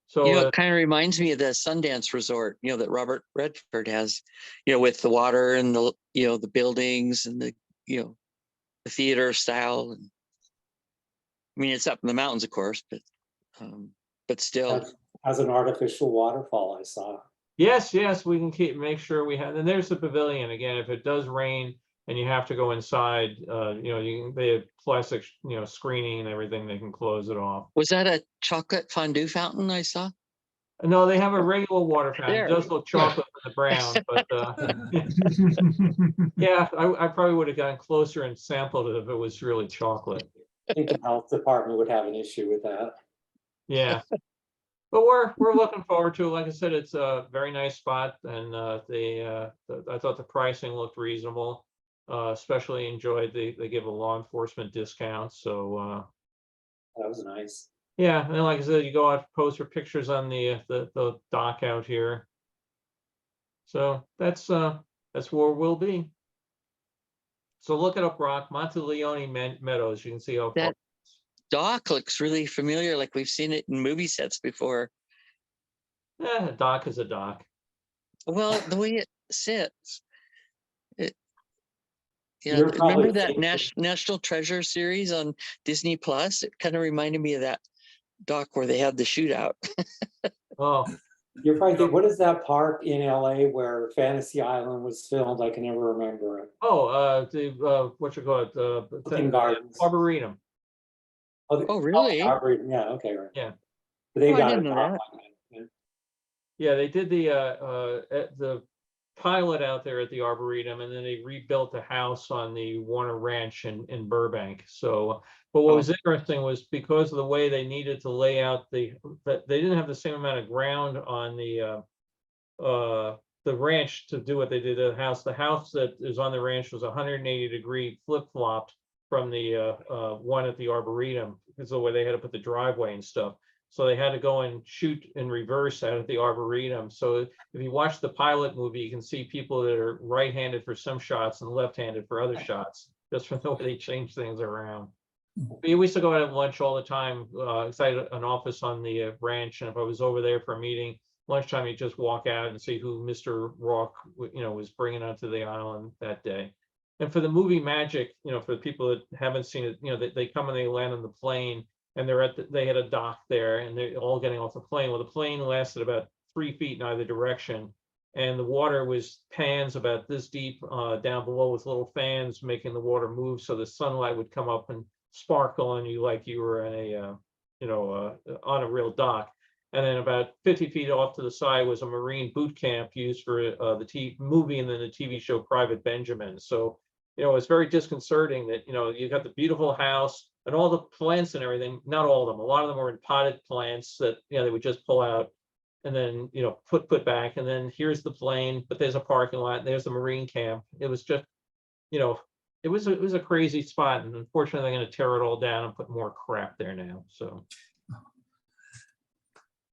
So You know, it kind of reminds me of the Sundance Resort, you know, that Robert Redford has, you know, with the water and the, you know, the buildings and the, you know, the theater style. And, I mean, it's up in the mountains, of course, but still. As an artificial waterfall, I saw. yes, we can make sure we have. And there's the pavilion again. If it does rain and you have to go inside, you know, they have plastic, you know, screening and everything. They can close it off. Was that a chocolate fondue fountain I saw? No, they have a regular water fountain. There. It does look chocolate in the brown, but yeah, I probably would have gotten closer and sampled it if it was really chocolate. I think the health department would have an issue with that. Yeah. But we're looking forward to it. Like I said, it's a very nice spot, and I thought the pricing looked reasonable. Especially enjoyed they give a law enforcement discount. So That was nice. yeah, and like I said, you go out, post your pictures on the dock out here. So that's where we'll be. So look it up, Rock, Monteleone Meadows. You can see how far. That dock looks really familiar, like we've seen it in movie sets before. A dock is a dock. Well, the way it sits. Yeah, You're remember probably that thinking- National Treasure series on Disney Plus? It kind of reminded me of that dock where they had the shootout. Oh, You're probably thinking, what is that park in LA where Fantasy Island was filmed? I can never remember it. what you call it? Busch Gardens. Arboretum. Oh, really? Yeah, okay, right. Yeah. But they Oh, I got didn't it know wrong that. on that. Yeah, they did the pilot out there at the Arboretum, and then they rebuilt the house on the Warner Ranch in Burbank. So, but what was interesting was because of the way they needed to lay out they didn't have the same amount of ground on the ranch to do what they did to the house. The house that is on the ranch was 180-degree flip-flopped from the one at the Arboretum because of the way they had to put the driveway and stuff. So they had to go and shoot in reverse out at the Arboretum. So if you watch the pilot movie, you can see people that are right-handed for some shots and left-handed for other shots, just from the way they change things around. We used to go out at lunch all the time. Because I had an office on the ranch, and if I was over there for a meeting, lunchtime, you just walk out and see who Mr. Rock, was bringing onto the island that day. And for the movie Magic, for the people that haven't seen it, they come and they land on the plane. And they had a dock there, and they're all getting off the plane. Well, the plane lasted about 3 feet in either direction, and the water was pans about this deep down below with little fans making the water move, so the sunlight would come up and sparkle on you like you were in on a real dock. And then about 50 feet off to the side was a Marine boot camp used for the movie and then the TV show Private Benjamin. So it's very disconcerting that you got the beautiful house. And all the plants and everything, not all of them, a lot of them were in potted plants that, they would just pull out and then, put back. And then here's the plane, but there's a parking lot, there's the Marine camp. It was just, it was a crazy spot. And unfortunately, they're going to tear it all down and put more crap there now. So,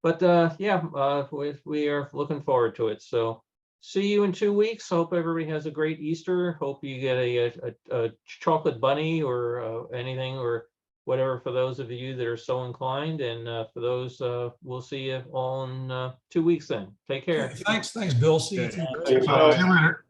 but we are looking forward to it. So see you in 2 weeks. Hope everybody has a great Easter. Hope you get a chocolate bunny or anything or whatever for those of you that are so inclined. And for those, we'll see you all in 2 weeks then. Take care. Thanks, Bill. See you. See you later.